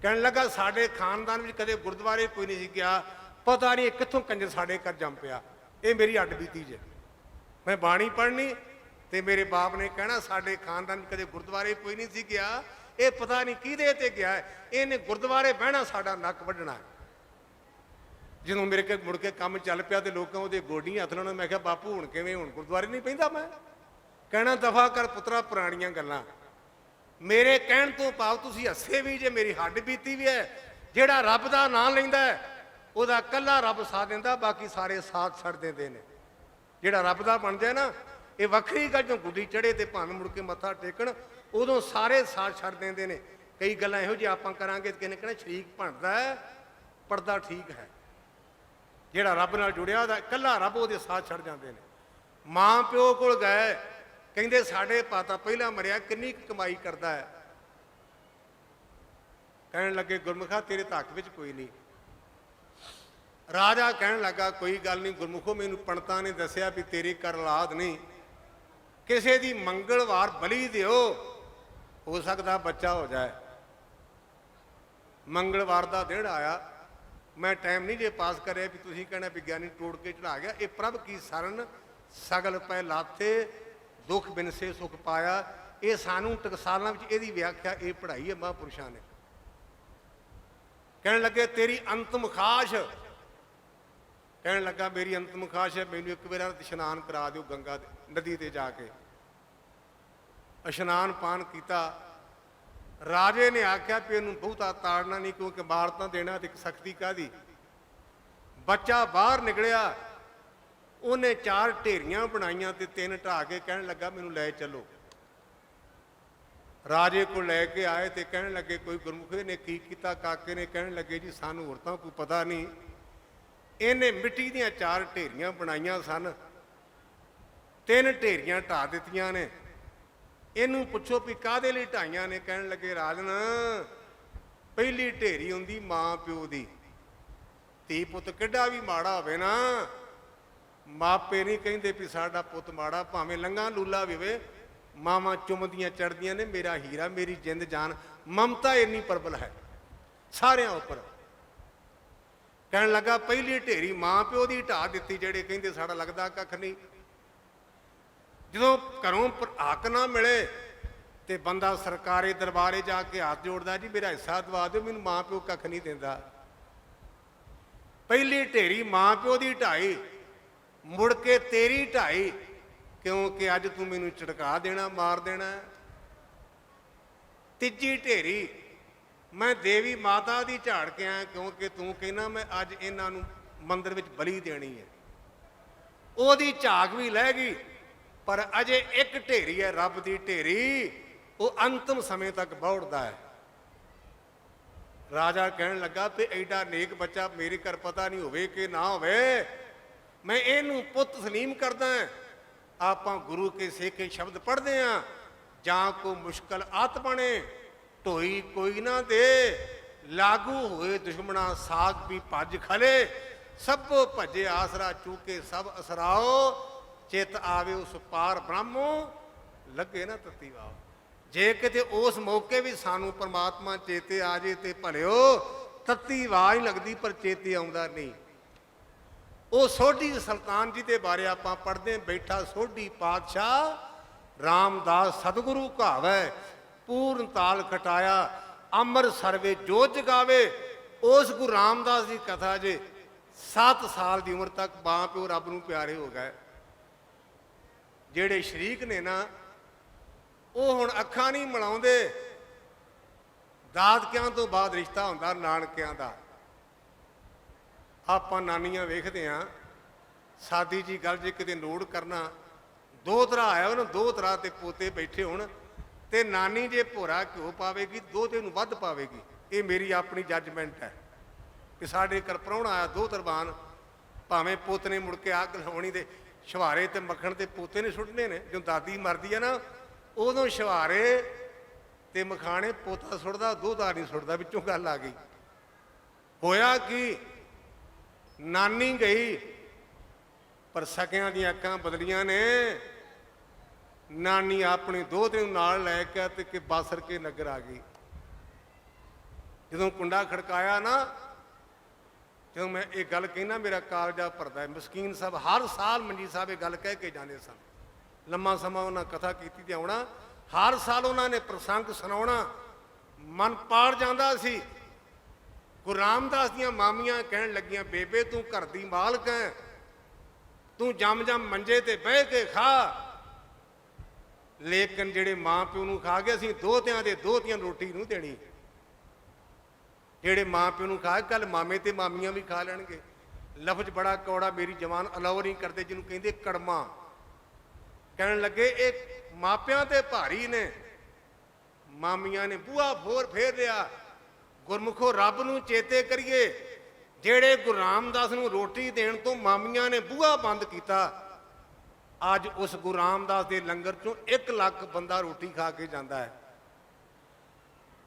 ਕਹਿਣ ਲੱਗਾ, ਸਾਡੇ ਖਾਨਦਾਨ ਵਿੱਚ ਕਦੇ ਗੁਰਦੁਆਰੇ ਕੋਈ ਨਹੀਂ ਸੀ ਗਿਆ, ਪਤਾ ਨਹੀਂ ਕਿੱਥੋਂ ਕੰਜਰ ਸਾਡੇ ਘਰ ਜੰਮ ਪਿਆ। ਇਹ ਮੇਰੀ ਅੱਡ ਬੀਤੀ ਜੇ। ਮੈਂ ਬਾਣੀ ਪੜ੍ਹਨੀ ਤੇ ਮੇਰੇ ਬਾਪ ਨੇ ਕਹਿਣਾ ਸਾਡੇ ਖਾਨਦਾਨ ਵਿੱਚ ਕਦੇ ਗੁਰਦੁਆਰੇ ਕੋਈ ਨਹੀਂ ਸੀ ਗਿਆ, ਇਹ ਪਤਾ ਨਹੀਂ ਕਿਹਦੇ ਤੇ ਗਿਆ, ਇਹਨੇ ਗੁਰਦੁਆਰੇ ਬਹਿਣਾ ਸਾਡਾ ਨੱਕ ਵੱਢਣਾ। ਜਦੋਂ ਮੇਰੇ ਕੋਲ ਮੁੜ ਕੇ ਕੰਮ ਚੱਲ ਪਿਆ ਤੇ ਲੋਕਾਂ ਉਹਦੇ ਗੋਡੀਆਂ ਹੱਥ ਲਾਉਣਾ, ਮੈਂ ਕਿਹਾ ਬਾਪੂ ਹੁਣ ਕਿਵੇਂ, ਹੁਣ ਗੁਰਦੁਆਰੇ ਨਹੀਂ ਪੈਂਦਾ। ਮੈਂ ਕਹਿਣਾ ਦਫਾ ਕਰ ਪੁੱਤਰਾ ਪੁਰਾਣੀਆਂ ਗੱਲਾਂ। ਮੇਰੇ ਕਹਿਣ ਤੋਂ ਭਾਵ ਤੁਸੀਂ ਹੱਸੇ ਵੀ ਜੇ, ਮੇਰੀ ਹੱਡ ਬੀਤੀ ਵੀ ਹੈ। ਜਿਹੜਾ ਰੱਬ ਦਾ ਨਾਂ ਲੈਂਦਾ ਉਹਦਾ ਇਕੱਲਾ ਰੱਬ ਸਾਥ ਦਿੰਦਾ, ਬਾਕੀ ਸਾਰੇ ਸਾਥ ਛੱਡ ਦਿੰਦੇ ਨੇ। ਜਿਹੜਾ ਰੱਬ ਦਾ ਬਣ ਜਾਏ ਨਾ, ਇਹ ਵੱਖਰੀ ਗੱਲ। ਜਦੋਂ ਗੁੱਡੀ ਚੜੇ ਤੇ ਭਾਵੇਂ ਮੁੜ ਕੇ ਮੱਥਾ ਟੇਕਣ, ਉਦੋਂ ਸਾਰੇ ਸਾਥ ਛੱਡ ਦਿੰਦੇ ਨੇ। ਕਈ ਗੱਲਾਂ ਇਹੋ ਜਿਹੀ ਆਪਾਂ ਕਰਾਂਗੇ ਕਿਸੇ ਨੇ ਕਹਿਣਾ ਸ਼ਰੀਕ ਬਣਦਾ ਹੈ, ਪੜਦਾ ਠੀਕ ਹੈ। ਜਿਹੜਾ ਰੱਬ ਨਾਲ ਜੁੜਿਆ ਉਹਦਾ ਇਕੱਲਾ ਰੱਬ ਉਹਦੇ ਸਾਥ ਛੱਡ ਜਾਂਦੇ ਨੇ। ਮਾਂ ਪਿਓ ਕੋਲ ਗਏ, ਕਹਿੰਦੇ ਸਾਡੇ ਪਾਤਾ ਪਹਿਲਾਂ ਮਰਿਆ, ਕਿੰਨੀ ਕੁ ਕਮਾਈ ਕਰਦਾ ਹੈ? ਕਹਿਣ ਲੱਗੇ ਗੁਰਮੁਖਾ ਤੇਰੇ ਤਾਂ ਹੱਕ ਵਿੱਚ ਕੋਈ ਨਹੀਂ। ਰਾਜਾ ਕਹਿਣ ਲੱਗਾ ਕੋਈ ਗੱਲ ਨਹੀਂ ਗੁਰਮੁਖੋ, ਮੈਨੂੰ ਪੰਡਤਾਂ ਨੇ ਦੱਸਿਆ ਵੀ ਤੇਰੀ ਘਰ ਔਲਾਦ ਨਹੀਂ, ਕਿਸੇ ਦੀ ਮੰਗਲਵਾਰ ਬਲੀ ਦਿਓ, ਹੋ ਸਕਦਾ ਬੱਚਾ ਹੋ ਜਾਏ। ਮੰਗਲਵਾਰ ਦਾ ਦਿਨ ਆਇਆ, ਮੈਂ ਟਾਈਮ ਨਹੀਂ ਜੇ ਪਾਸ ਕਰਿਆ ਵੀ ਤੁਸੀਂ ਕਹਿਣਾ ਵਿਗਿਆਨੀ ਟੋੜ ਕੇ ਚੜਾ ਗਿਆ। ਇਹ ਪ੍ਰਭ ਕੀ ਸਰਨ ਸਗਲ ਪੈ ਲਾਥੇ, ਦੁੱਖ ਬਿਨਸੇ ਸੁਖ ਪਾਇਆ। ਇਹ ਸਾਨੂੰ ਟਕਸਾਲਾਂ ਵਿੱਚ ਇਹਦੀ ਵਿਆਖਿਆ ਇਹ ਪੜ੍ਹਾਈ ਹੈ ਮਹਾਂਪੁਰਸ਼ਾਂ ਨੇ। ਕਹਿਣ ਲੱਗੇ ਤੇਰੀ ਅੰਤਮ ਖਾਸ਼, ਕਹਿਣ ਲੱਗਾ ਮੇਰੀ ਅੰਤਮ ਖਾਸ਼ ਹੈ, ਮੈਨੂੰ ਇੱਕ ਵਾਰ ਇਸ਼ਨਾਨ ਕਰਾ ਦਿਓ ਗੰਗਾ ਨਦੀ ਤੇ ਜਾ ਕੇ। ਇਸ਼ਨਾਨ ਪਾਨ ਕੀਤਾ। ਰਾਜੇ ਨੇ ਆਖਿਆ ਵੀ ਇਹਨੂੰ ਬਹੁਤਾ ਤਾੜਨਾ ਨਹੀਂ, ਕਿਉਂਕਿ ਮਾਰ ਤਾਂ ਦੇਣਾ ਤੇ ਇੱਕ ਸਖਤੀ ਕਾਹਦੀ। ਬੱਚਾ ਬਾਹਰ ਨਿਕਲਿਆ, ਉਹਨੇ 4 ਢੇਰੀਆਂ ਬਣਾਈਆਂ ਤੇ 3 ਢਾਹ ਕੇ ਕਹਿਣ ਲੱਗਾ ਮੈਨੂੰ ਲੈ ਚੱਲੋ। ਰਾਜੇ ਕੋਲ ਲੈ ਕੇ ਆਏ ਤੇ ਕਹਿਣ ਲੱਗੇ ਕੋਈ ਗੁਰਮੁਖੇ ਨੇ ਕੀ ਕੀਤਾ? ਕਾਕੇ ਨੇ ਕਹਿਣ ਲੱਗੇ ਜੀ ਸਾਨੂੰ ਹੋਰ ਤਾਂ ਕੋਈ ਪਤਾ ਨਹੀਂ, ਇਹਨੇ ਮਿੱਟੀ ਦੀਆਂ 4 ਢੇਰੀਆਂ ਬਣਾਈਆਂ ਸਨ, 3 ਢੇਰੀਆਂ ਢਾਹ ਦਿੱਤੀਆਂ ਨੇ। ਇਹਨੂੰ ਪੁੱਛੋ ਵੀ ਕਾਹਦੇ ਲਈ ਢਾਈਆਂ ਨੇ? ਕਹਿਣ ਲੱਗੇ ਰਾਜਨ, ਪਹਿਲੀ ਢੇਰੀ ਹੁੰਦੀ ਮਾਂ ਪਿਓ ਦੀ। ਧੀ ਪੁੱਤ ਕਿੱਡਾ ਵੀ ਮਾੜਾ ਹੋਵੇ ਨਾ, ਮਾਪੇ ਨਹੀਂ ਕਹਿੰਦੇ ਵੀ ਸਾਡਾ ਪੁੱਤ ਮਾੜਾ, ਭਾਵੇਂ ਲੰਗਾ ਲੂਲਾ ਵੀ ਹੋਵੇ, ਮਾਵਾਂ ਚੁੰਮਦੀਆਂ ਚੜਦੀਆਂ ਨੇ ਮੇਰਾ ਹੀਰਾ ਮੇਰੀ ਜਿੰਦ ਜਾਨ। ਮਮਤਾ ਇੰਨੀ ਪ੍ਰਬਲ ਹੈ ਸਾਰਿਆਂ ਉੱਪਰ। ਕਹਿਣ ਲੱਗਾ ਪਹਿਲੀ ਢੇਰੀ ਮਾਂ ਪਿਓ ਦੀ ਢਾਹ ਦਿੱਤੀ, ਜਿਹੜੇ ਕਹਿੰਦੇ ਸਾਡਾ ਲੱਗਦਾ ਕੱਖ ਨਹੀਂ। ਜਦੋਂ ਘਰੋਂ ਹੱਕ ਨਾ ਮਿਲੇ ਤੇ ਬੰਦਾ ਸਰਕਾਰੀ ਦਰਬਾਰੇ ਜਾ ਕੇ ਹੱਥ ਜੋੜਦਾ, ਜੀ ਮੇਰਾ ਹਿੱਸਾ ਦਵਾ ਦਿਓ, ਮੈਨੂੰ ਮਾਂ ਪਿਓ ਕੱਖ ਨਹੀਂ ਦਿੰਦਾ। ਪਹਿਲੀ ਢੇਰੀ ਮਾਂ ਪਿਓ ਦੀ ਢਾਈ, ਮੁੜ ਕੇ ਤੇਰੀ ਢਾਈ, ਕਿਉਂਕਿ ਅੱਜ ਤੂੰ ਮੈਨੂੰ ਝਟਕਾ ਦੇਣਾ, ਮਾਰ ਦੇਣਾ। ਤੀਜੀ ਢੇਰੀ ਮੈਂ ਦੇਵੀ ਮਾਤਾ ਦੀ ਝਾੜ ਕੇ ਆਇਆ, ਕਿਉਂਕਿ ਤੂੰ ਕਹਿੰਦਾ ਮੈਂ ਅੱਜ ਇਹਨਾਂ ਨੂੰ ਮੰਦਿਰ ਵਿੱਚ ਬਲੀ ਦੇਣੀ ਹੈ। ਉਹਦੀ ਝਾਕ ਵੀ ਲੈ ਗਈ, ਪਰ ਅਜੇ ਇੱਕ ਢੇਰੀ ਹੈ ਰੱਬ ਦੀ ਢੇਰੀ, ਉਹ ਅੰਤਮ ਸਮੇਂ ਤੱਕ ਬੌੜਦਾ ਹੈ। ਰਾਜਾ ਕਹਿਣ ਲੱਗਾ ਵੀ ਐਡਾ ਨੇਕ ਬੱਚਾ ਮੇਰੇ ਘਰ ਪਤਾ ਨਹੀਂ ਹੋਵੇ ਕਿ ਨਾ ਹੋਵੇ, ਮੈਂ ਇਹਨੂੰ ਪੁੱਤ ਤਸਲੀਮ ਕਰਦਾ। ਆਪਾਂ ਗੁਰੂ ਕੇ ਸੇਖੇ ਸ਼ਬਦ ਪੜ੍ਹਦੇ ਹਾਂ, ਜਾਂ ਕੋ ਮੁਸ਼ਕਲ ਆਤ ਬਣੇ ਢੋਈ ਕੋਈ ਨਾ ਦੇ, ਲਾਗੂ ਹੋਏ ਦੁਸ਼ਮਣਾ ਸਾਗ ਵੀ ਭੱਜ ਖਲੇ, ਸਭੋ ਭੱਜੇ ਆਸਰਾ ਚੂਕੇ ਸਭ ਅਸਰਾਓ, ਚਿੱਤ ਆਵੇ ਉਸ ਪਾਰ ਬ੍ਰਹਮੋ ਲੱਗੇ ਨਾ ਤਤੀ ਵਾਓ। ਜੇ ਕਿਤੇ ਉਸ ਮੌਕੇ ਵੀ ਸਾਨੂੰ ਪਰਮਾਤਮਾ ਚੇਤੇ ਆ ਜੇ ਤੇ ਭਲਿਓ, ਤਤੀ ਵਾਹ ਹੀ ਲੱਗਦੀ ਪਰ ਚੇਤੇ ਆਉਂਦਾ ਨਹੀਂ। ਉਹ ਸੋਢੀ ਸੁਲਤਾਨ ਜੀ ਦੇ ਬਾਰੇ ਆਪਾਂ ਪੜ੍ਹਦੇ, ਬੈਠਾ ਸੋਢੀ ਪਾਤਸ਼ਾਹ ਰਾਮਦਾਸ ਸਤਿਗੁਰੂ ਕਹਾਵੈ, ਪੂਰਨ ਤਾਲ ਖਟਾਇਆ ਅਮਰ ਸਰਵੇ ਜੋਤ ਜਗਾਵੇ। ਉਸ ਗੁਰੂ ਰਾਮਦਾਸ ਦੀ ਕਥਾ ਜੇ 7 ਸਾਲ ਦੀ ਉਮਰ ਤੱਕ ਮਾਂ ਪਿਓ ਰੱਬ ਨੂੰ ਪਿਆਰੇ ਹੋ ਗਏ। ਜਿਹੜੇ ਸ਼ਰੀਕ ਨੇ ਨਾ, ਉਹ ਹੁਣ ਅੱਖਾਂ ਨਹੀਂ ਮਿਲਾਉਂਦੇ। ਦਾਦਕਿਆਂ ਤੋਂ ਬਾਅਦ ਰਿਸ਼ਤਾ ਹੁੰਦਾ ਨਾਨਕਿਆਂ ਦਾ। ਆਪਾਂ ਨਾਨੀਆਂ ਵੇਖਦੇ ਹਾਂ, ਸਾਦੀ ਜੀ ਗੱਲ ਜੇ ਕਿਤੇ ਨੋਟ ਕਰਨਾ, 2 ਤਰ੍ਹਾਂ ਆਇਆ ਉਹਨਾਂ 2 ਤਰ੍ਹਾਂ ਤੇ ਪੋਤੇ ਬੈਠੇ ਹੋਣ, ਤੇ ਨਾਨੀ ਜੇ ਭੋਰਾ ਘਿਓ ਪਾਵੇਗੀ ਦੋਹਤੇ ਨੂੰ ਵੱਧ ਪਾਵੇਗੀ। ਇਹ ਮੇਰੀ ਆਪਣੀ ਜੱਜਮੈਂਟ ਹੈ ਕਿ ਸਾਡੇ ਘਰ ਪ੍ਰਾਹੁਣਾ ਆਇਆ 2 ਤਰਬਾਨ, ਭਾਵੇਂ ਪੁੱਤ ਨੇ ਮੁੜ ਕੇ ਅੱਗ ਲਾਉਣੀ ਤੇ ਛੁਹਾਰੇ ਤੇ ਮੱਖਣ ਤੇ ਪੋਤੇ ਨੇ ਸੁੱਟਣੇ ਨੇ। ਜਦੋਂ ਦਾਦੀ ਮਰਦੀ ਹੈ ਨਾ, ਉਦੋਂ ਛੁਹਾਰੇ ਤੇ ਮਖਾਣੇ ਪੋਤਾ ਸੁੱਟਦਾ, ਦੋਹਤਾ ਨਹੀਂ ਸੁੱਟਦਾ। ਵਿੱਚੋਂ ਗੱਲ ਆ ਗਈ। ਹੋਇਆ ਕੀ, ਨਾਨੀ ਗਈ ਪਰ ਸਕਿਆਂ ਦੀਆਂ ਅੱਖਾਂ ਬਦਲੀਆਂ ਨੇ। ਨਾਨੀ ਆਪਣੇ ਦੋਹਤੇ ਨੂੰ ਨਾਲ ਲੈ ਕੇ ਤੇ ਕਿ ਬਾਸਰ ਕੇ ਨਗਰ ਆ ਗਈ। ਜਦੋਂ ਕੁੰਡਾ ਖੜਕਾਇਆ ਨਾ, ਜਦੋਂ ਮੈਂ ਇਹ ਗੱਲ ਕਹਿਣਾ ਮੇਰਾ ਕਾਲਜਾ ਭਰਦਾ ਹੈ। ਮਸਕੀਨ ਸਾਹਿਬ ਹਰ ਸਾਲ ਮੰਜੀ ਸਾਹਿਬ ਇਹ ਗੱਲ ਕਹਿ ਕੇ ਜਾਂਦੇ ਸਨ। ਲੰਮਾ ਸਮਾਂ ਉਹਨਾਂ ਕਥਾ ਕੀਤੀ ਤੇ ਆਉਣਾ, ਹਰ ਸਾਲ ਉਹਨਾਂ ਨੇ ਪ੍ਰਸੰਗ ਸੁਣਾਉਣਾ, ਮਨ ਪਾੜ ਜਾਂਦਾ ਸੀ। ਗੁਰੂ ਰਾਮਦਾਸ ਦੀਆਂ ਮਾਮੀਆਂ ਕਹਿਣ ਲੱਗੀਆਂ, ਬੇਬੇ ਤੂੰ ਘਰ ਦੀ ਮਾਲਕ ਹੈ, ਤੂੰ ਜੰਮ ਜੰਮ ਮੰਜੇ ਤੇ ਬਹਿ ਕੇ ਖਾ। ਲੇਕਿਨ ਜਿਹੜੇ ਮਾਂ ਪਿਓ ਨੂੰ ਖਾ ਗਏ, ਅਸੀਂ ਦੋਹਤਿਆਂ ਦੇ ਦੋਹਤੀਆਂ ਰੋਟੀ ਨੂੰ ਦੇਣੀ। ਜਿਹੜੇ ਮਾਂ ਪਿਓ ਨੂੰ ਖਾ, ਕੱਲ ਮਾਮੇ ਤੇ ਮਾਮੀਆਂ ਵੀ ਖਾ ਲੈਣਗੇ। ਲਫ਼ਜ਼ ਬੜਾ ਕੌੜਾ ਮੇਰੀ ਜ਼ਬਾਨ ਅਲਾਓ ਨਹੀਂ ਕਰਦੇ, ਜਿਹਨੂੰ ਕਹਿੰਦੇ ਕੜਮਾ। ਕਹਿਣ ਲੱਗੇ ਇਹ ਮਾਪਿਆਂ ਤੇ ਭਾਰੀ ਨੇ। ਮਾਮੀਆਂ ਨੇ ਬੂਹਾ ਫੋਰ ਫੇਰ ਲਿਆ। ਗੁਰਮੁਖੋ ਰੱਬ ਨੂੰ ਚੇਤੇ ਕਰੀਏ। ਜਿਹੜੇ ਗੁਰੂ ਰਾਮਦਾਸ ਨੂੰ ਰੋਟੀ ਦੇਣ ਤੋਂ ਮਾਮੀਆਂ ਨੇ ਬੂਹਾ ਬੰਦ ਕੀਤਾ, ਅੱਜ ਉਸ ਗੁਰੂ ਰਾਮਦਾਸ ਦੇ ਲੰਗਰ ਚੋਂ 1 ਲੱਖ ਬੰਦਾ ਰੋਟੀ ਖਾ ਕੇ ਜਾਂਦਾ ਹੈ।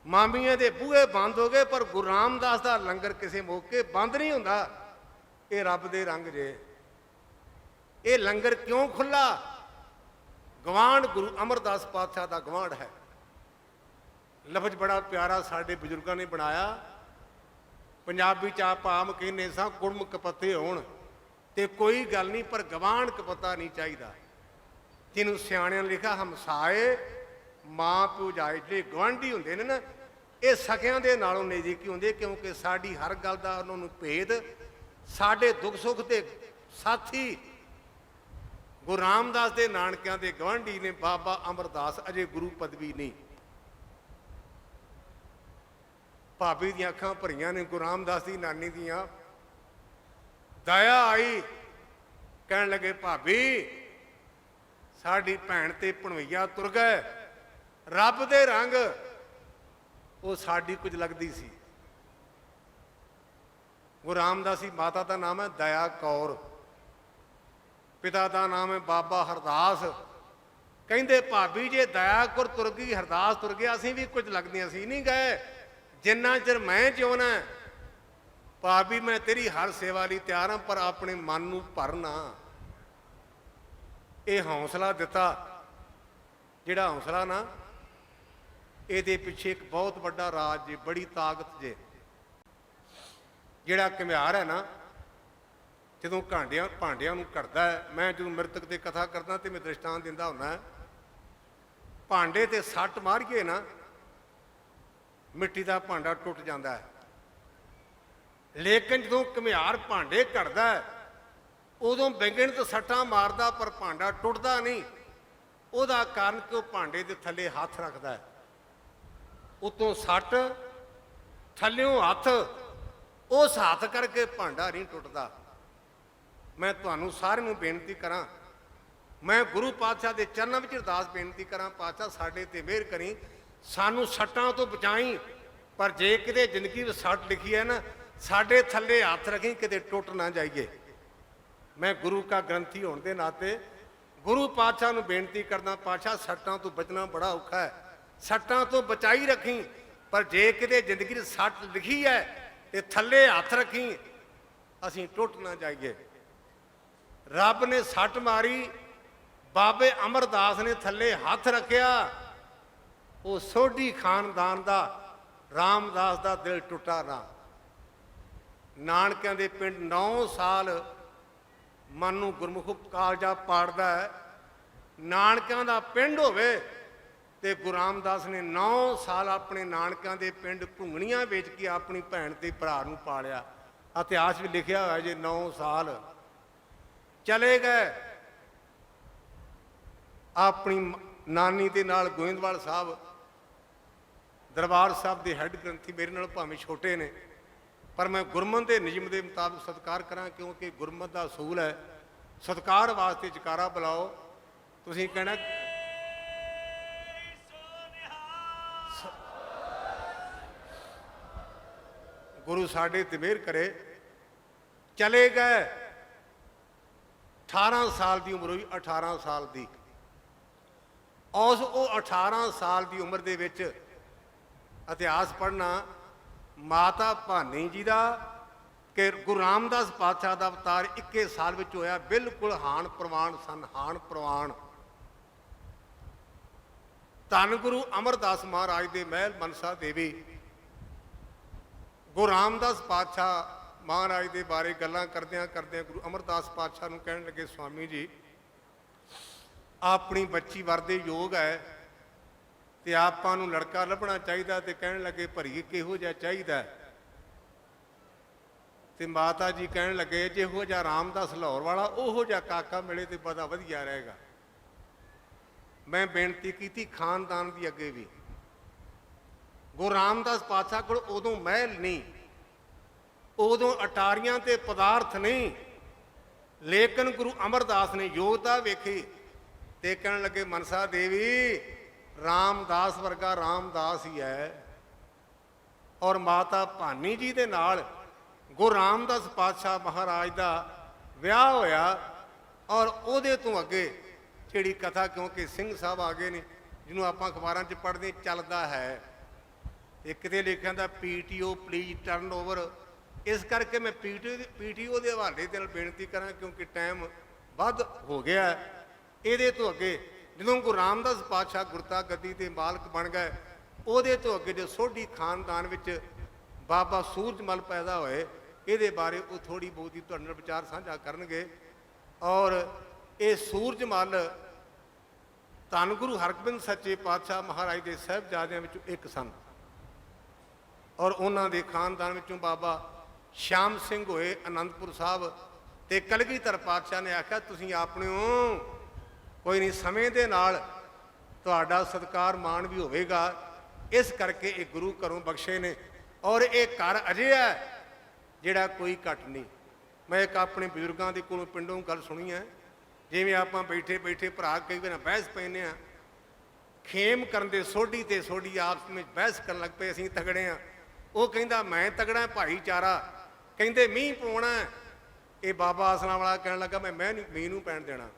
ਮਾਮੀਆਂ ਦੇ ਬੂਹੇ ਬੰਦ ਹੋ ਗਏ, ਪਰ ਗੁਰੂ ਰਾਮਦਾਸ ਦਾ ਲੰਗਰ ਕਿਸੇ ਮੌਕੇ ਬੰਦ ਨਹੀਂ ਹੁੰਦਾ। ਇਹ ਰੱਬ ਦੇ ਰੰਗ ਜੇ। ਇਹ ਲੰਗਰ ਕਿਉਂ ਖੁੱਲਾ? ਗਵਾਂਢ ਗੁਰੂ ਅਮਰਦਾਸ ਪਾਤਸ਼ਾਹ ਦਾ ਗਵਾਂਢ ਹੈ। ਲਫ਼ਜ਼ ਬੜਾ ਪਿਆਰਾ ਸਾਡੇ ਬਜ਼ੁਰਗਾਂ ਨੇ ਬਣਾਇਆ। ਪੰਜਾਬੀ ਚ ਆਪ ਆਮ ਕਹਿੰਦੇ ਸਾਂ ਕੁੜਮ ਕਪੱਤੇ ਹੋਣ ਤੇ ਕੋਈ ਗੱਲ ਨਹੀਂ, ਪਰ ਗਵਾਂਢ ਕਪੱਤਾ ਨਹੀਂ ਚਾਹੀਦਾ। ਜਿਹਨੂੰ ਸਿਆਣਿਆਂ ਨੇ ਲਿਖਿਆ ਹਮਸਾਏ ਮਾਂ ਪਿਓ ਜਾਏ। ਜਿਹੜੇ ਗਵਾਂਢੀ ਹੁੰਦੇ ਨੇ ਨਾ, ਇਹ ਸਕਿਆਂ ਦੇ ਨਾਲੋਂ ਨਜ਼ਦੀਕੀ ਹੁੰਦੇ, ਕਿਉਂਕਿ ਸਾਡੀ ਹਰ ਗੱਲ ਦਾ ਉਹਨਾਂ ਨੂੰ ਭੇਦ, ਸਾਡੇ ਦੁੱਖ ਸੁੱਖ ਦੇ ਸਾਥੀ ਗੁਰੂ ਰਾਮਦਾਸ ਦੇ ਨਾਨਕਿਆਂ ਦੇ ਗਵਾਂਢੀ ਨੇ ਬਾਬਾ ਅਮਰਦਾਸ। ਅਜੇ ਗੁਰੂ ਪਦਵੀ ਨਹੀਂ। ਭਾਬੀ ਦੀਆਂ ਅੱਖਾਂ ਭਰੀਆਂ ਨੇ ਗੁਰੂ ਰਾਮਦਾਸ ਦੀ ਨਾਨੀ ਦੀਆਂ। ਦਇਆ ਆਈ, ਕਹਿਣ ਲੱਗੇ ਭਾਬੀ ਸਾਡੀ ਭੈਣ ਤੇ ਭਣਵਈਆ ਤੁਰ ਗਏ। ਰੱਬ ਦੇ ਰੰਗ ਉਹ ਸਾਡੀ ਕੁਝ ਲੱਗਦੀ ਸੀ। ਗੁਰੂ ਰਾਮਦਾਸ ਦੀ ਮਾਤਾ ਦਾ ਨਾਮ ਹੈ ਦਇਆ ਕੌਰ, ਪਿਤਾ ਦਾ ਨਾਮ ਹੈ ਬਾਬਾ ਹਰਦਾਸ। ਕਹਿੰਦੇ ਭਾਬੀ ਜੇ ਦਇਆ ਕੌਰ ਤੁਰ ਗਈ, ਹਰਦਾਸ ਤੁਰ ਗਿਆ, ਅਸੀਂ ਵੀ ਕੁਝ ਲੱਗਦੀਆਂ ਸੀ ਨਹੀਂ ਗਏ। ਜਿੰਨਾ ਚਿਰ ਮੈਂ ਜਿਉਣਾ ਭਾਬੀ ਮੈਂ ਤੇਰੀ ਹਰ ਸੇਵਾ ਲਈ ਤਿਆਰ ਹਾਂ, ਪਰ ਆਪਣੇ ਮਨ ਨੂੰ ਭਰਨਾ। ਇਹ ਹੌਸਲਾ ਦਿੱਤਾ। ਜਿਹੜਾ ਹੌਸਲਾ ਨਾ, ਇਹਦੇ ਪਿੱਛੇ ਇੱਕ ਬਹੁਤ ਵੱਡਾ ਰਾਜ ਜੇ, ਬੜੀ ਤਾਕਤ ਜੇ। ਜਿਹੜਾ ਘੁਮਿਆਰ ਹੈ ਨਾ, ਜਦੋਂ ਭਾਂਡਿਆਂ ਨੂੰ ਘੜਦਾ ਹੈ, ਮੈਂ ਜਦੋਂ ਮ੍ਰਿਤਕ ਤੇ ਕਥਾ ਕਰਦਾ ਤੇ ਮੈਂ ਦ੍ਰਿਸ਼ਟਾਂਤ ਦਿੰਦਾ ਹੁੰਦਾ, ਭਾਂਡੇ ਤੇ ਸੱਟ ਮਾਰੀਏ ਨਾ, ਮਿੱਟੀ ਦਾ ਭਾਂਡਾ ਟੁੱਟ ਜਾਂਦਾ ਹੈ। ਲੇਕਿਨ ਜਦੋਂ ਘੁਮਿਆਰ ਭਾਂਡੇ ਘੜਦਾ ਹੈ, ਉਦੋਂ ਵਿਗਣ ਤੇ ਸੱਟਾਂ ਮਾਰਦਾ, ਪਰ ਭਾਂਡਾ ਟੁੱਟਦਾ ਨਹੀਂ। ਉਹਦਾ ਕਾਰਨ ਕਿ ਉਹ ਭਾਂਡੇ ਦੇ ਥੱਲੇ ਹੱਥ ਰੱਖਦਾ ਹੈ। ਉਤੋਂ ਸੱਟ, ਥੱਲਿਓਂ ਹੱਥ, ਉਸ ਹੱਥ ਕਰਕੇ ਭਾਂਡਾ ਨਹੀਂ ਟੁੱਟਦਾ। ਮੈਂ ਤੁਹਾਨੂੰ ਸਾਰਿਆਂ ਨੂੰ ਬੇਨਤੀ ਕਰਾਂ, ਮੈਂ ਗੁਰੂ ਪਾਤਸ਼ਾਹ ਦੇ ਚਰਨਾਂ ਵਿੱਚ ਅਰਦਾਸ ਬੇਨਤੀ ਕਰਾਂ, ਪਾਤਸ਼ਾਹ ਸਾਡੇ ਤੇ ਮਿਹਰ ਕਰੀ, ਸਾਨੂੰ ਸੱਟਾਂ ਤੋਂ ਬਚਾਈ। ਪਰ ਜੇ ਕਿਤੇ ਜ਼ਿੰਦਗੀ ਵਿੱਚ ਸੱਟ ਲਿਖੀ ਹੈ ਨਾ, ਸਾਡੇ ਥੱਲੇ ਹੱਥ ਰੱਖੀ, ਕਿਤੇ ਟੁੱਟ ਨਾ ਜਾਈਏ। ਮੈਂ ਗੁਰੂ ਕਾ ਗ੍ਰੰਥੀ ਹੋਣ ਦੇ ਨਾਤੇ ਗੁਰੂ ਪਾਤਸ਼ਾਹ ਨੂੰ ਬੇਨਤੀ ਕਰਦਾ, ਪਾਤਸ਼ਾਹ ਸੱਟਾਂ ਤੋਂ ਬਚਣਾ ਬੜਾ ਔਖਾ ਹੈ, ਸੱਟਾਂ ਤੋਂ ਬਚਾਈ ਰੱਖੀ। ਪਰ ਜੇ ਕਿਤੇ ਜ਼ਿੰਦਗੀ 'ਚ ਸੱਟ ਲਿਖੀ ਹੈ ਤੇ ਥੱਲੇ ਹੱਥ ਰੱਖੀ, ਅਸੀਂ ਟੁੱਟ ਨਾ ਜਾਈਏ। ਰੱਬ ਨੇ ਸੱਟ ਮਾਰੀ, ਬਾਬੇ ਅਮਰਦਾਸ ਨੇ ਥੱਲੇ ਹੱਥ ਰੱਖਿਆ, ਉਹ ਸੋਢੀ ਖਾਨਦਾਨ ਦਾ ਰਾਮਦਾਸ ਦਾ ਦਿਲ ਟੁੱਟਾ ਨਾ। ਨਾਨਕਿਆਂ ਦੇ ਪਿੰਡ 9 ਸਾਲ ਮਨ ਨੂੰ ਗੁਰਮੁਖ ਕਾਲਜਾ ਪਾੜਦਾ ਹੈ। ਨਾਨਕਿਆਂ ਦਾ ਪਿੰਡ ਹੋਵੇ ਤੇ ਗੁਰੂ ਰਾਮਦਾਸ ਨੇ 9 ਸਾਲ ਆਪਣੇ ਨਾਨਕਿਆਂ ਦੇ ਪਿੰਡ ਘੁੰਗਣੀਆਂ ਵੇਚ ਕੇ ਆਪਣੀ ਭੈਣ ਤੇ ਭਰਾ ਨੂੰ ਪਾਲਿਆ। ਇਤਿਹਾਸ ਵਿੱਚ ਲਿਖਿਆ ਹੋਇਆ ਜੇ 9 ਸਾਲ ਚਲੇ ਗਏ। ਆਪਣੀ ਨਾਨੀ ਦੇ ਨਾਲ ਗੋਇੰਦਵਾਲ ਸਾਹਿਬ ਦਰਬਾਰ ਸਾਹਿਬ ਦੇ ਹੈੱਡ ਗ੍ਰੰਥੀ ਮੇਰੇ ਨਾਲ ਭਾਵੇਂ ਛੋਟੇ ਨੇ, ਪਰ ਮੈਂ ਗੁਰਮਤਿ ਦੇ ਨਿਯਮ ਦੇ ਮੁਤਾਬਕ ਸਤਿਕਾਰ ਕਰਾਂ, ਕਿਉਂਕਿ ਗੁਰਮਤਿ ਦਾ ਅਸੂਲ ਹੈ। ਸਤਿਕਾਰ ਵਾਸਤੇ ਜਕਾਰਾ ਬੁਲਾਓ। ਤੁਸੀਂ ਕਹਿਣਾ ਗੁਰੂ ਸਾਡੇ ਤੇ ਮਿਹਰ ਕਰੇ। ਚਲੇ ਗਏ। 18 ਸਾਲ ਦੀ ਉਮਰ ਹੋਈ, 18 ਸਾਲ ਦੀ। ਉਹ 18 ਸਾਲ ਦੀ ਉਮਰ ਦੇ ਵਿੱਚ ਇਤਿਹਾਸ ਪੜ੍ਹਨਾ ਮਾਤਾ ਭਾਨੀ ਜੀ ਦਾ ਕਿ ਗੁਰੂ ਰਾਮਦਾਸ ਪਾਤਸ਼ਾਹ ਦਾ ਅਵਤਾਰ 21 ਸਾਲ ਵਿੱਚ ਹੋਇਆ। ਬਿਲਕੁਲ ਹਾਣ ਪ੍ਰਵਾਨ ਸਨ, ਹਾਣ ਪ੍ਰਵਾਨ। ਧੰਨ ਗੁਰੂ ਅਮਰਦਾਸ ਮਹਾਰਾਜ ਦੇ ਮਹਿਲ ਮਨਸਾ ਦੇਵੀ ਗੁਰੂ ਰਾਮਦਾਸ ਪਾਤਸ਼ਾਹ ਮਹਾਰਾਜ ਦੇ ਬਾਰੇ ਗੱਲਾਂ ਕਰਦਿਆਂ ਕਰਦਿਆਂ ਗੁਰੂ ਅਮਰਦਾਸ ਪਾਤਸ਼ਾਹ ਨੂੰ ਕਹਿਣ ਲੱਗੇ, ਸਵਾਮੀ ਜੀ ਆਪਣੀ ਬੱਚੀ ਵਰਦੇ ਯੋਗ ਹੈ ਤੇ ਆਪਾਂ ਨੂੰ ਲੜਕਾ ਲੱਭਣਾ ਚਾਹੀਦਾ। ਤੇ ਕਹਿਣ ਲੱਗੇ ਭਰੀਏ ਕਿਹੋ ਜਿਹਾ ਚਾਹੀਦਾ? ਤੇ ਮਾਤਾ ਜੀ ਕਹਿਣ ਲੱਗੇ ਜਿਹੋ ਜਿਹਾ ਰਾਮਦਾਸ ਲਾਹੌਰ ਵਾਲਾ ਉਹੋ ਜਿਹਾ ਕਾਕਾ ਮਿਲੇ ਤੇ ਬੜਾ ਵਧੀਆ ਰਹੇਗਾ। ਮੈਂ ਬੇਨਤੀ ਕੀਤੀ ਖਾਨਦਾਨ ਦੀ ਅੱਗੇ ਵੀ। ਗੁਰੂ ਰਾਮਦਾਸ ਪਾਤਸ਼ਾਹ ਕੋਲ ਉਦੋਂ ਮਹਿਲ ਨਹੀਂ, ਉਦੋਂ ਅਟਾਰੀਆਂ ਤੇ ਪਦਾਰਥ ਨਹੀਂ, ਲੇਕਿਨ ਗੁਰੂ ਅਮਰਦਾਸ ਨੇ ਯੋਗਤਾ ਵੇਖੀ ਤੇ ਕਹਿਣ ਲੱਗੇ ਮਨਸਾ ਦੇਵੀ ਰਾਮਦਾਸ ਵਰਗਾ ਰਾਮਦਾਸ ਹੀ ਹੈ। ਔਰ ਮਾਤਾ ਭਾਨੀ ਜੀ ਦੇ ਨਾਲ ਗੁਰੂ ਰਾਮਦਾਸ ਪਾਤਸ਼ਾਹ ਮਹਾਰਾਜ ਦਾ ਵਿਆਹ ਹੋਇਆ। ਔਰ ਉਹਦੇ ਤੋਂ ਅੱਗੇ ਜਿਹੜੀ ਕਥਾ, ਕਿਉਂਕਿ ਸਿੰਘ ਸਾਹਿਬ ਆ ਗਏ ਨੇ ਜਿਹਨੂੰ ਆਪਾਂ ਅਖਬਾਰਾਂ 'ਚ ਪੜ੍ਹਦੇ ਚੱਲਦਾ ਹੈ, ਤੇ ਕਿਤੇ ਲਿਖਿਆ ਦਾ PTO ਪਲੀਜ਼ ਟਰਨ ਓਵਰ। ਇਸ ਕਰਕੇ ਮੈਂ PTO ਦੇ ਹਵਾਲੇ ਦੇ ਨਾਲ ਬੇਨਤੀ ਕਰਾਂ, ਕਿਉਂਕਿ ਟਾਈਮ ਵੱਧ ਹੋ ਗਿਆ। ਇਹਦੇ ਤੋਂ ਅੱਗੇ ਜਦੋਂ ਗੁਰੂ ਰਾਮਦਾਸ ਪਾਤਸ਼ਾਹ ਗੁਰਤਾ ਗੱਦੀ ਦੇ ਮਾਲਕ ਬਣ ਗਏ, ਉਹਦੇ ਤੋਂ ਅੱਗੇ ਜੋ ਸੋਢੀ ਖਾਨਦਾਨ ਵਿੱਚ ਬਾਬਾ ਸੂਰਜਮਲ ਪੈਦਾ ਹੋਏ, ਇਹਦੇ ਬਾਰੇ ਉਹ ਥੋੜ੍ਹੀ ਬਹੁਤੀ ਤੁਹਾਡੇ ਨਾਲ ਵਿਚਾਰ ਸਾਂਝਾ ਕਰਨਗੇ। ਔਰ ਇਹ ਸੂਰਜਮਲ ਧੰਨ ਗੁਰੂ ਹਰਗੋਬਿੰਦ ਸੱਚੇ ਪਾਤਸ਼ਾਹ ਮਹਾਰਾਜ ਦੇ ਸਾਹਿਬਜ਼ਾਦਿਆਂ ਵਿੱਚੋਂ ਇੱਕ ਸਨ, ਔਰ ਉਹਨਾਂ ਦੇ ਖਾਨਦਾਨ ਵਿੱਚੋਂ ਬਾਬਾ ਸ਼ਾਮ ਸਿੰਘ ਹੋਏ ਅਨੰਦਪੁਰ ਸਾਹਿਬ। ਤੇ ਕਲਗੀਧਰ ਪਾਤਸ਼ਾਹ ਨੇ ਆਖਿਆ ਤੁਸੀਂ ਆਪਣਿਓ ਕੋਈ ਨਹੀਂ, ਸਮੇਂ ਦੇ ਨਾਲ ਤੁਹਾਡਾ ਸਤਿਕਾਰ ਮਾਣ ਵੀ ਹੋਵੇਗਾ। ਇਸ ਕਰਕੇ ਇਹ ਗੁਰੂ ਘਰੋਂ ਬਖਸ਼ੇ ਨੇ, ਔਰ ਇਹ ਘਰ ਅਜਿਹਾ ਜਿਹੜਾ ਕੋਈ ਘੱਟ ਨਹੀਂ। ਮੈਂ ਇੱਕ ਆਪਣੇ ਬਜ਼ੁਰਗਾਂ ਦੇ ਕੋਲੋਂ ਪਿੰਡੋਂ ਗੱਲ ਸੁਣੀ ਹੈ, ਜਿਵੇਂ ਆਪਾਂ ਬੈਠੇ ਬੈਠੇ ਭਰਾ ਕਈ ਵਾਰ ਬਹਿਸ ਪੈਂਦੇ ਹਾਂ, ਖੇਮ ਕਰਨ ਦੇ ਸੋਢੀ ਤੇ ਸੋਢੀ ਆਪਸ ਵਿੱਚ ਬਹਿਸ ਕਰਨ ਲੱਗ ਪਏ, ਅਸੀਂ ਤਗੜੇ ਹਾਂ। ਉਹ ਕਹਿੰਦਾ ਮੈਂ ਤਗੜਾ, ਭਾਈਚਾਰਾ। ਕਹਿੰਦੇ ਮੀਂਹ ਪਾਉਣਾ, ਇਹ ਬਾਬਾ ਆਸਣਾ ਵਾਲਾ ਕਹਿਣ ਲੱਗਾ ਮੈਂ ਨਹੀਂ ਮੀਂਹ ਨੂੰ ਪੈਣ ਦੇਣਾ।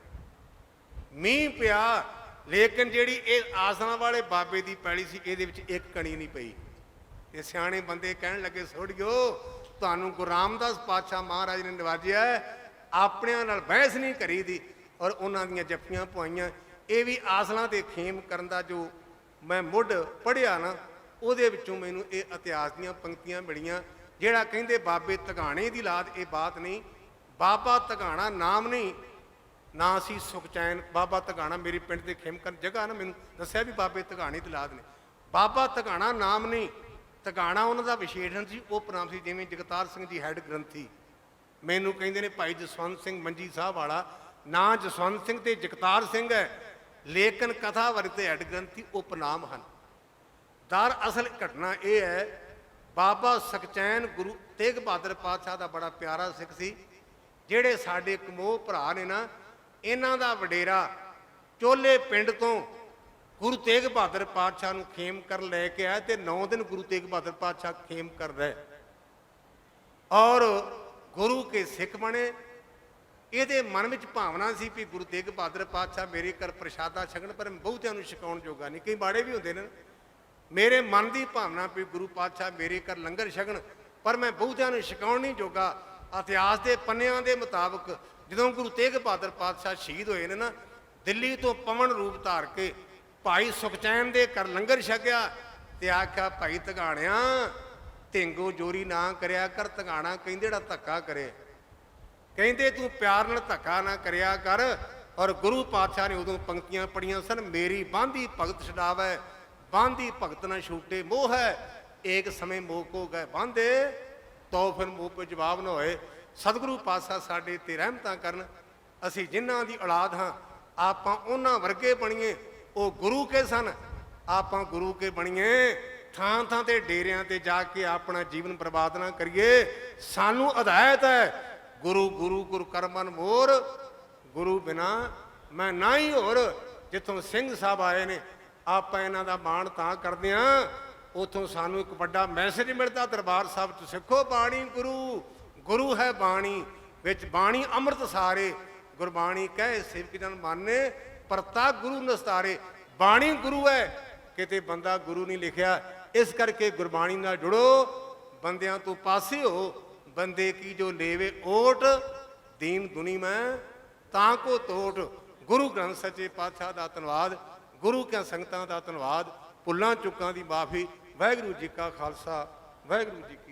ਮੀਂਹ ਪਿਆ, ਲੇਕਿਨ ਜਿਹੜੀ ਇਹ ਆਸਣਾ ਵਾਲੇ ਬਾਬੇ ਦੀ ਪੈਲੀ ਸੀ, ਇਹਦੇ ਵਿੱਚ ਇੱਕ ਕਣੀ ਨਹੀਂ ਪਈ। ਤੇ ਸਿਆਣੇ ਬੰਦੇ ਕਹਿਣ ਲੱਗੇ ਸੋਢਿਓ, ਤੁਹਾਨੂੰ ਗੁਰੂ ਰਾਮਦਾਸ ਪਾਤਸ਼ਾਹ ਮਹਾਰਾਜ ਨੇ ਨਵਾਜਿਆ, ਆਪਣਿਆਂ ਨਾਲ ਬਹਿਸ ਨਹੀਂ ਕਰੀ ਦੀ, ਔਰ ਉਹਨਾਂ ਦੀਆਂ ਜੱਫੀਆਂ ਪਵਾਈਆਂ। ਇਹ ਵੀ ਆਸਣਾ ਤੇ ਖੇਮ ਕਰਨ ਦਾ ਜੋ ਮੈਂ ਮੁੱਢ ਪੜ੍ਹਿਆ ਨਾ, ਉਹਦੇ ਵਿੱਚੋਂ ਮੈਨੂੰ ਇਹ ਇਤਿਹਾਸ ਦੀਆਂ ਪੰਕਤੀਆਂ ਮਿਲੀਆਂ, ਜਿਹੜਾ ਕਹਿੰਦੇ ਬਾਬੇ ਧਗਾਣੇ ਦੀ ਲਾਦ। ਇਹ ਬਾਤ ਨਹੀਂ, ਬਾਬਾ ਧਗਾਣਾ ਨਾਮ ਨਹੀਂ, ਨਾ ਸੀ ਸੁਖਚੈਨ। ਬਾਬਾ ਧਗਾਣਾ ਮੇਰੀ ਪਿੰਡ ਦੇ ਖੇਮਕਰਨ ਜਗ੍ਹਾ ਨਾ, ਮੈਨੂੰ ਦੱਸਿਆ ਵੀ ਬਾਬੇ ਧਗਾਣੇ ਦੀ ਲਾਦ ਨੇ। ਬਾਬਾ ਧਗਾਣਾ ਨਾਮ ਨਹੀਂ, ਧਗਾਣਾ ਉਹਨਾਂ ਦਾ ਵਿਸ਼ੇਸ਼ਣ ਸੀ, ਉਪਨਾਮ ਸੀ। ਜਿਵੇਂ ਜਗਤਾਰ ਸਿੰਘ ਜੀ ਹੈਡ ਗ੍ਰੰਥੀ, ਮੈਨੂੰ ਕਹਿੰਦੇ ਨੇ ਭਾਈ ਜਸਵੰਤ ਸਿੰਘ ਮੰਜੀ ਸਾਹਿਬ ਵਾਲਾ, ਨਾਂ ਜਸਵੰਤ ਸਿੰਘ ਤੇ ਜਗਤਾਰ ਸਿੰਘ ਹੈ, ਲੇਕਿਨ ਕਥਾ ਵਰਤੇ ਹੈਡ ਗ੍ਰੰਥੀ ਉਪਨਾਮ ਹਨ। ਦਰ ਅਸਲ ਘਟਨਾ ਇਹ ਹੈ, ਬਾਬਾ ਸੁਖਚੈਨ ਗੁਰੂ ਤੇਗ ਬਹਾਦਰ ਪਾਤਸ਼ਾਹ ਦਾ ਬੜਾ ਪਿਆਰਾ ਸਿੱਖ ਸੀ। ਜਿਹੜੇ ਸਾਡੇ ਕਮੋਹ ਭਰਾ ਨੇ ਨਾ, ਇਹਨਾਂ ਦਾ ਵਡੇਰਾ ਚੋਲੇ ਪਿੰਡ ਤੋਂ ਗੁਰੂ ਤੇਗ ਬਹਾਦਰ ਪਾਤਸ਼ਾਹ ਨੂੰ ਖੇਮ ਕਰ ਲੈ ਕੇ ਆਇਆ, ਤੇ 9 ਦਿਨ ਗੁਰੂ ਤੇਗ ਬਹਾਦਰ ਪਾਤਸ਼ਾਹ ਖੇਮ ਕਰ ਰਹੇ, ਔਰ ਗੁਰੂ ਕੇ ਸਿੱਖ ਬਣੇ। ਇਹਦੇ ਮਨ ਵਿੱਚ ਭਾਵਨਾ ਸੀ ਵੀ ਗੁਰੂ ਤੇਗ ਬਹਾਦਰ ਪਾਤਸ਼ਾਹ ਮੇਰੇ ਘਰ ਪ੍ਰਸ਼ਾਦਾ ਛਕਣ, ਪਰ ਬਹੁਤਿਆਂ ਨੂੰ ਛਕਾਉਣ ਜੋਗਾ ਨਹੀਂ, ਕਈ ਬਾੜੇ ਵੀ ਹੁੰਦੇ ਨੇ। ਮੇਰੇ ਮਨ ਦੀ ਭਾਵਨਾ ਵੀ ਗੁਰੂ ਪਾਤਸ਼ਾਹ ਮੇਰੇ ਘਰ ਲੰਗਰ ਛਕਣ, ਪਰ ਮੈਂ ਬਹੁਤਿਆਂ ਨੂੰ ਛਕਾਉਣ ਨਹੀਂ ਜੋਗਾ। ਇਤਿਹਾਸ ਦੇ ਪੰਨਿਆਂ ਦੇ ਮੁਤਾਬਕ ਜਦੋਂ ਗੁਰੂ ਤੇਗ ਬਹਾਦਰ ਪਾਤਸ਼ਾਹ ਸ਼ਹੀਦ ਹੋਏ ਨੇ ਨਾ, ਦਿੱਲੀ ਤੋਂ ਪਵਨ ਰੂਪ ਧਾਰ ਕੇ ਭਾਈ ਸੁਖਚੈਨ ਦੇ ਘਰ ਲੰਗਰ ਛਕਿਆ, ਤੇ ਆਖਿਆ ਭਾਈ ਧਗਾਣਿਆ ਢਿੰਗੋ ਜੋਰੀ ਨਾ ਕਰਿਆ ਕਰ। ਧਗਾਣਾ ਕਹਿੰਦੇ ਜਿਹੜਾ ਧੱਕਾ ਕਰੇ, ਕਹਿੰਦੇ ਤੂੰ ਪਿਆਰ ਨਾਲ ਧੱਕਾ ਨਾ ਕਰਿਆ ਕਰ। ਔਰ ਗੁਰੂ ਪਾਤਸ਼ਾਹ ਨੇ ਉਦੋਂ ਪੰਕਤੀਆਂ ਪੜੀਆਂ ਸਨ, ਮੇਰੀ ਬਾਂਦੀ ਭਗਤ ਛਡਾਵੈ, ਬਾਂਦੀ ਭਗਤ ਨਾ ਛੂਟੇ ਮੋਹ ਹੈ, ਏਕ ਸਮੇਂ ਮੋਹ ਕੋ ਗਏ ਬਾਂਧੇ, ਤੋ ਫਿਰ ਮੋਹ ਕੋ ਜਵਾਬ ਨਾ ਹੋਏ। ਸਤਿਗੁਰੂ ਪਾਤਸ਼ਾਹ ਸਾਡੇ ਤੇ ਰਹਿਮਤਾਂ ਕਰਨ। ਅਸੀਂ ਜਿਨ੍ਹਾਂ ਦੀ ਔਲਾਦ ਹਾਂ, ਆਪਾਂ ਉਹਨਾਂ ਵਰਗੇ ਬਣੀਏ। ਉਹ ਗੁਰੂ ਕੇ ਸਨ, ਆਪਾਂ ਗੁਰੂ ਕੇ ਬਣੀਏ। ਥਾਂ ਥਾਂ ਤੇ ਡੇਰਿਆਂ ਤੇ ਜਾ ਕੇ ਆਪਣਾ ਜੀਵਨ ਬਰਬਾਦ ਨਾ ਕਰੀਏ। ਸਾਨੂੰ ਹਦਾਇਤ ਹੈ, ਗੁਰੂ ਗੁਰੂ ਗੁਰੂ ਕਰਮਨ ਮੋਰ, ਗੁਰੂ ਬਿਨਾ ਮੈਂ ਨਾ ਹੀ ਹੋਰ। ਜਿੱਥੋਂ ਸਿੰਘ ਸਾਹਿਬ ਆਏ ਨੇ, ਆਪਾਂ ਇਹਨਾਂ ਦਾ ਮਾਣ ਤਾਂ ਕਰਦੇ ਹਾਂ, ਉੱਥੋਂ ਸਾਨੂੰ ਇੱਕ ਵੱਡਾ ਮੈਸੇਜ ਮਿਲਦਾ ਦਰਬਾਰ ਸਾਹਿਬ 'ਚ, ਸਿੱਖੋ ਬਾਣੀ ਗੁਰੂ, ਗੁਰੂ ਹੈ ਬਾਣੀ, ਵਿੱਚ ਬਾਣੀ ਅੰਮ੍ਰਿਤ ਸਾਰੇ, ਗੁਰਬਾਣੀ ਕਹੇ ਸੇਵਕ ਜਨ ਮਾਨੇ, ਪਰਤਾ ਗੁਰੂ ਨਸਤਾਰੇ। ਬਾਣੀ ਗੁਰੂ ਹੈ, ਕਿਤੇ ਬੰਦਾ ਗੁਰੂ ਨਹੀਂ ਲਿਖਿਆ। ਇਸ ਕਰਕੇ ਗੁਰਬਾਣੀ ਨਾਲ ਜੁੜੋ, ਬੰਦਿਆਂ ਤੋਂ ਪਾਸੇ ਹੋ। ਬੰਦੇ ਕੀ ਜੋ ਲੇਵੇ ਓਟ, ਦੀਨ ਦੁਨੀ ਮੈਂ ਤਾਂ ਕੋ ਤੋਟ। ਗੁਰੂ ਗ੍ਰੰਥ ਸੱਚੇ ਪਾਤਸ਼ਾਹ ਦਾ ਧੰਨਵਾਦ, ਗੁਰੂ ਕਿਆਂ ਸੰਗਤਾਂ ਦਾ ਧੰਨਵਾਦ, ਭੁੱਲਾਂ ਚੁੱਕਾਂ ਦੀ ਮਾਫੀ। ਵਾਹਿਗੁਰੂ ਜੀ ਕਾ ਖਾਲਸਾ, ਵਾਹਿਗੁਰੂ ਜੀ ਕੀ